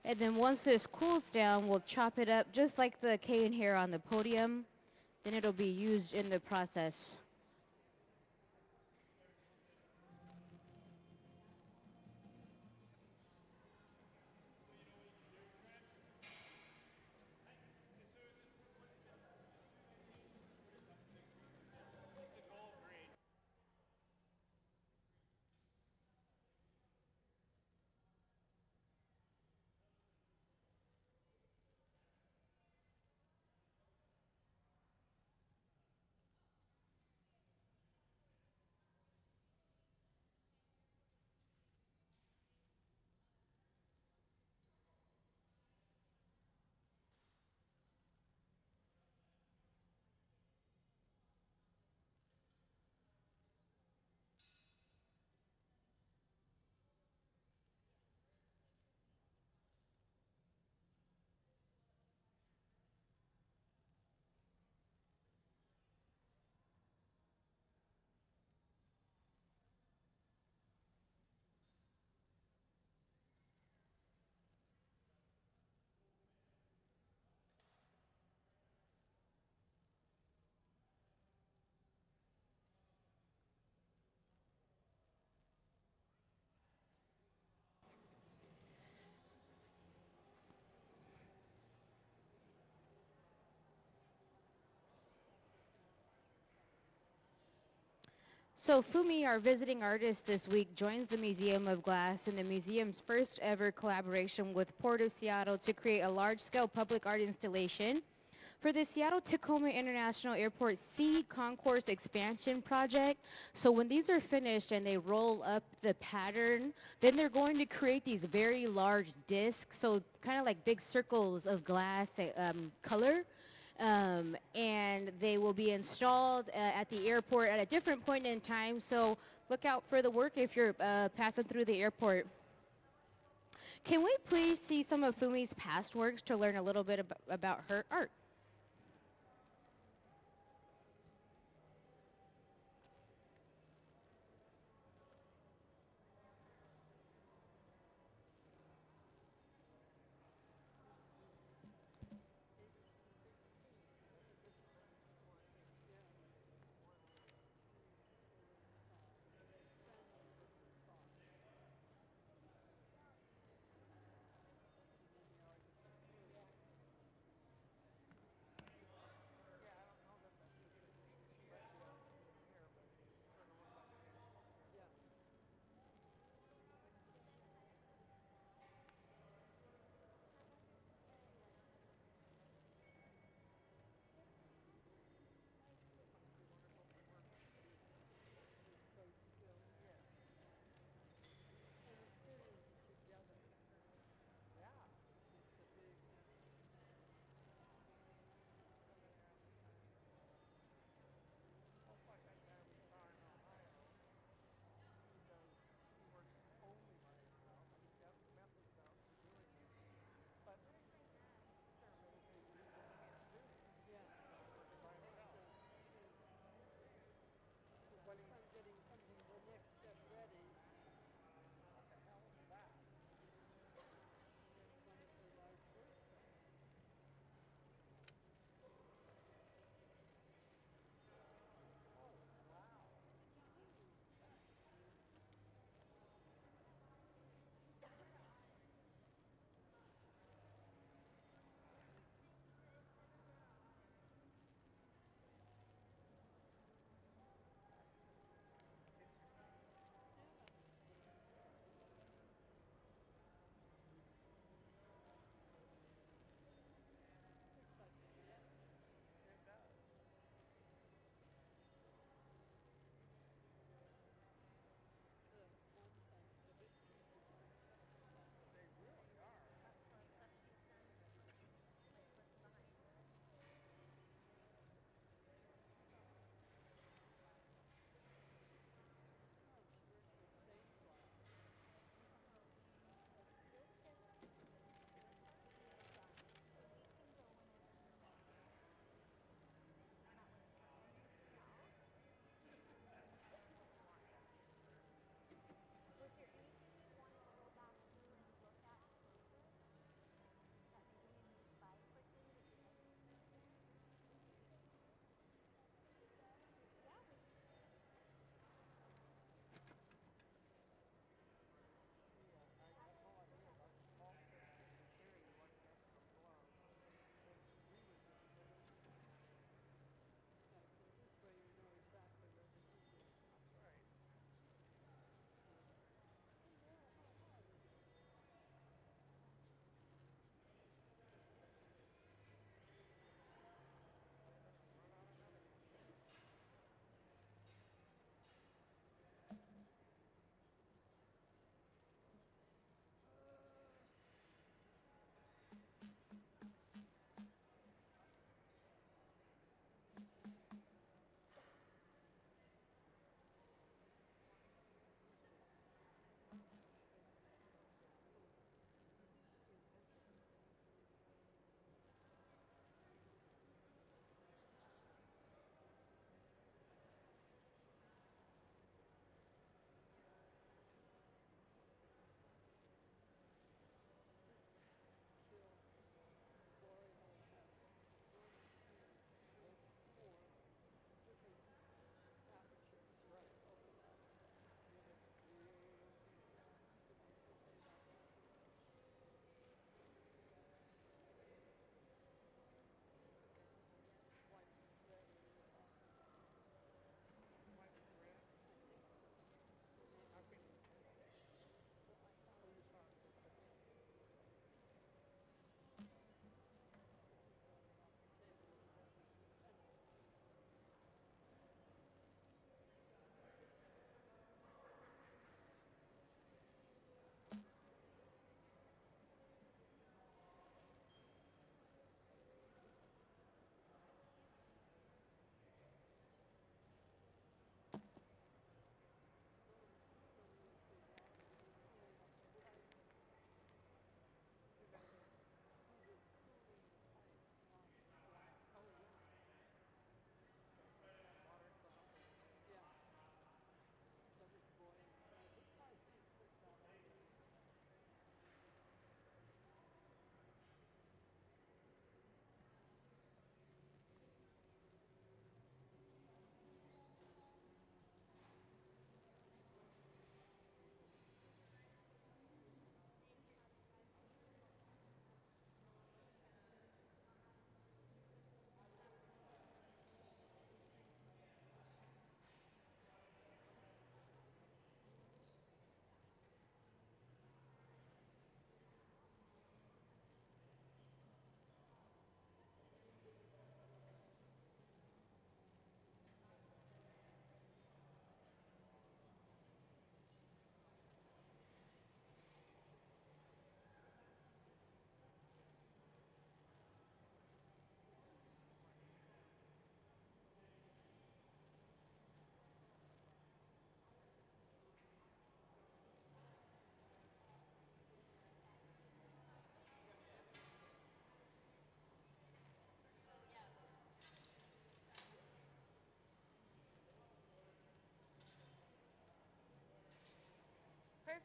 S4: And then once this cools down, we'll chop it up just like the cane here on the podium. Then it'll be used in the process. So Fumi, our visiting artist this week, joins the Museum of Glass in the museum's first ever collaboration with Port of Seattle to create a large-scale public art installation for the Seattle-Tacoma International Airport Sea Concourse Expansion Project. So when these are finished and they roll up the pattern, then they're going to create these very large discs, so kind of like big circles of glass color. And they will be installed at the airport at a different point in time. So look out for the work if you're passing through the airport. Can we please see some of Fumi's past works to learn a little bit about her art?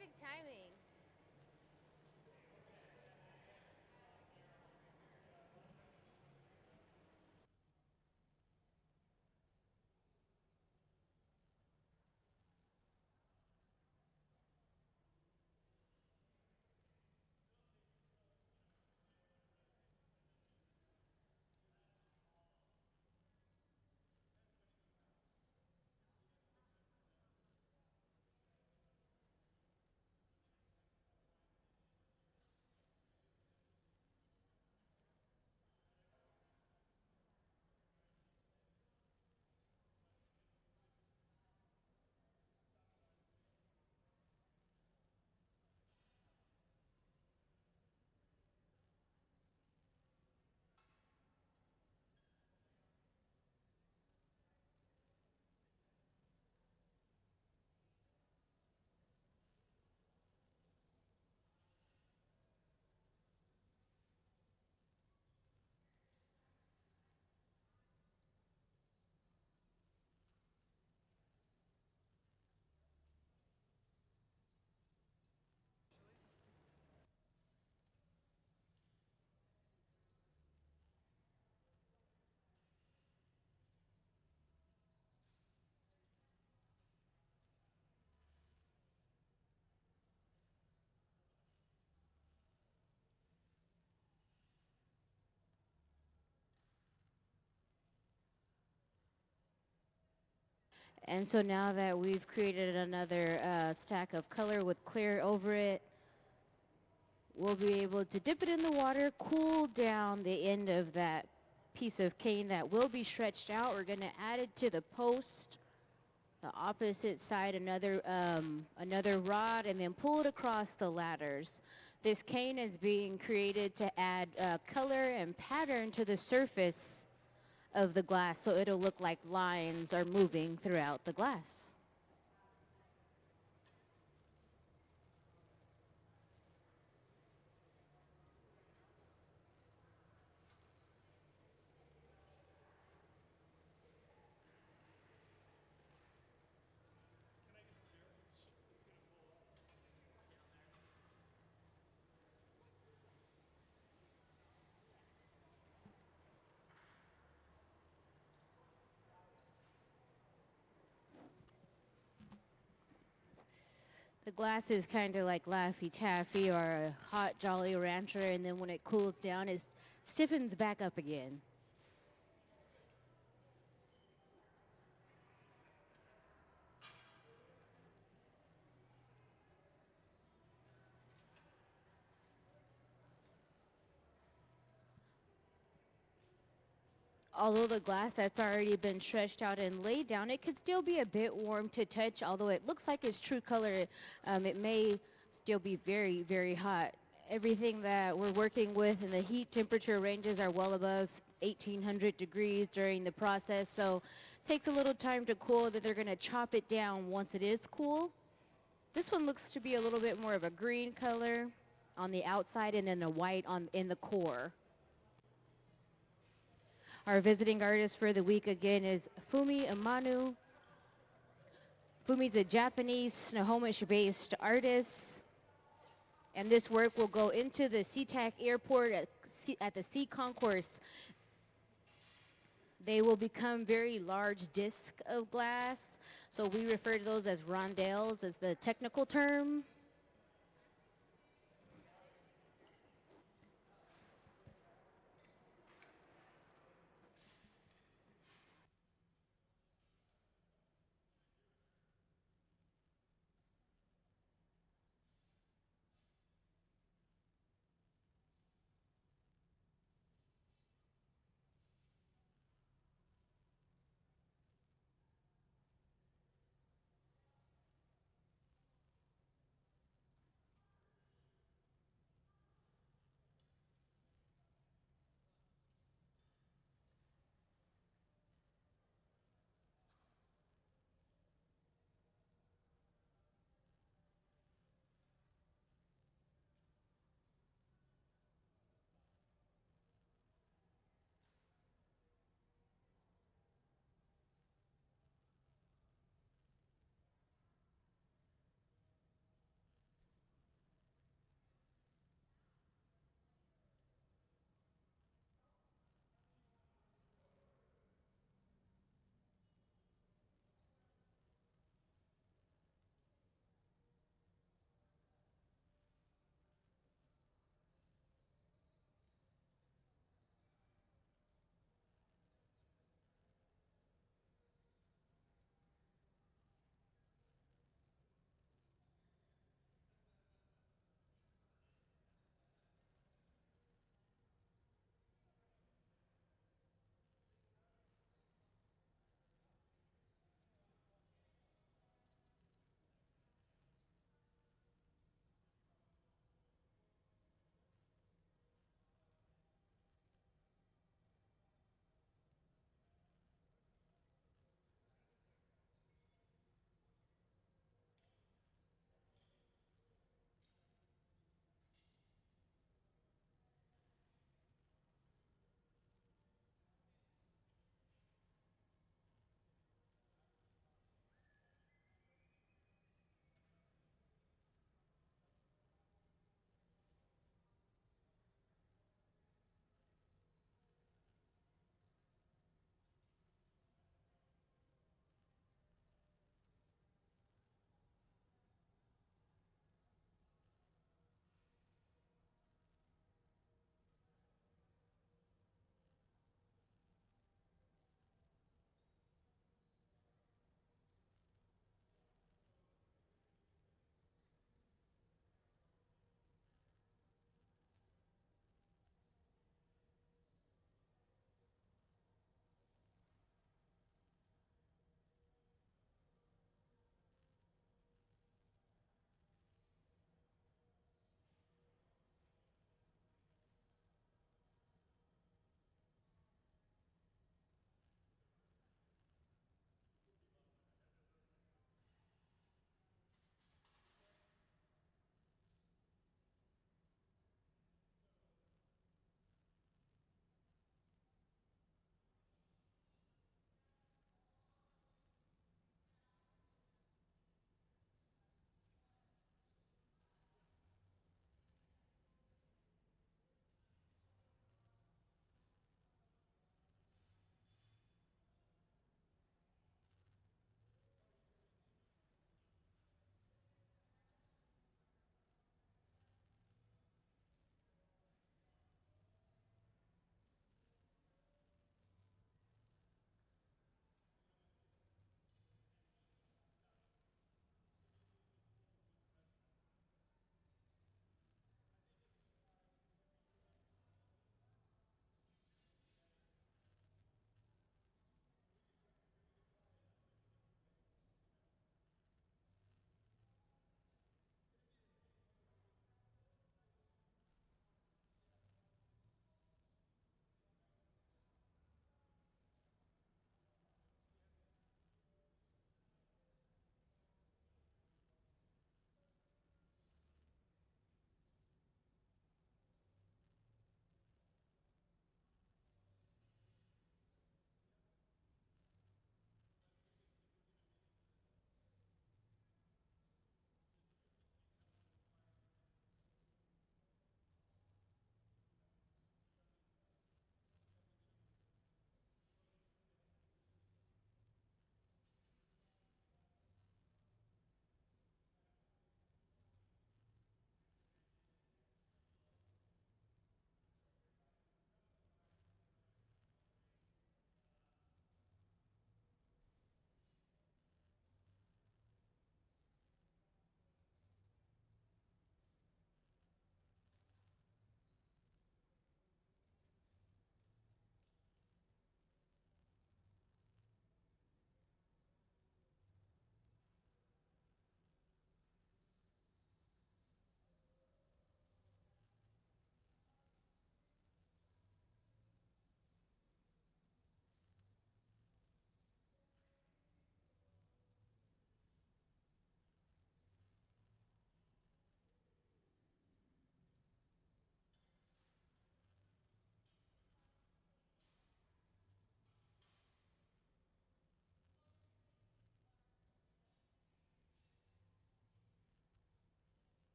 S4: Perfect timing. And so now that we've created another stack of color with clear over it, we'll be able to dip it in the water, cool down the end of that piece of cane that will be stretched out. We're going to add it to the post, the opposite side, another rod, and then pull it across the ladders. This cane is being created to add color and pattern to the surface of the glass, so it'll look like lines are moving throughout the glass. The glass is kind of like Laffy Taffy or a hot Jolly Rancher, and then when it cools down, it stiffens back up again. Although the glass that's already been stretched out and laid down, it could still be a bit warm to touch. Although it looks like it's true color, it may still be very, very hot. Everything that we're working with and the heat temperature ranges are well above 1800 degrees during the process. So it takes a little time to cool, that they're going to chop it down once it is cool. This one looks to be a little bit more of a green color on the outside and then a white in the core. Our visiting artist for the week again is Fumi Amano. Fumi's a Japanese Snohomish-based artist, and this work will go into the SEA-TAC airport at the sea concourse. They will become very large discs of glass, so we refer to those as rondels as the technical term.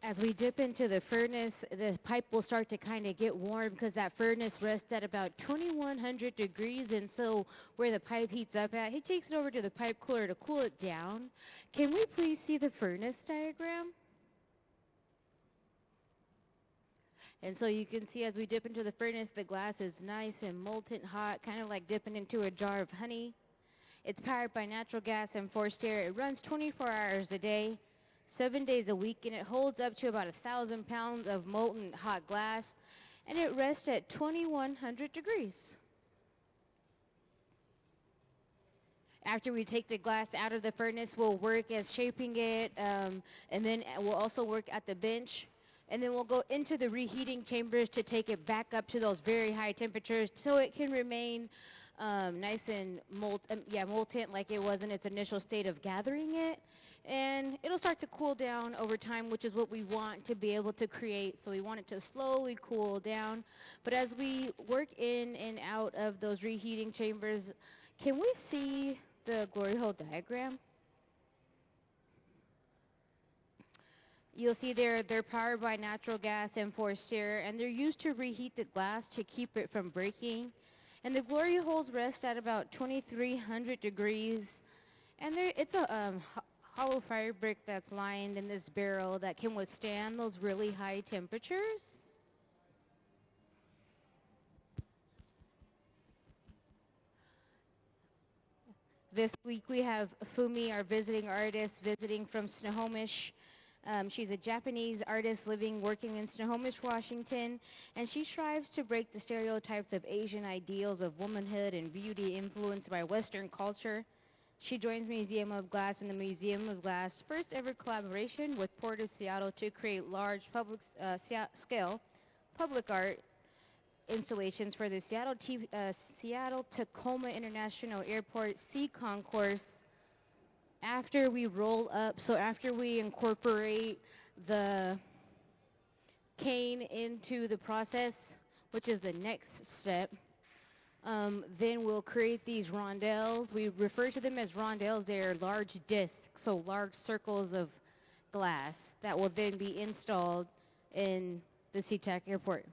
S4: As we dip into the furnace, the pipe will start to kind of get warm because that furnace rests at about 2100 degrees. And so where the pipe heats up at, he takes it over to the pipe cooler to cool it down. Can we please see the furnace diagram? And so you can see as we dip into the furnace, the glass is nice and molten hot, kind of like dipping into a jar of honey. It's powered by natural gas and forced air. It runs 24 hours a day, 7 days a week, and it holds up to about 1,000 pounds of molten hot glass, and it rests at 2100 degrees. After we take the glass out of the furnace, we'll work as shaping it, and then we'll also work at the bench. And then we'll go into the reheating chambers to take it back up to those very high temperatures so it can remain nice and molten like it was in its initial state of gathering it. And it'll start to cool down over time, which is what we want to be able to create. So we want it to slowly cool down. But as we work in and out of those reheating chambers, can we see the glory hole diagram? You'll see they're powered by natural gas and forced air, and they're used to reheat the glass to keep it from breaking. And the glory holes rest at about 2300 degrees. And it's a hollow fire brick that's lined in this barrel that can withstand those really high temperatures. This week we have Fumi, our visiting artist, visiting from Snohomish. She's a Japanese artist working in Snohomish, Washington, and she strives to break the stereotypes of Asian ideals of womanhood and beauty influenced by Western culture. She joins Museum of Glass in the Museum of Glass' first ever collaboration with Port of Seattle to create large scale public art installations for the Seattle-Tacoma International Airport Sea Concourse. After we roll up, so after we incorporate the cane into the process, which is the next step, then we'll create these rondels. We refer to them as rondels. They're large discs, so large circles of glass that will then be installed in the SEA-TAC airport.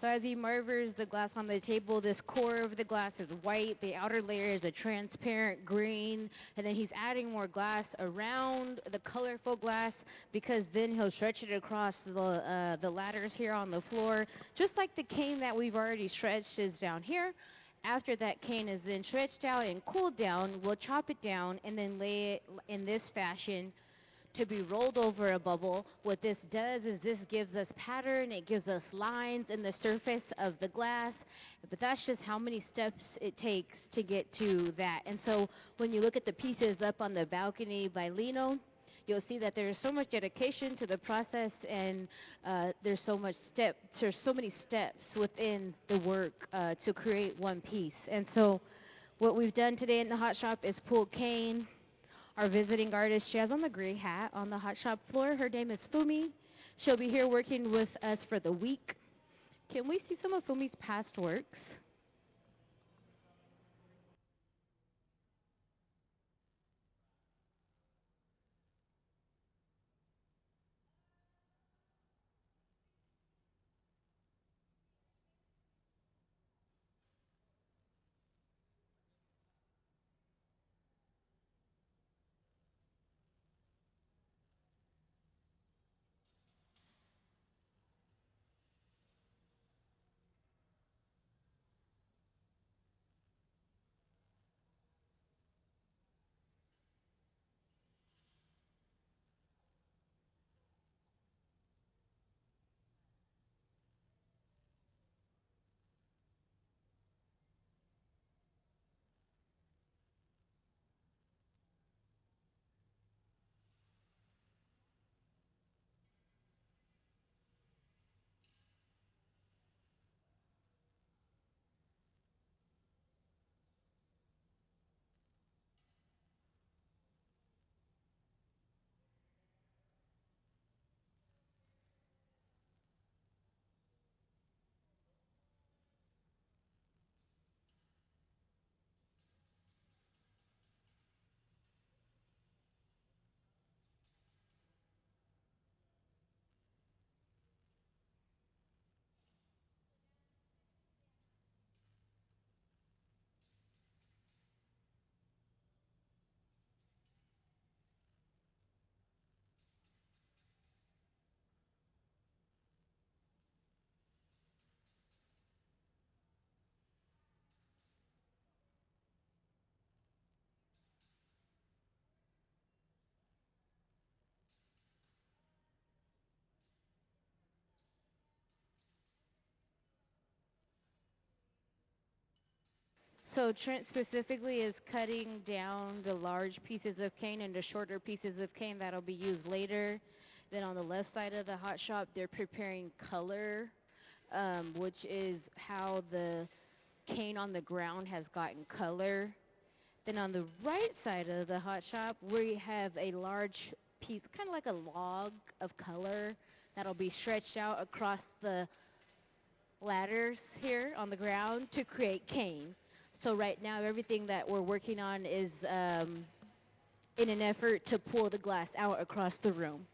S4: So as he marvers the glass on the table, this core of the glass is white, the outer layer is a transparent green, and then he's adding more glass around the colorful glass because then he'll stretch it across the ladders here on the floor, just like the cane that we've already stretched is down here. After that cane is then stretched out and cooled down, we'll chop it down and then lay it in this fashion to be rolled over a bubble. What this does is this gives us pattern, it gives us lines in the surface of the glass, but that's just how many steps it takes to get to that. And so when you look at the pieces up on the balcony by Lino, you'll see that there's so much dedication to the process, and there's so many steps within the work to create one piece. And so what we've done today in the hot shop is pull cane. Our visiting artist, she has on the gray hat on the hot shop floor. Her name is Fumi. She'll be here working with us for the week. Can we see some of Fumi's past works? So Trent specifically is cutting down the large pieces of cane into shorter pieces of cane that'll be used later. Then on the left side of the hot shop, they're preparing color, which is how the cane on the ground has gotten color. Then on the right side of the hot shop, we have a large piece, kind of like a log of color that'll be stretched out across the ladders here on the ground to create cane. So right now, everything that we're working on is in an effort to pull the glass out across the room.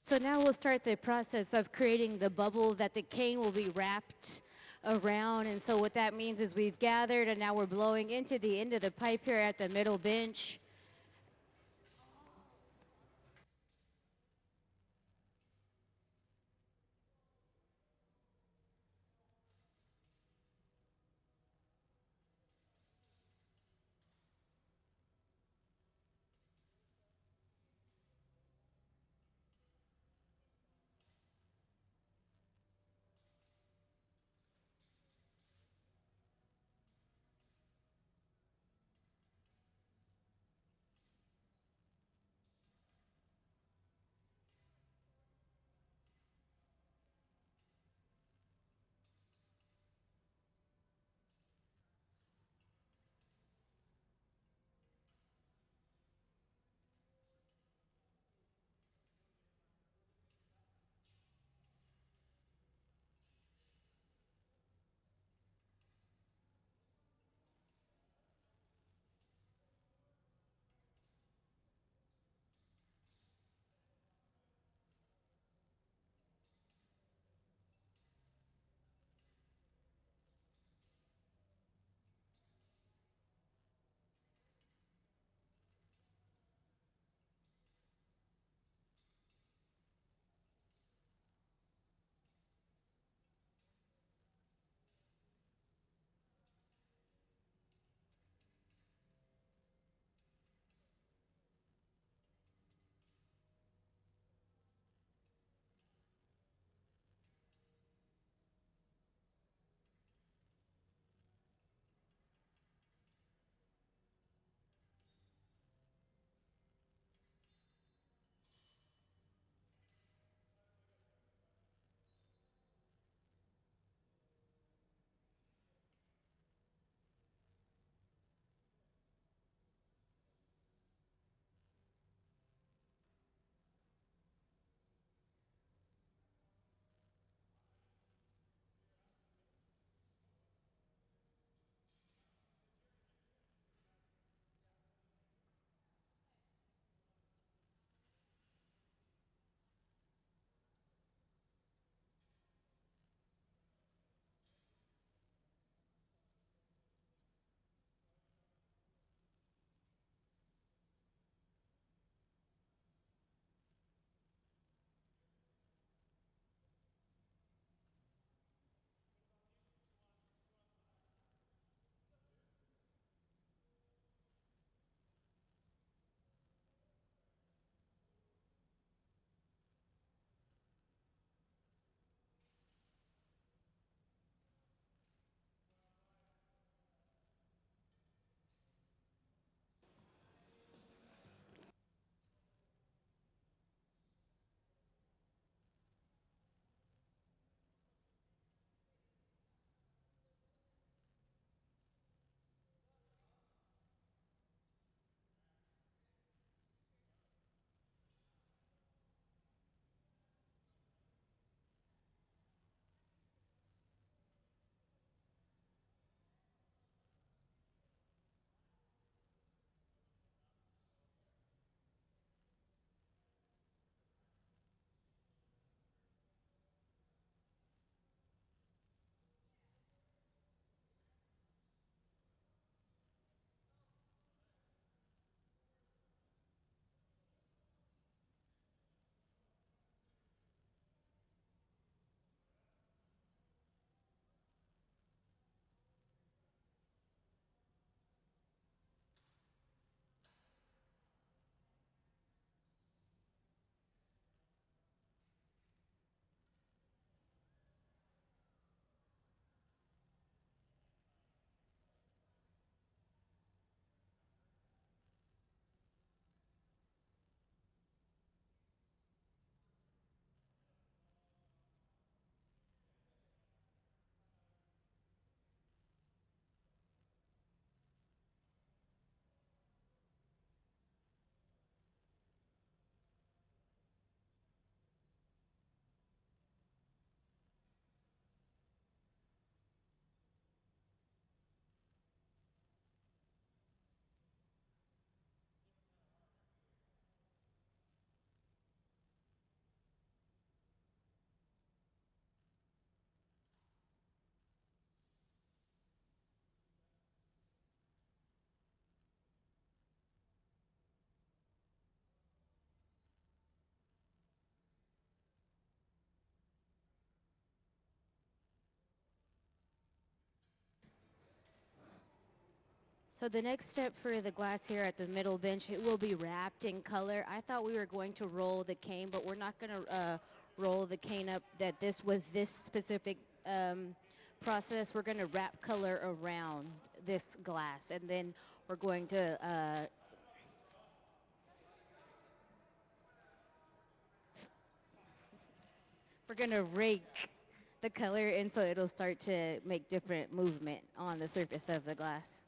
S4: So now we'll start the process of creating the bubble that the cane will be wrapped around. And so what that means is we've gathered and now we're blowing into the end of the pipe here at the middle bench. So the next step for the glass here at the middle bench, it will be wrapped in color. I thought we were going to roll the cane, but we're not going to roll the cane up that this with this specific process. We're going to wrap color around this glass, and then we're going to rake the color, and so it'll start to make different movement on the surface of the glass.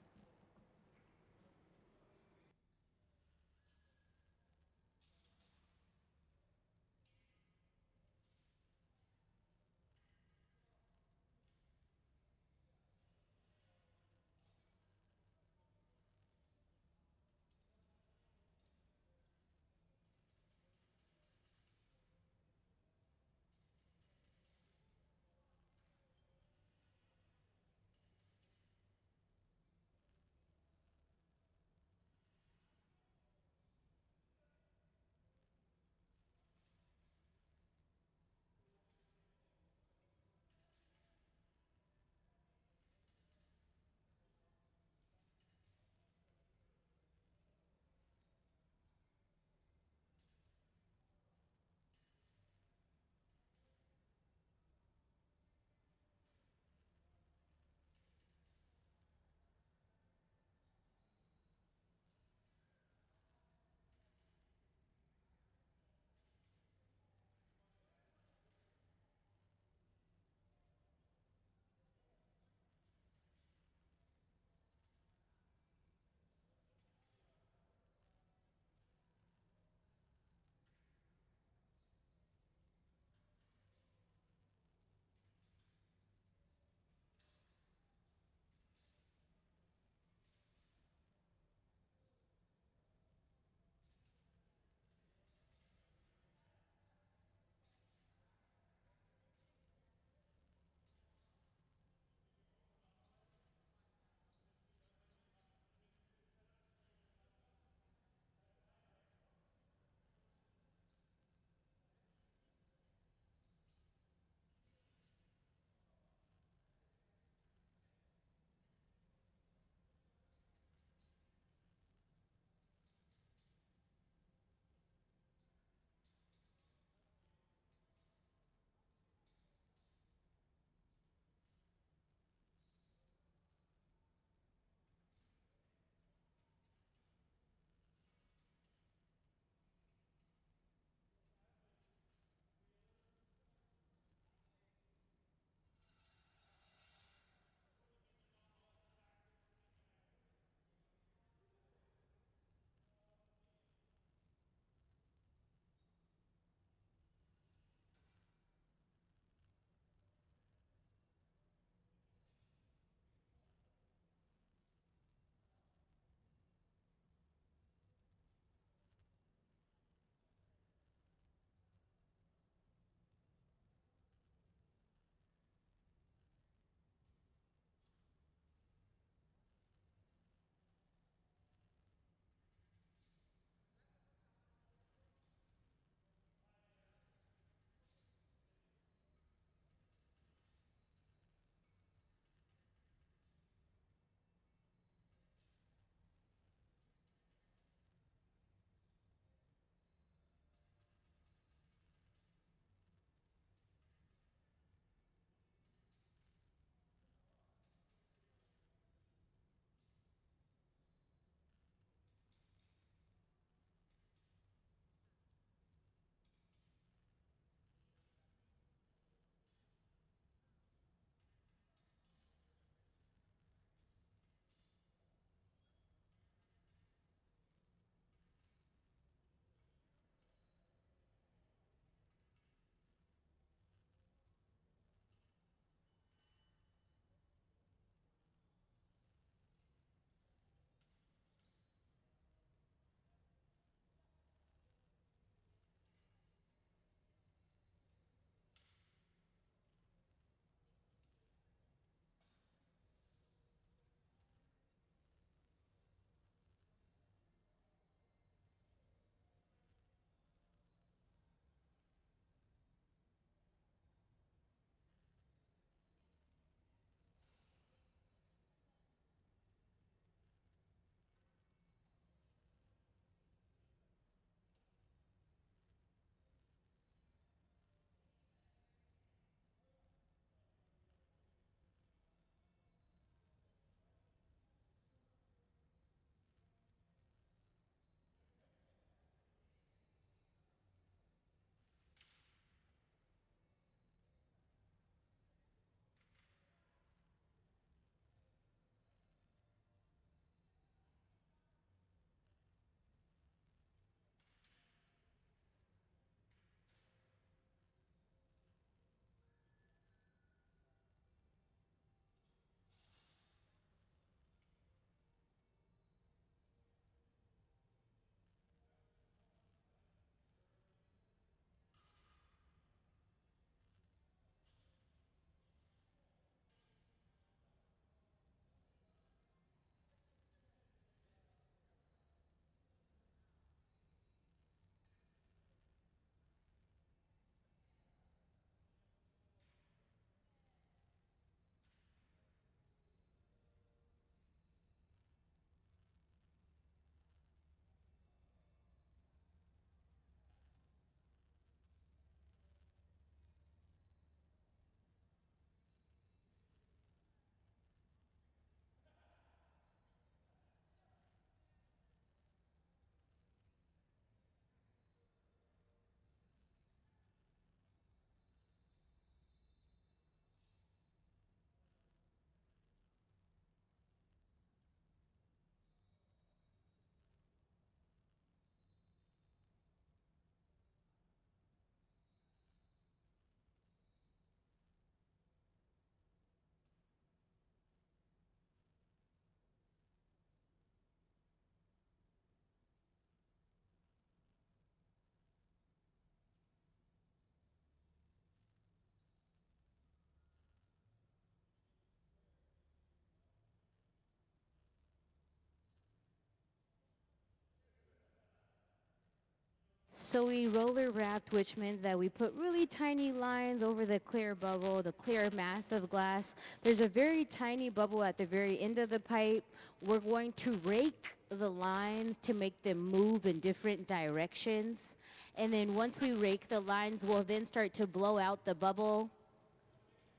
S4: So we roller wrapped, which meant that we put really tiny lines over the clear bubble, the clear mass of glass. There's a very tiny bubble at the very end of the pipe. We're going to rake the lines to make them move in different directions. And then once we rake the lines, we'll then start to blow out the bubble.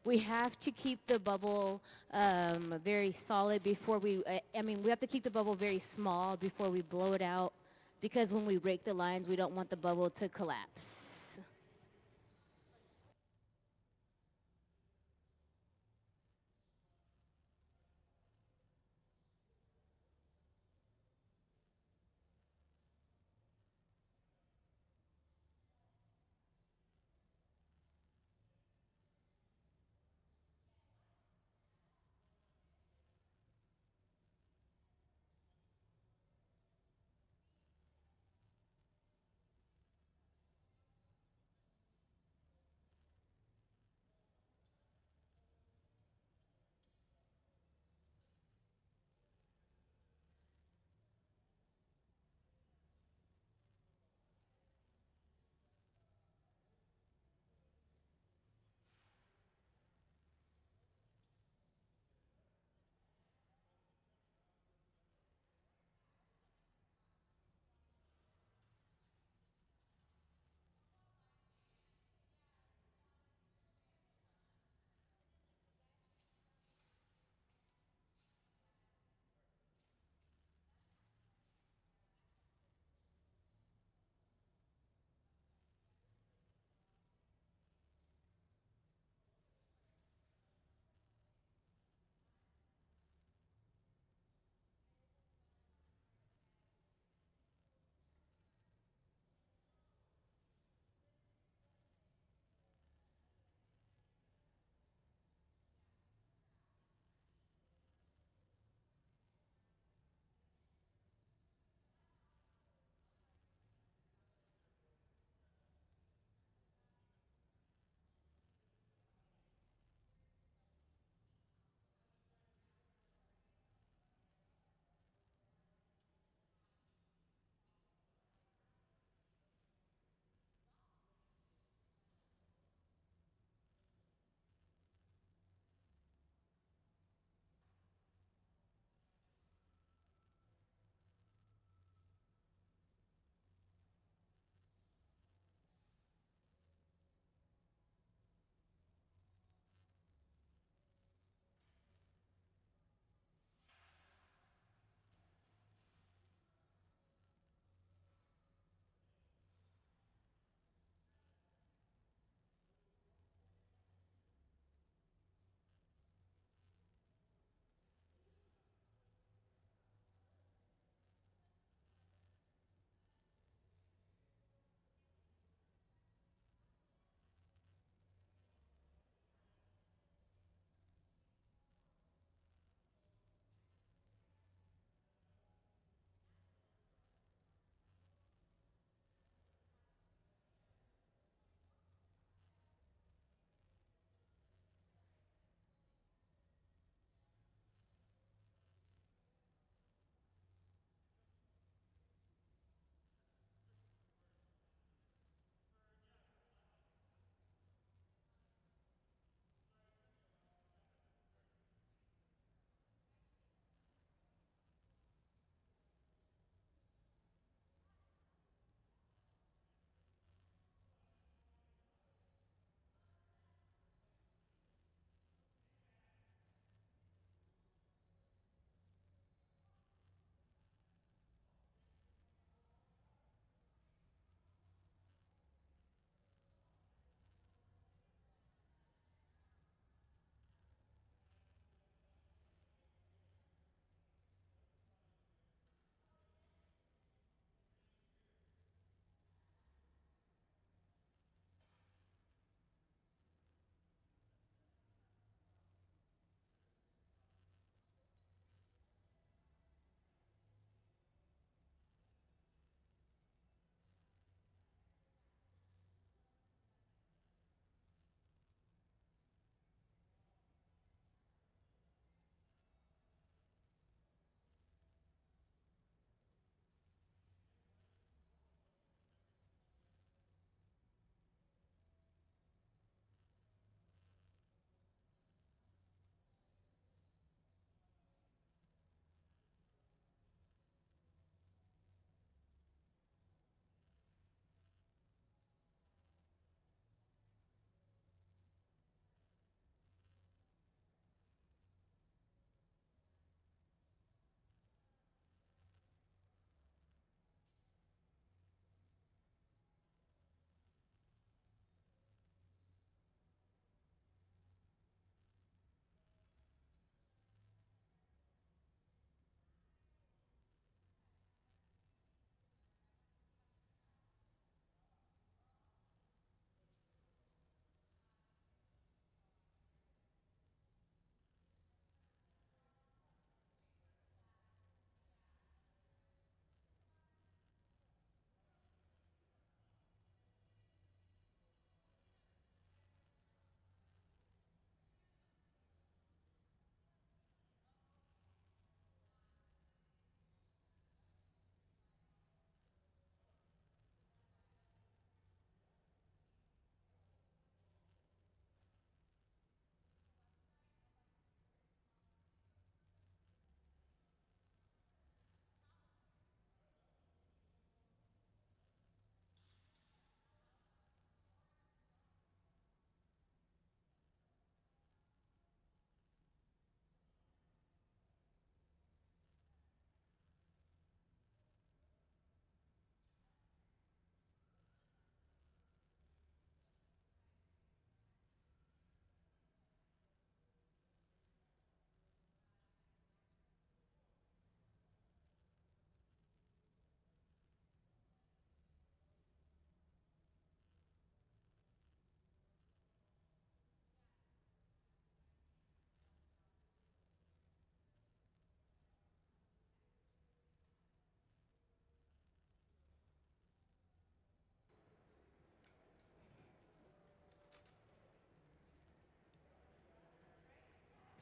S4: We have to keep the bubble very solid before we have to keep the bubble very small before we blow it out, because when we rake the lines, we don't want the bubble to collapse.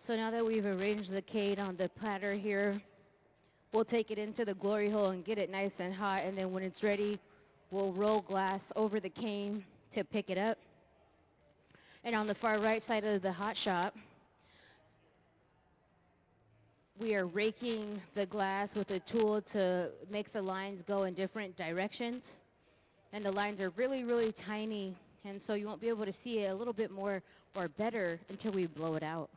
S4: So now that we've arranged the cane on the platter here, we'll take it into the glory hole and get it nice and hot, and then when it's ready, we'll roll glass over the cane to pick it up. And on the far right side of the hot shop, we are raking the glass with a tool to make the lines go in different directions. And the lines are really, really tiny, and so you won't be able to see it a little bit more or better until we blow it out.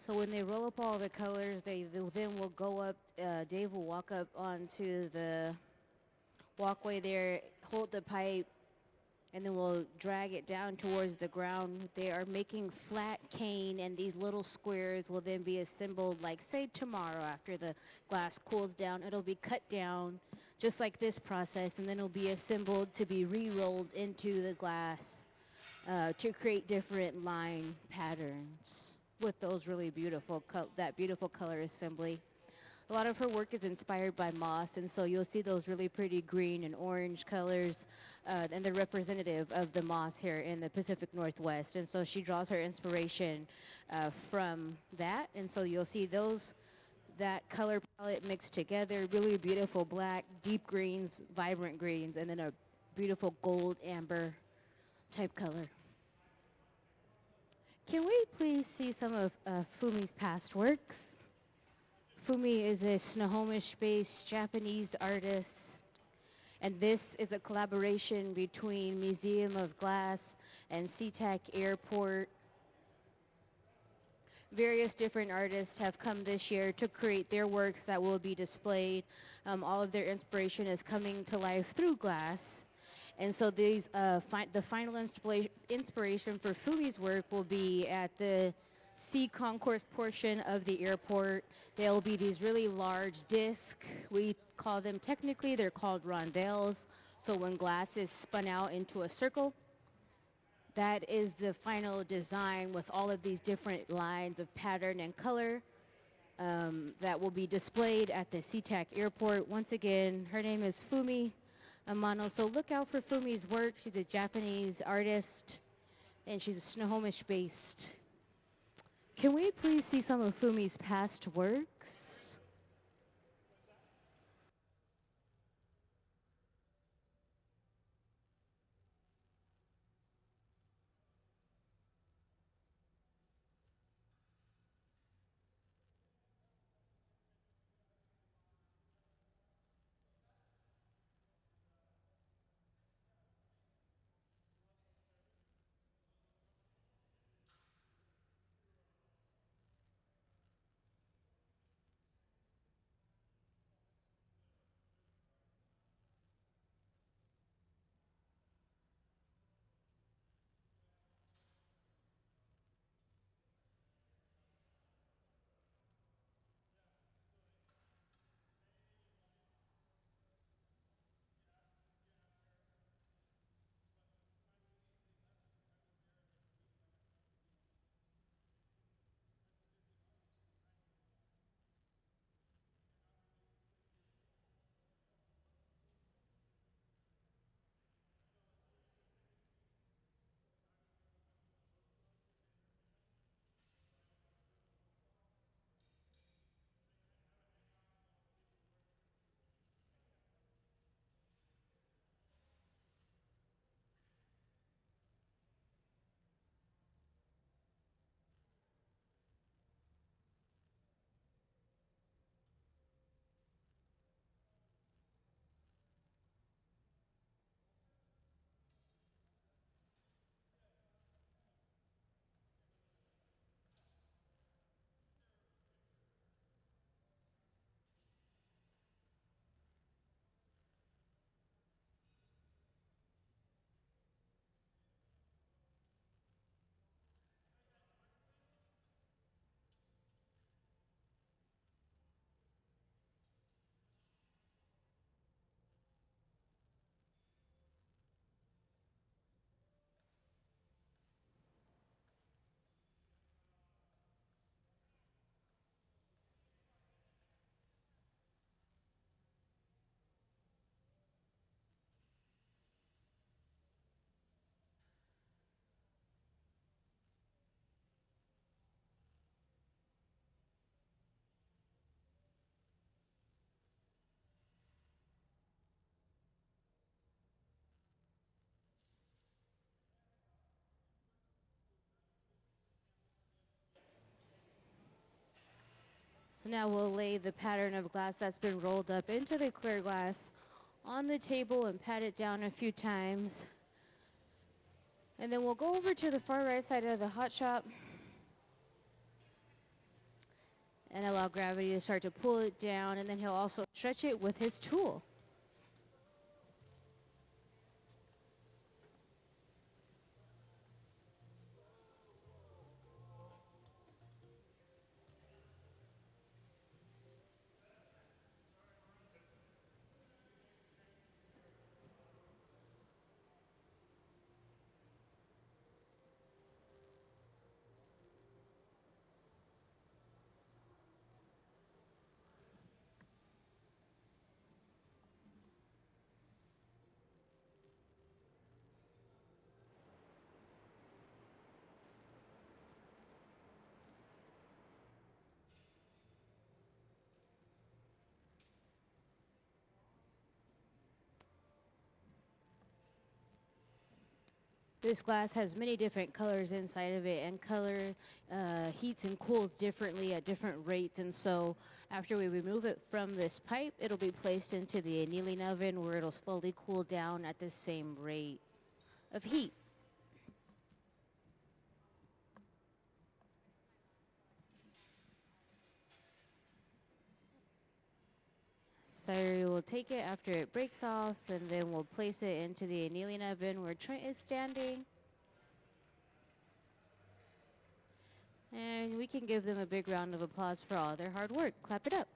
S4: So when they roll up all the colors, then will go up, Dave will walk up onto the walkway there, hold the pipe, and then we'll drag it down towards the ground. They are making flat cane, and these little squares will then be assembled, like say tomorrow after the glass cools down. It'll be cut down just like this process, and then it'll be assembled to be re-rolled into the glass to create different line patterns with those really beautiful, that beautiful color assembly. A lot of her work is inspired by moss, and so you'll see those really pretty green and orange colors, and they're representative of the moss here in the Pacific Northwest. And so she draws her inspiration from that, and so you'll see that color palette mixed together, really beautiful black, deep greens, vibrant greens, and then a beautiful gold amber type color. Can we please see some of Fumi's past works? Fumi is a Snohomish-based Japanese artist, and this is a collaboration between Museum of Glass and SEA-TAC Airport. Various different artists have come this year to create their works that will be displayed. All of their inspiration is coming to life through glass. And so these, the final inspiration for Fumi's work will be at the sea concourse portion of the airport. There will be these really large discs. We call them, technically, they're called rondels. So when glass is spun out into a circle, that is the final design with all of these different lines of pattern and color that will be displayed at the SEA-TAC airport. Once again, her name is Fumi Amano. So look out for Fumi's work. She's a Japanese artist, and she's Snohomish-based. Can we please see some of Fumi's past works? So now we'll lay the pattern of glass that's been rolled up into the clear glass on the table and pat it down a few times. And then we'll go over to the far right side of the hot shop. and allow gravity to start to pull it down, and then he'll also stretch it with his tool. This glass has many different colors inside of it, and color heats and cools differently at different rates. And so after we remove it from this pipe, it'll be placed into the annealing oven where it'll slowly cool down at the same rate of heat. So we'll take it after it breaks off, and then we'll place it into the annealing oven where Trent is standing. And we can give them a big round of applause for all their hard work. Clap it up.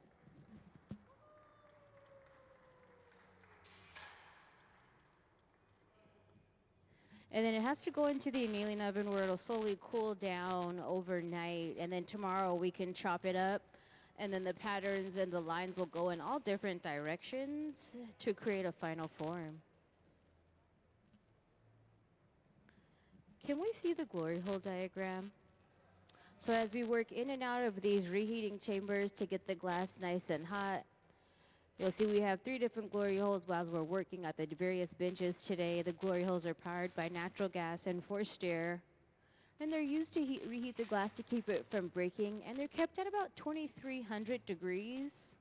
S4: And then it has to go into the annealing oven where it'll slowly cool down overnight. And then tomorrow we can chop it up. And then the patterns and the lines will go in all different directions to create a final form. Can we see the glory hole diagram? So as we work in and out of these reheating chambers to get the glass nice and hot, you'll see we have 3 different glory holes while we're working at the various benches today. The glory holes are powered by natural gas and forced air. And they're used to reheat the glass to keep it from breaking. And they're kept at about 2,300 degrees.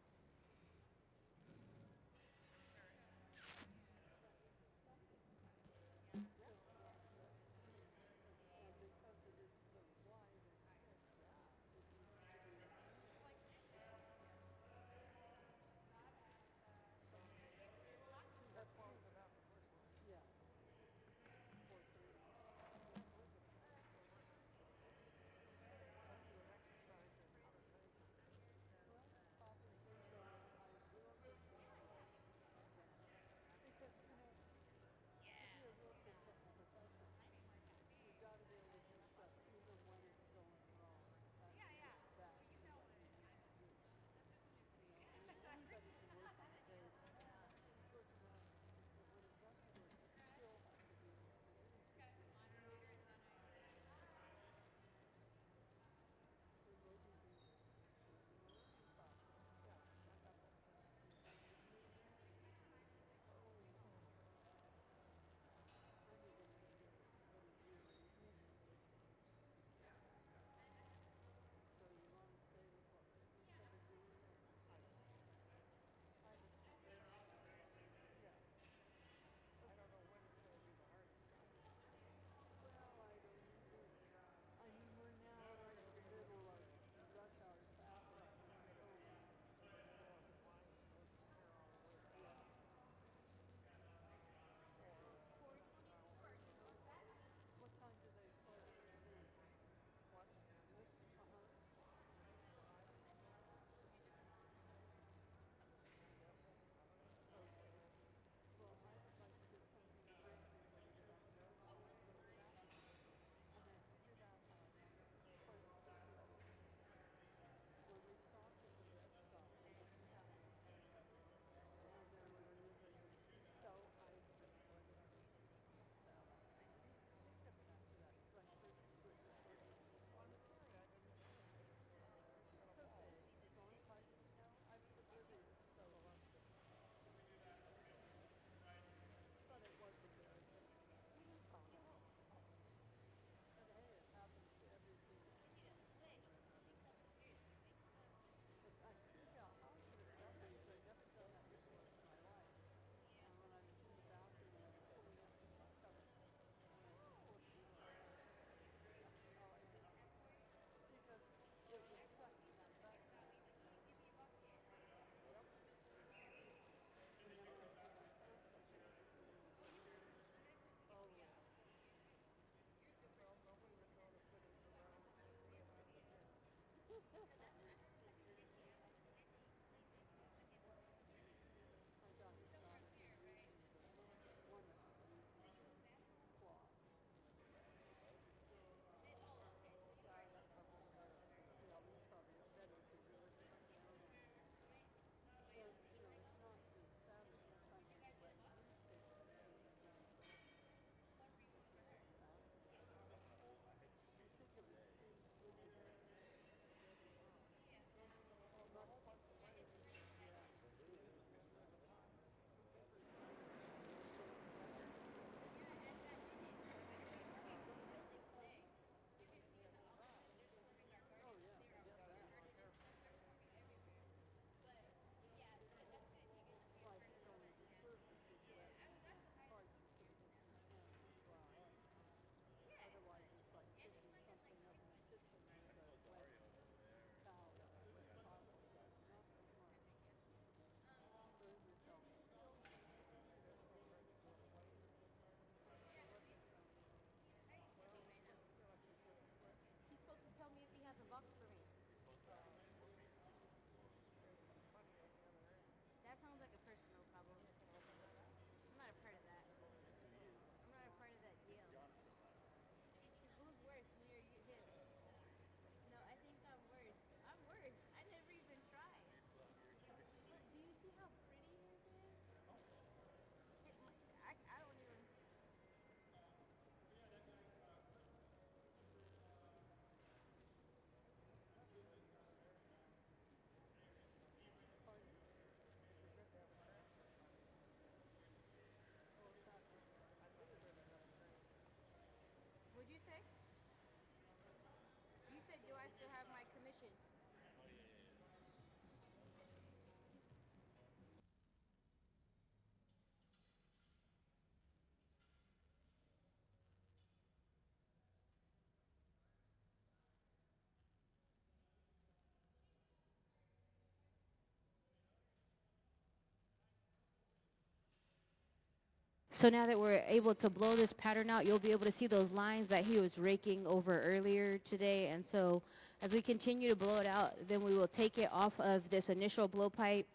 S4: So now that we're able to blow this pattern out, you'll be able to see those lines that he was raking over earlier today. And so as we continue to blow it out, then we will take it off of this initial blow pipe,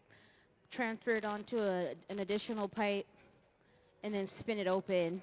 S4: transfer it onto an additional pipe, and then spin it open.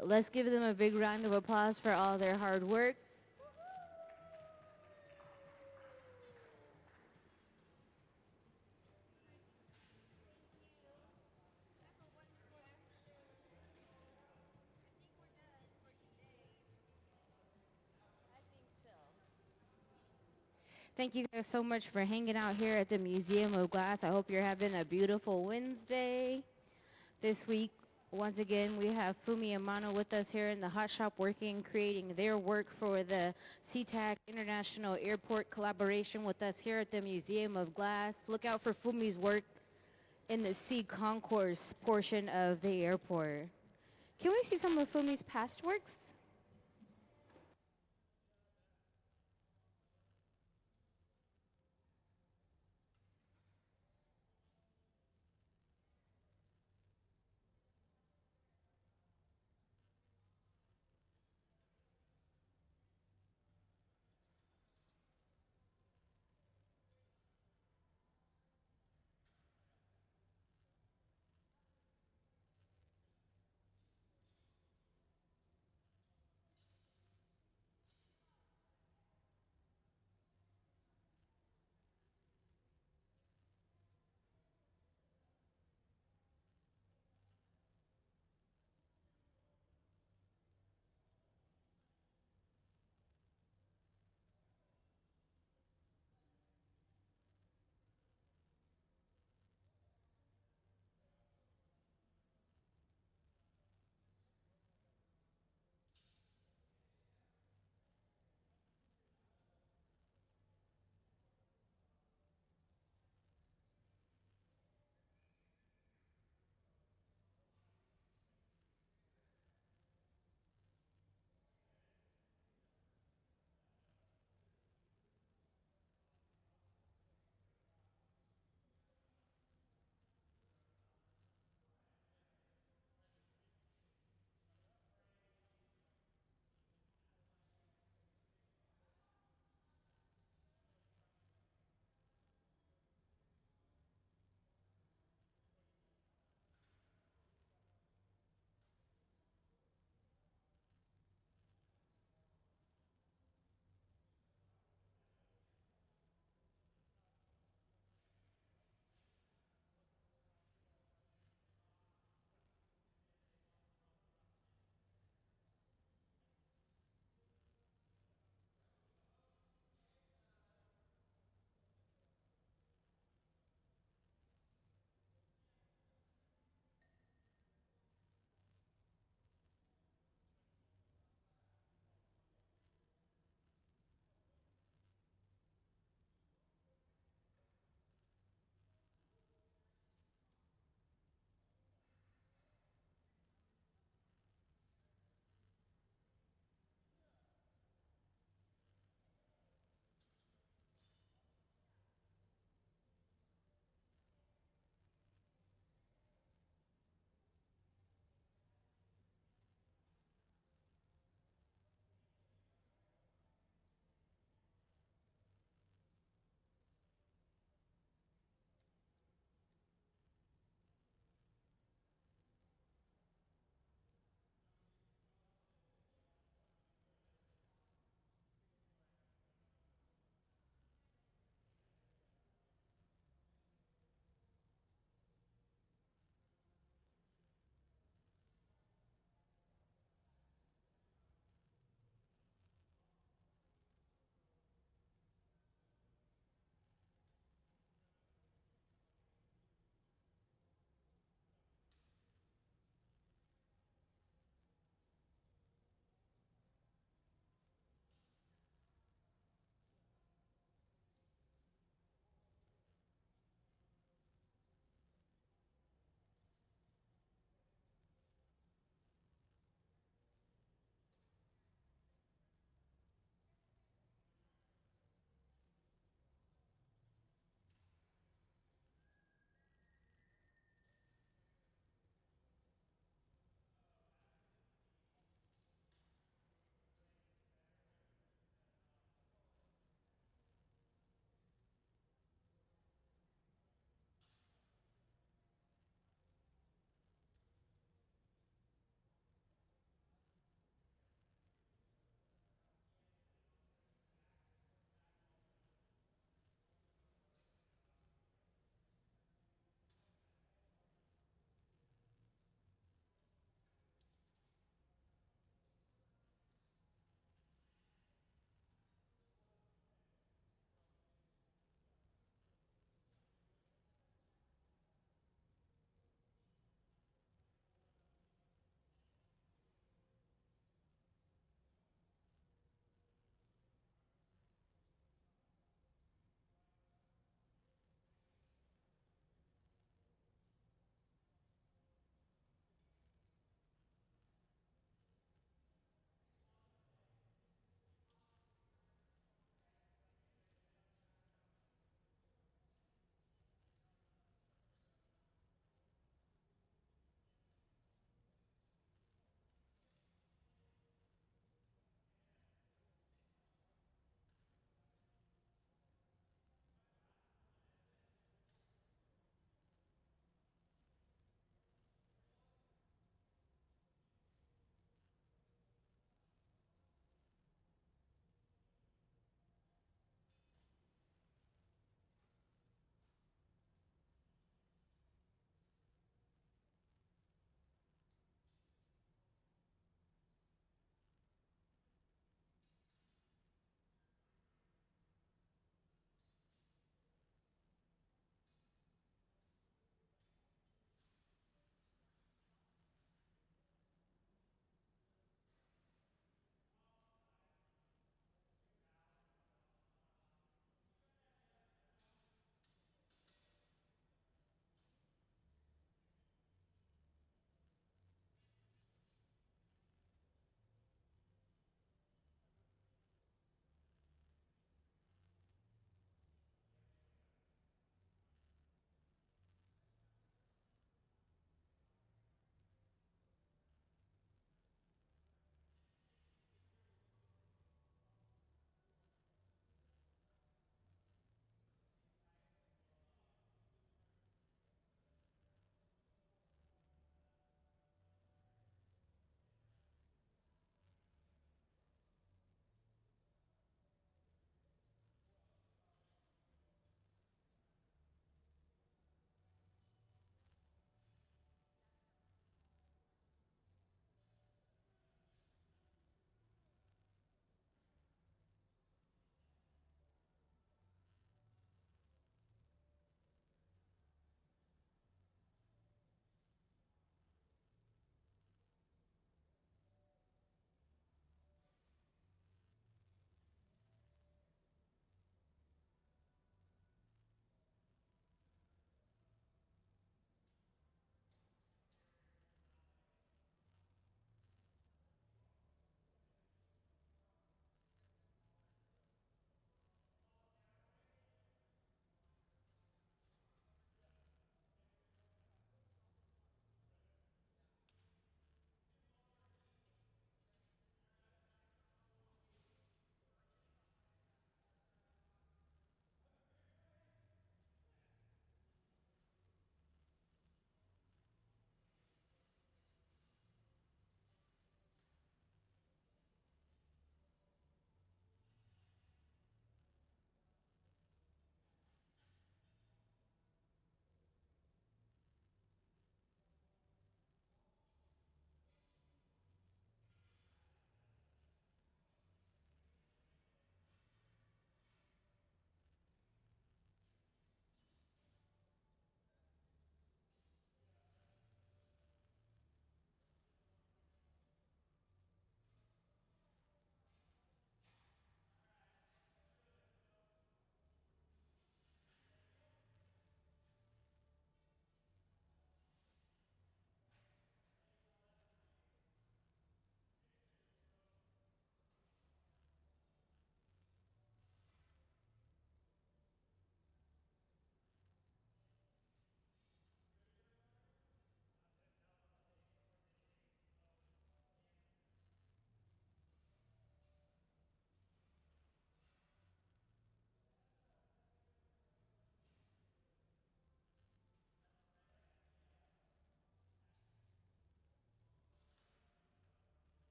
S4: Let's give them a big round of applause for all their hard work. Thank you guys so much for hanging out here at the Museum of Glass. I hope you're having a beautiful Wednesday. This week, once again, we have Fumi Amano with us here in the hot shop working, creating their work for the SEA-TAC International Airport collaboration with us here at the Museum of Glass. Look out for Fumi's work in the sea concourse portion of the airport. Can we see some of Fumi's past works?